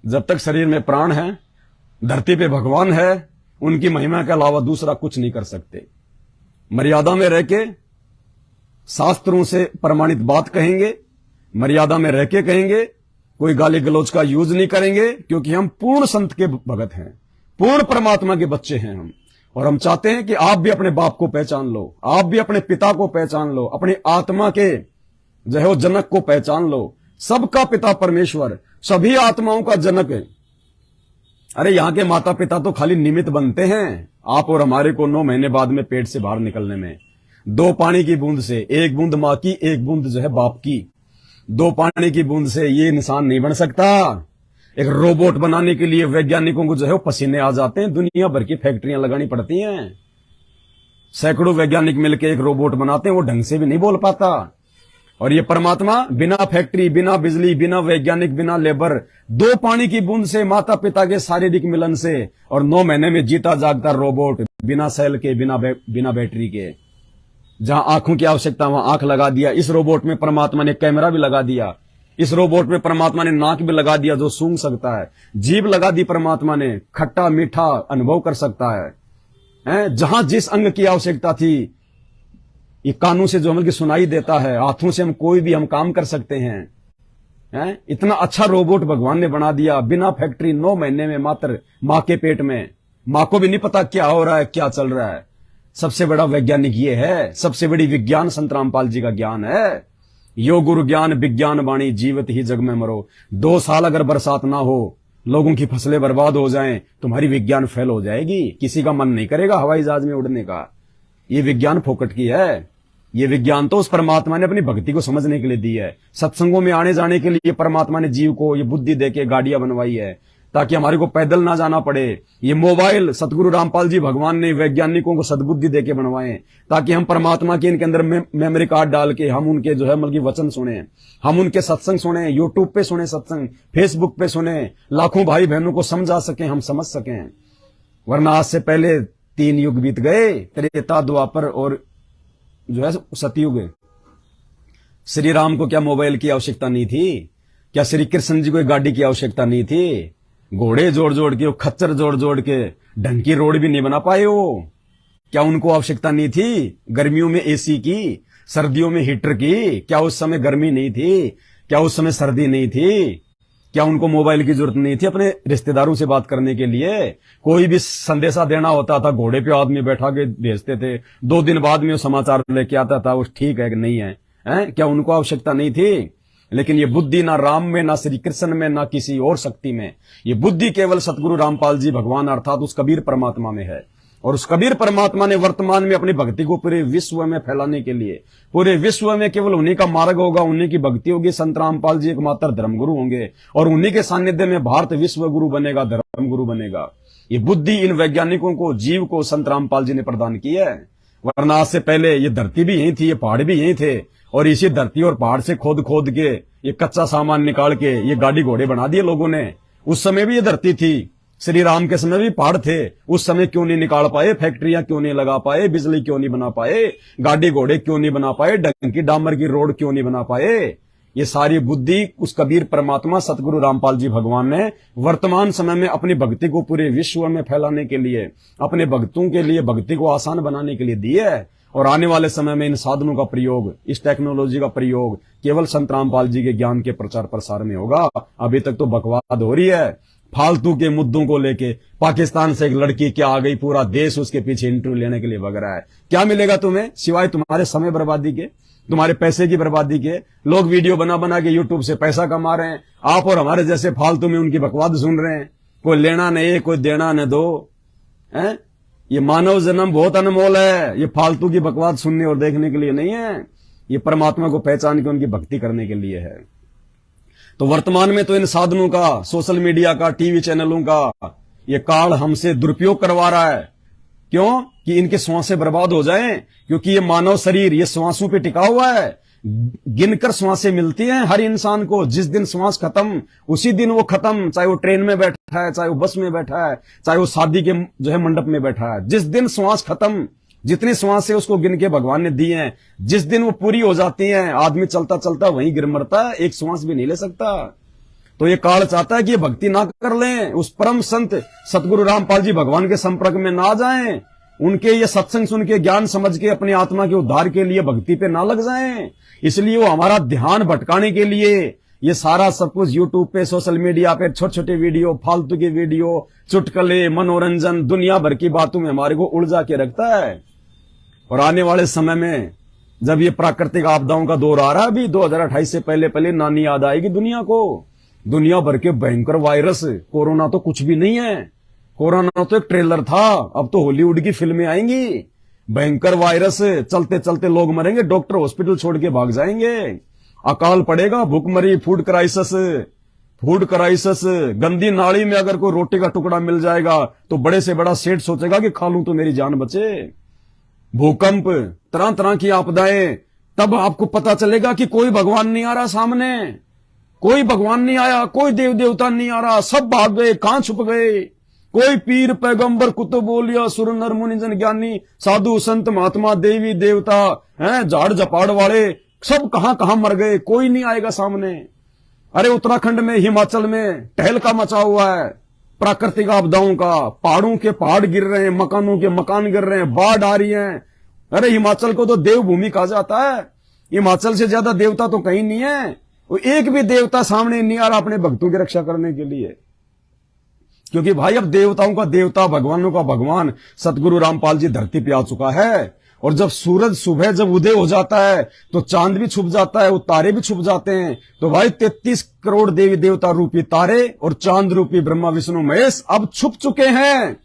जब तक शरीर में प्राण है, धरती पे भगवान है, उनकी महिमा के अलावा दूसरा कुछ नहीं कर सकते। मर्यादा में रह के शास्त्रों से प्रमाणित बात कहेंगे, मर्यादा में रह के कहेंगे, कोई गाली गलौज का यूज नहीं करेंगे, क्योंकि हम पूर्ण संत के भगत हैं, पूर्ण परमात्मा के बच्चे हैं हम। और हम चाहते हैं कि आप भी अपने बाप को पहचान लो, आप भी अपने पिता को पहचान लो, अपनी आत्मा के जो है वो जनक को पहचान लो। सबका पिता परमेश्वर, सभी आत्माओं का जनक है। अरे यहां के माता पिता तो खाली निमित्त बनते हैं आप और हमारे को 9 महीने बाद में पेट से बाहर निकलने में। 2 पानी की बूंद से, 1 बूंद मां की, 1 बूंद जो है बाप की, 2 पानी की बूंद से ये इंसान नहीं बन सकता। एक रोबोट बनाने के लिए वैज्ञानिकों को जो है वो पसीने आ जाते हैं, दुनिया भर की फैक्ट्रियां लगानी पड़ती हैं। सैकड़ों वैज्ञानिक मिलकर एक रोबोट बनाते हैं, वो ढंग से भी नहीं बोल पाता। और ये परमात्मा बिना फैक्ट्री, बिना बिजली, बिना वैज्ञानिक, बिना लेबर, 2 पानी की बूंद से, माता पिता के शारीरिक मिलन से, और 9 महीने में जीता जागता रोबोट, बिना सेल के, बिना बैटरी के। जहां आंखों की आवश्यकता वहां आंख लगा दिया। इस रोबोट में परमात्मा ने कैमरा भी लगा दिया। इस रोबोट में परमात्मा ने नाक भी लगा दिया जो सूंघ सकता है। जीभ लगा दी परमात्मा ने, खट्टा मीठा अनुभव कर सकता है। जहां जिस अंग की आवश्यकता थी, ये कानों से जो हमें सुनाई देता है, हाथों से हम कोई भी हम काम कर सकते हैं। इतना अच्छा रोबोट भगवान ने बना दिया, बिना फैक्ट्री, 9 महीने में, मात्र मां के पेट में। मां को भी नहीं पता क्या हो रहा है, क्या चल रहा है। सबसे बड़ा वैज्ञानिक ये है, सबसे बड़ी विज्ञान संत रामपाल जी का ज्ञान है। यो गुरु ज्ञान विज्ञान वाणी, जीवत ही जग में मरो। 2 साल अगर बरसात ना हो, लोगों की फसलें बर्बाद हो जाएं, तुम्हारी विज्ञान फेल हो जाएगी। किसी का मन नहीं करेगा हवाई जहाज में उड़ने का। ये विज्ञान फोकट की है। ये विज्ञान तो उस परमात्मा ने अपनी भक्ति को समझने के लिए दी है। सत्संगों में आने जाने के लिए परमात्मा ने जीव को ये बुद्धि देके गाड़ियां बनवाई है, ताकि हमारे को पैदल ना जाना पड़े। ये मोबाइल सतगुरु रामपाल जी भगवान ने वैज्ञानिकों को सद्बुद्धि देके बनवाए, ताकि हम परमात्मा के इनके अंदर मेमोरी कार्ड डाल के हम उनके जो है मतलब वचन सुने, हम उनके सत्संग सुने, यूट्यूब पे सुने सत्संग, फेसबुक पे सुने, लाखों भाई बहनों को समझा सकें, हम समझ सकें। वरना आज से पहले 3 युग बीत गए, त्रेता, द्वापर और जो है सतयुग। श्री राम को क्या मोबाइल की आवश्यकता नहीं थी? क्या श्री कृष्ण जी को गाड़ी की आवश्यकता नहीं थी? घोड़े जोड़ जोड़ के, खच्चर जोड़ जोड़ के ढंग की रोड भी नहीं बना पाए वो। क्या उनको आवश्यकता नहीं थी गर्मियों में एसी की, सर्दियों में हीटर की? क्या उस समय गर्मी नहीं थी? क्या उस समय सर्दी नहीं थी? क्या उनको मोबाइल की जरूरत नहीं थी अपने रिश्तेदारों से बात करने के लिए? कोई भी संदेशा देना होता था, घोड़े पे आदमी बैठा के भेजते थे, 2 दिन बाद में वो समाचार लेके आता था, वो ठीक है कि नहीं है, हैं? क्या उनको आवश्यकता नहीं थी? लेकिन ये बुद्धि ना राम में, ना श्री कृष्ण में, ना किसी और शक्ति में। ये बुद्धि केवल सतगुरु रामपाल जी भगवान अर्थात उस कबीर परमात्मा में है। और उस कबीर परमात्मा ने वर्तमान में अपनी भक्ति को पूरे विश्व में फैलाने के लिए, पूरे विश्व में केवल उन्हीं का मार्ग होगा, उन्हीं की भक्ति होगी। संत रामपाल जी एकमात्र धर्मगुरु होंगे और उन्हीं के सानिध्य में भारत विश्व गुरु बनेगा, धर्मगुरु बनेगा। ये बुद्धि इन वैज्ञानिकों को, जीव को संत रामपाल जी ने प्रदान की है। वरना आज से पहले ये धरती भी यही थी, ये पहाड़ भी यही थे, और इसी धरती और पहाड़ से खोद खोद के ये कच्चा सामान निकाल के ये गाड़ी घोड़े बना दिए लोगों ने। उस समय भी ये धरती थी, श्री राम के समय भी पहाड़ थे। उस समय क्यों नहीं निकाल पाए? फैक्ट्रियां क्यों नहीं लगा पाए? बिजली क्यों नहीं बना पाए? गाड़ी घोड़े क्यों नहीं बना पाए? ढंग की डामर की रोड क्यों नहीं बना पाए? ये सारी बुद्धि उस कबीर परमात्मा सतगुरु रामपाल जी भगवान ने वर्तमान समय में अपनी भक्ति को पूरे विश्व में फैलाने के लिए, अपने भक्तों के लिए भक्ति को आसान बनाने के लिए दी है। और आने वाले समय में इन साधनों का प्रयोग, इस टेक्नोलॉजी का प्रयोग केवल संत रामपाल जी के ज्ञान के प्रचार प्रसार में होगा। अभी तक तो बकवाद हो रही है फालतू के मुद्दों को लेके। पाकिस्तान से एक लड़की क्या आ गई, पूरा देश उसके पीछे इंटरव्यू लेने के लिए भग रहा है। क्या मिलेगा तुम्हें सिवाय तुम्हारे समय बर्बादी के, तुम्हारे पैसे की बर्बादी के? लोग वीडियो बना बना के यूट्यूब से पैसा कमा रहे हैं, आप और हमारे जैसे फालतू में उनकी बकवाद सुन रहे हैं। कोई लेना नहीं, कोई देना न दो, है? ये मानव जन्म बहुत अनमोल है, ये फालतू की बकवाद सुनने और देखने के लिए नहीं है, ये परमात्मा को पहचान के उनकी भक्ति करने के लिए है। तो वर्तमान में तो इन साधनों का, सोशल मीडिया का, टीवी चैनलों का ये काल हमसे दुरुपयोग करवा रहा है। क्यों? कि इनके श्वासें बर्बाद हो जाएं, क्योंकि ये मानव शरीर ये श्वासों पे टिका हुआ है। गिनकर श्वासें मिलती हैं हर इंसान को। जिस दिन श्वास खत्म उसी दिन वो खत्म, चाहे वो ट्रेन में बैठा है, चाहे वो बस में बैठा है, चाहे वो शादी के जो है मंडप में बैठा है। जिस दिन श्वास खत्म, जितनी श्वासें उसको गिन के भगवान ने दी हैं, जिस दिन वो पूरी हो जाती हैं, आदमी चलता चलता वहीं गिर मरता है, एक श्वास भी नहीं ले सकता। तो ये काल चाहता है कि ये भक्ति ना कर लें, उस परम संत सतगुरु रामपाल जी भगवान के संपर्क में ना जाएं, उनके ये सत्संग सुन के ज्ञान समझ के अपनी आत्मा के उद्धार के लिए भक्ति पे ना लग जाएं। इसलिए वो हमारा ध्यान भटकाने के लिए ये सारा सब कुछ यूट्यूब पे, सोशल मीडिया पे छोटे छोटे वीडियो, फालतू के वीडियो, चुटकुले, मनोरंजन, दुनिया भर की बातों में हमारे को उलझा के रखता है। और आने वाले समय में जब ये प्राकृतिक आपदाओं का दौर आ रहा है, अभी 2028 से पहले पहले नानी याद आएगी दुनिया को। दुनिया भर के भयंकर वायरस, कोरोना तो कुछ भी नहीं है, कोरोना तो एक ट्रेलर था, अब तो हॉलीवुड की फिल्में आएंगी। भयंकर वायरस, चलते चलते लोग मरेंगे, डॉक्टर हॉस्पिटल छोड़ के भाग जाएंगे, अकाल पड़ेगा, भूखमरी, फूड क्राइसिस। गंदी नाली में अगर कोई रोटी का टुकड़ा मिल जाएगा तो बड़े से बड़ा सेठ सोचेगा कि खा लूं तो मेरी जान बचे। भूकंप, तरह तरह की आपदाएं, तब आपको पता चलेगा कि कोई भगवान नहीं आ रहा सामने, कोई भगवान नहीं आया, कोई देव देवता नहीं आ रहा, सब भाग गए, कहां छुप गए। कोई पीर पैगंबर कुतुब औलिया सुर नर मुनि जन ज्ञानी साधु संत महात्मा देवी देवता हैं, झाड़ झपाड़ वाले सब कहां कहां मर गए, कोई नहीं आएगा सामने। अरे उत्तराखंड में, हिमाचल में टहलका मचा हुआ है प्राकृतिक आपदाओं का, पहाड़ों के पहाड़ गिर रहे हैं, मकानों के मकान गिर रहे हैं, बाढ़ आ रही है। अरे हिमाचल को तो देवभूमि कहा जाता है, हिमाचल से ज्यादा देवता तो कहीं नहीं है। वो एक भी देवता सामने नहीं आ रहा अपने भक्तों की रक्षा करने के लिए, क्योंकि भाई अब देवताओं का देवता, भगवानों का भगवान सतगुरु रामपाल जी धरती पे आ चुका है। और जब सूरज सुबह जब उदय हो जाता है तो चांद भी छुप जाता है, वो तारे भी छुप जाते हैं। तो भाई 33 करोड़ देवी देवता रूपी तारे और चांद रूपी ब्रह्मा विष्णु महेश अब छुप चुके हैं,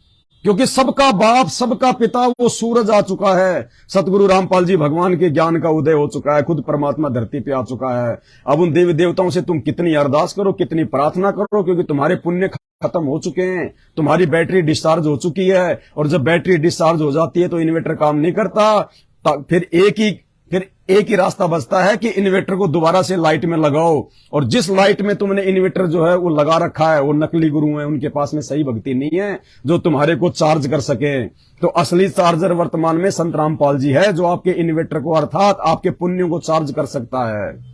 क्योंकि सबका बाप, सबका पिता वो सूरज आ चुका है। सतगुरु रामपाल जी भगवान के ज्ञान का उदय हो चुका है, खुद परमात्मा धरती पे आ चुका है। अब उन देवी देवताओं से तुम कितनी अरदास करो, कितनी प्रार्थना करो, क्योंकि तुम्हारे पुण्य खत्म हो चुके हैं, तुम्हारी बैटरी डिस्चार्ज हो चुकी है। और जब बैटरी डिस्चार्ज हो जाती है तो इन्वर्टर काम नहीं करता, फिर फिर एक ही रास्ता बचता है कि इन्वर्टर को दोबारा से लाइट में लगाओ, और जिस लाइट में तुमने इन्वर्टर जो है वो लगा रखा है वो नकली गुरु है, उनके पास में सही भक्ति नहीं है जो तुम्हारे को चार्ज कर सके। तो असली चार्जर वर्तमान में संत रामपाल जी है, जो आपके इन्वर्टर को अर्थात आपके पुण्यों को चार्ज कर सकता है,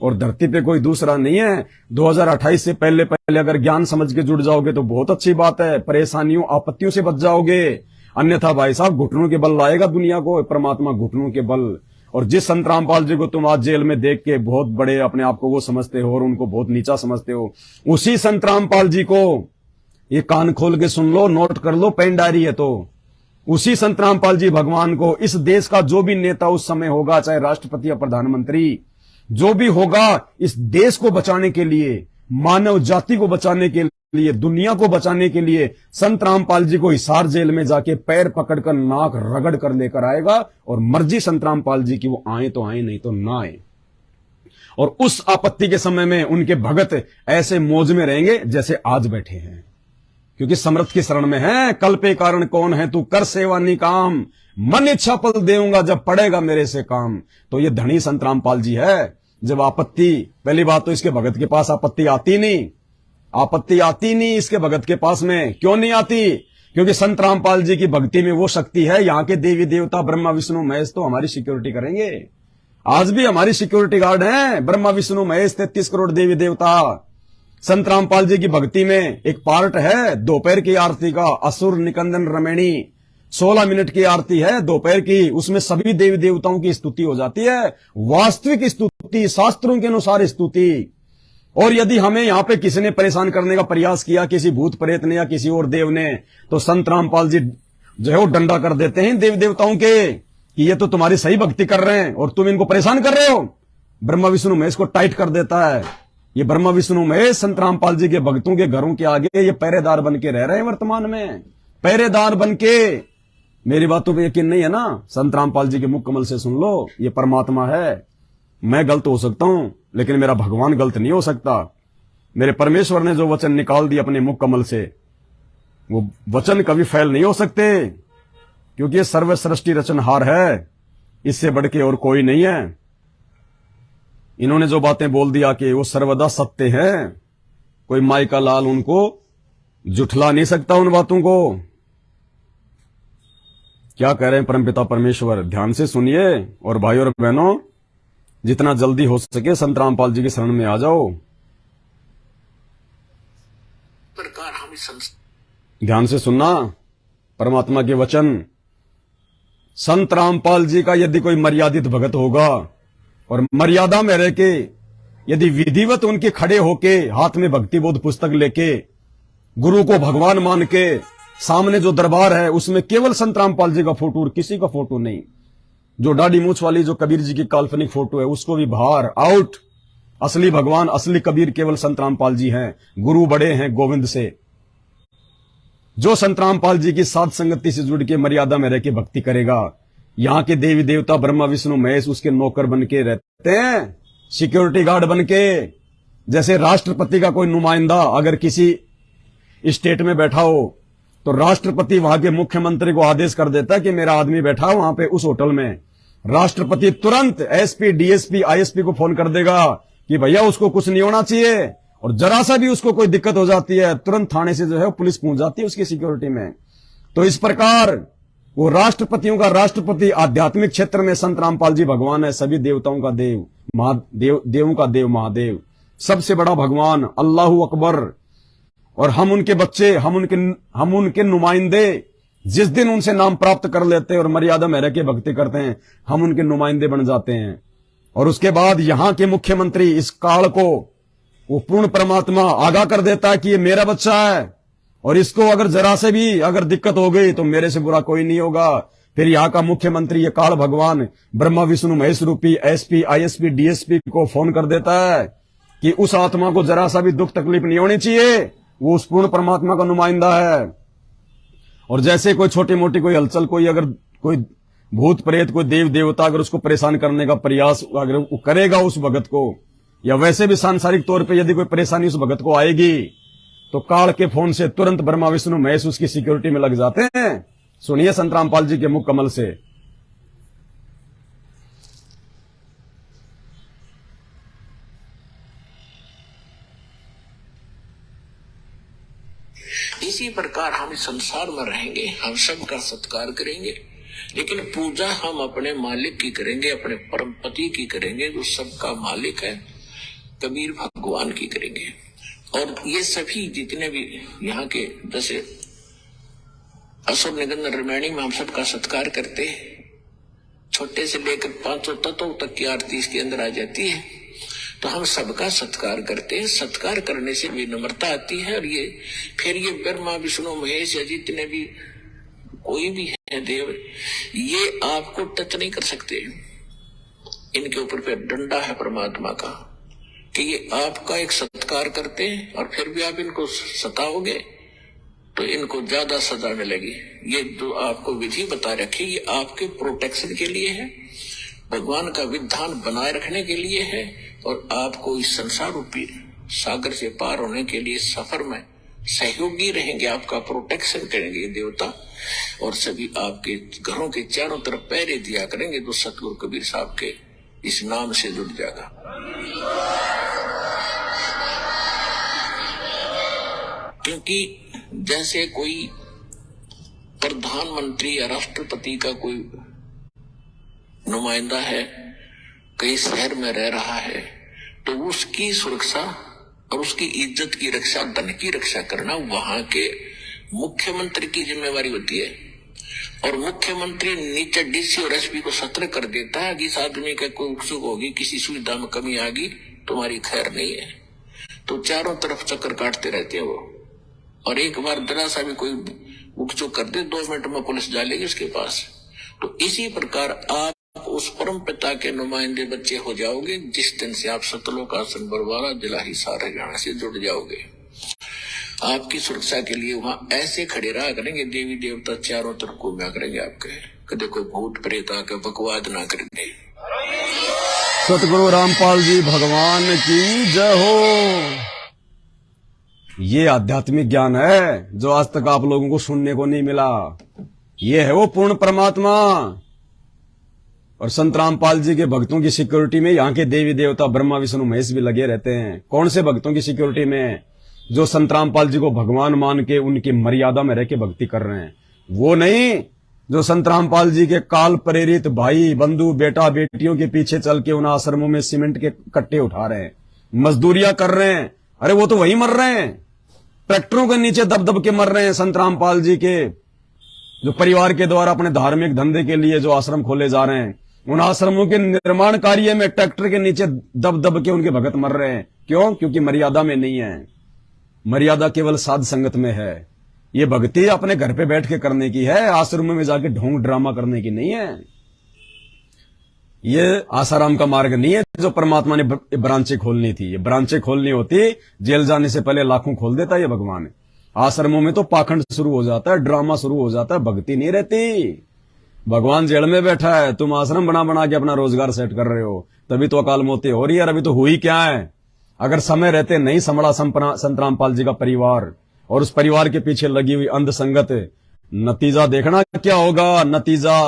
और धरती पे कोई दूसरा नहीं है। 2028 से पहले अगर ज्ञान समझ के जुड़ जाओगे तो बहुत अच्छी बात है, परेशानियों आपत्तियों से बच जाओगे। अन्यथा भाई साहब घुटनों के बल लाएगा दुनिया को परमात्मा, घुटनों के बल। और जिस संत रामपाल जी को तुम आज जेल में देख के बहुत बड़े अपने आप को वो समझते हो और उनको बहुत नीचा समझते हो, उसी संत रामपाल जी को ये कान खोल के सुन लो, नोट कर लो, पेन डायरी है तो उसी संत रामपाल जी भगवान को इस देश का जो भी नेता उस समय होगा, चाहे राष्ट्रपति या प्रधानमंत्री जो भी होगा, इस देश को बचाने के लिए, मानव जाति को बचाने के लिए, दुनिया को बचाने के लिए संत रामपाल जी को हिसार जेल में जाके पैर पकड़कर नाक रगड़ कर लेकर आएगा, और मर्जी संत रामपाल जी की वो आए तो आए नहीं तो ना आए। और उस आपत्ति के समय में उनके भगत ऐसे मौज में रहेंगे जैसे आज बैठे हैं, क्योंकि समर्थ की शरण में है। कल पे कारण कौन है, तू कर सेवा निकाम, मन इच्छा पल देऊंगा जब पड़ेगा मेरे से काम। तो ये धनी संत रामपाल जी है। जब आपत्ति, पहली बात तो इसके भगत के पास आपत्ति आती नहीं इसके भगत के पास में। क्यों नहीं आती? क्योंकि संत रामपाल जी की भक्ति में वो शक्ति है, यहाँ के देवी देवता ब्रह्मा विष्णु महेश तो हमारी सिक्योरिटी करेंगे। आज भी हमारी सिक्योरिटी गार्ड हैं ब्रह्मा विष्णु महेश, 33 करोड़ देवी देवता। संत रामपाल जी की भक्ति में एक पार्ट है दोपहर की आरती का, असुर निकंदन रमणी, 16 मिनट की आरती है दोपहर की, उसमें सभी देवी देवताओं की स्तुति हो जाती है, वास्तविक स्तुति, शास्त्रों के अनुसार स्तुति। और यदि हमें यहां पे किसी ने परेशान करने का प्रयास किया, किसी भूत प्रेत ने या किसी और देव ने, तो संत रामपाल जी जो है वो डंडा कर देते हैं देवी देवताओं के कि ये तो तुम्हारी सही भक्ति कर रहे हैं और तुम इनको परेशान कर रहे हो। ब्रह्मा विष्णु महेश को टाइट कर देता है। ये ब्रह्मा विष्णु महेश संत रामपाल जी के भक्तों के घरों के आगे ये पहरेदार बन के रह रहे हैं वर्तमान में, पहरेदार बन के। मेरी बातों पे यकीन नहीं है ना? संत रामपाल जी के मुख कमल से सुन लो, ये परमात्मा है। मैं गलत हो सकता हूं लेकिन मेरा भगवान गलत नहीं हो सकता। मेरे परमेश्वर ने जो वचन निकाल दिए अपने मुख कमल से, वो वचन कभी फैल नहीं हो सकते, क्योंकि ये सर्व सृष्टि रचनहार है, इससे बढ़ के और कोई नहीं है। इन्होंने जो बातें बोल दिया कि वो सर्वदा सत्य है, कोई माई का लाल उनको जुठला नहीं सकता उन बातों को। क्या कह रहे हैं परमपिता परमेश्वर, ध्यान से सुनिए। और भाई और बहनों, जितना जल्दी हो सके संत रामपाल जी के शरण में आ जाओ। प्रकार हम ध्यान से सुनना परमात्मा के वचन। संत रामपाल जी का यदि कोई मर्यादित भगत होगा और मर्यादा में रह के यदि विधिवत उनके खड़े होके हाथ में भक्ति बोध पुस्तक लेके गुरु को भगवान मान के सामने जो दरबार है उसमें केवल संत रामपाल जी का फोटो और किसी का फोटो नहीं, जो दाढ़ी मूछ वाली जो कबीर जी की काल्पनिक फोटो है उसको भी बाहर आउट। असली भगवान असली कबीर केवल संत रामपाल जी हैं, गुरु बड़े हैं गोविंद से। जो संत रामपाल जी की साध संगति से जुड़ के मर्यादा में रह के भक्ति करेगा, यहाँ के देवी देवता ब्रह्मा विष्णु महेश उसके नौकर बन के रहते हैं, सिक्योरिटी गार्ड बन के। जैसे राष्ट्रपति का कोई नुमाइंदा अगर किसी स्टेट में बैठा हो तो राष्ट्रपति वहां के मुख्यमंत्री को आदेश कर देता है कि मेरा आदमी बैठा है वहां पे उस होटल में, राष्ट्रपति तुरंत एसपी डीएसपी आईएसपी को फोन कर देगा कि भैया उसको कुछ नहीं होना चाहिए, और जरा सा भी उसको कोई दिक्कत हो जाती है तुरंत थाने से जो है पुलिस पहुंच जाती है उसकी सिक्योरिटी में। तो इस प्रकार वो राष्ट्रपतियों का राष्ट्रपति, आध्यात्मिक क्षेत्र में संत रामपाल जी भगवान है, सभी देवताओं का देव, महादेव, देवों का देव, महादेव, सबसे बड़ा भगवान, अल्लाहू अकबर। और हम उनके बच्चे, हम उनके नुमाइंदे। जिस दिन उनसे नाम प्राप्त कर लेते हैं और मर्यादा में रह के भक्ति करते हैं, हम उनके नुमाइंदे बन जाते हैं। और उसके बाद यहाँ के मुख्यमंत्री इस काल को वो पूर्ण परमात्मा आगाह कर देता है कि ये मेरा बच्चा है और इसको अगर जरा से भी अगर दिक्कत हो गई तो मेरे से बुरा कोई नहीं होगा। फिर यहाँ का मुख्यमंत्री ये काल भगवान ब्रह्मा विष्णु महेश रूपी एसपी आईएसपी डीएसपी को फोन कर देता है कि उस आत्मा को जरा सा भी दुख तकलीफ नहीं होनी चाहिए, वो उस पूर्ण परमात्मा का नुमाइंदा है। और जैसे कोई छोटी मोटी कोई हलचल, कोई अगर कोई भूत प्रेत, कोई देव देवता अगर उसको परेशान करने का प्रयास अगर वो करेगा उस भगत को, या वैसे भी सांसारिक तौर पे यदि कोई परेशानी उस भगत को आएगी, तो काल के फोन से तुरंत ब्रह्मा विष्णु महेश उसकी सिक्योरिटी में लग जाते हैं। सुनिए संत रामपाल जी के मुख कमल से। इसी प्रकार हम इस संसार में रहेंगे, हम सबका सत्कार करेंगे, लेकिन पूजा हम अपने मालिक की करेंगे, अपने परम पति की करेंगे, जो सबका मालिक है, कबीर भगवान की करेंगे। और ये सभी जितने भी यहाँ के, जैसे असुर निगंध रामायणी में हम सबका सत्कार करते हैं, छोटे से लेकर 500 तत्वों तक की आरती इसके अंदर आ जाती है, तो हम सबका सत्कार करते हैं। सत्कार करने से विनम्रता आती है, और ये फिर ये ब्रह्मा विष्णु महेश या जितने भी कोई भी है देव, ये आपको टच नहीं कर सकते। इनके ऊपर फिर डंडा है परमात्मा का कि ये आपका एक सत्कार करते हैं, और फिर भी आप इनको सताओगे तो इनको ज्यादा सजा मिलेगी। ये जो आपको विधि बता रखी, ये आपके प्रोटेक्शन के लिए है, भगवान का विधान बनाए रखने के लिए है, और आपको इस संसार रूपी सागर से पार होने के लिए सफर में सहयोगी रहेंगे, आपका प्रोटेक्शन करेंगे ये देवता, और सभी आपके घरों के चारों तरफ पहरे दिया करेंगे, जो सतगुरु कबीर साहब के इस नाम से जुड़ जाएगा। क्योंकि जैसे कोई प्रधानमंत्री या राष्ट्रपति का कोई नुमाइंदा है, कई शहर में रह रहा है, तो उसकी सुरक्षा और उसकी इज्जत की रक्षा, धन की रक्षा करना वहां के मुख्यमंत्री की जिम्मेवारी होती है। और मुख्यमंत्री नीचे डीसी और एसपी को सतर्क कर देता है कि इस आदमी का कोई उत्सुक होगी, किसी सुविधा में कमी आ गई, तुम्हारी खैर नहीं है। तो चारों तरफ चक्कर काटते रहते हैं वो, और एक बार जरा सा भी कोई उकचुक कर दे, 2 मिनट में पुलिस डालेगी उसके पास। तो इसी प्रकार आप उस परम पिता के नुमाइंदे बच्चे हो जाओगे जिस दिन से आप सतलोक आसन बरवाला जिला हिसार हरियाणा से जुड़ जाओगे। आपकी सुरक्षा के लिए वहां ऐसे खड़े रहा करेंगे देवी देवता, चारों तरफ घूमा करेंगे आपके, कदे कोई भूत प्रेत आकर बकवाद ना करेंगे। सतगुरु रामपाल जी भगवान की जय हो। ये आध्यात्मिक ज्ञान है जो आज तक आप लोगों को सुनने को नहीं मिला। ये है वो पूर्ण परमात्मा। और संत रामपाल जी के भक्तों की सिक्योरिटी में यहाँ के देवी देवता ब्रह्मा विष्णु महेश भी लगे रहते हैं। कौन से भक्तों की सिक्योरिटी में? जो संत रामपाल जी को भगवान मान के उनकी मर्यादा में रह के भक्ति कर रहे हैं। वो नहीं जो संत रामपाल जी के काल प्रेरित भाई बंधु बेटा बेटियों के पीछे चल के उन आश्रमों में सीमेंट के कट्टे उठा रहे हैं, मजदूरियां कर रहे हैं। अरे वो तो वही मर रहे हैं, ट्रैक्टरों के नीचे दब दब के मर रहे हैं। संत रामपाल जी के जो परिवार के द्वारा अपने धार्मिक धंधे के लिए जो आश्रम खोले जा रहे हैं, उन आश्रमों के निर्माण कार्य में ट्रैक्टर के नीचे दब दब के उनके भगत मर रहे हैं। क्यों? क्योंकि मर्यादा में नहीं है। मर्यादा केवल साध संगत में है। ये भक्ति अपने घर पे बैठ के करने की है, आश्रम में जाके ढोंग ड्रामा करने की नहीं है। ये आसाराम का मार्ग नहीं है जो परमात्मा ने ब्रांचें खोलनी थी। ये ब्रांचें खोलनी होती, जेल जाने से पहले लाखों खोल देता ये भगवान। आश्रमों में तो पाखंड शुरू हो जाता है, ड्रामा शुरू हो जाता है, भक्ति नहीं रहती। भगवान जेल में बैठा है, तुम आश्रम बना बना के अपना रोजगार सेट कर रहे हो, तभी तो अकाल मौतें हो रही है। अभी तो हुई क्या है? अगर समय रहते नहीं संभला संत रामपाल जी का परिवार और उस परिवार के पीछे लगी हुई अंध संगत, नतीजा देखना क्या होगा। नतीजा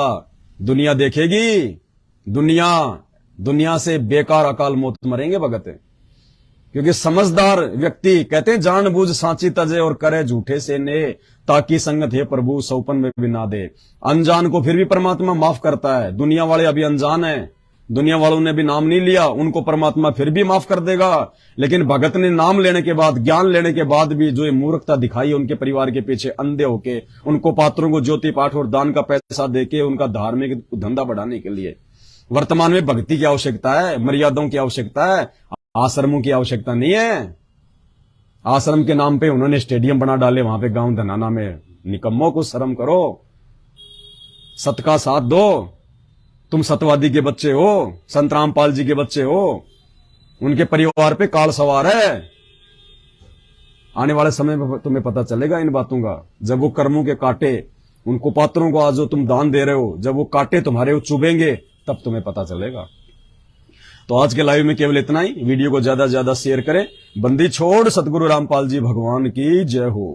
दुनिया देखेगी। दुनिया से बेकार अकाल मौत मरेंगे भगत। क्योंकि समझदार व्यक्ति कहते हैं जानबूझ सांची तजे और करे झूठे से ने, ताकि संगत है प्रभु सौपन में भी ना दे। अनजान को फिर भी परमात्मा माफ करता है। दुनिया वाले अभी अनजान है, दुनिया वालों ने भी नाम नहीं लिया, उनको परमात्मा फिर भी माफ कर देगा। लेकिन भगत ने नाम लेने के बाद, ज्ञान लेने के बाद भी जो ये मूर्खता दिखाई उनके परिवार के पीछे अंधे होके, उनको पात्रों को ज्योति पाठ और दान का पैसा देके उनका धार्मिक धंधा बढ़ाने के लिए। वर्तमान में भक्ति की आवश्यकता है, मर्यादाओं की आवश्यकता है, आश्रमों की आवश्यकता नहीं है। आश्रम के नाम पे उन्होंने स्टेडियम बना डाले वहां पे गांव धनाना में। निकम्मों को शर्म करो, सत का साथ दो। तुम सतवादी के बच्चे हो, संत रामपाल जी के बच्चे हो, उनके परिवार पे काल सवार है। आने वाले समय में तुम्हें पता चलेगा इन बातों का। जब वो कर्मों के कांटे, उनको पात्रों को आज जो तुम दान दे रहे हो, जब वो कांटे तुम्हारे चुभेंगे तब तुम्हें पता चलेगा। तो आज के लाइव में केवल इतना ही। वीडियो को ज्यादा से ज्यादा शेयर करें। बंदी छोड़ सतगुरु रामपाल जी भगवान की जय हो।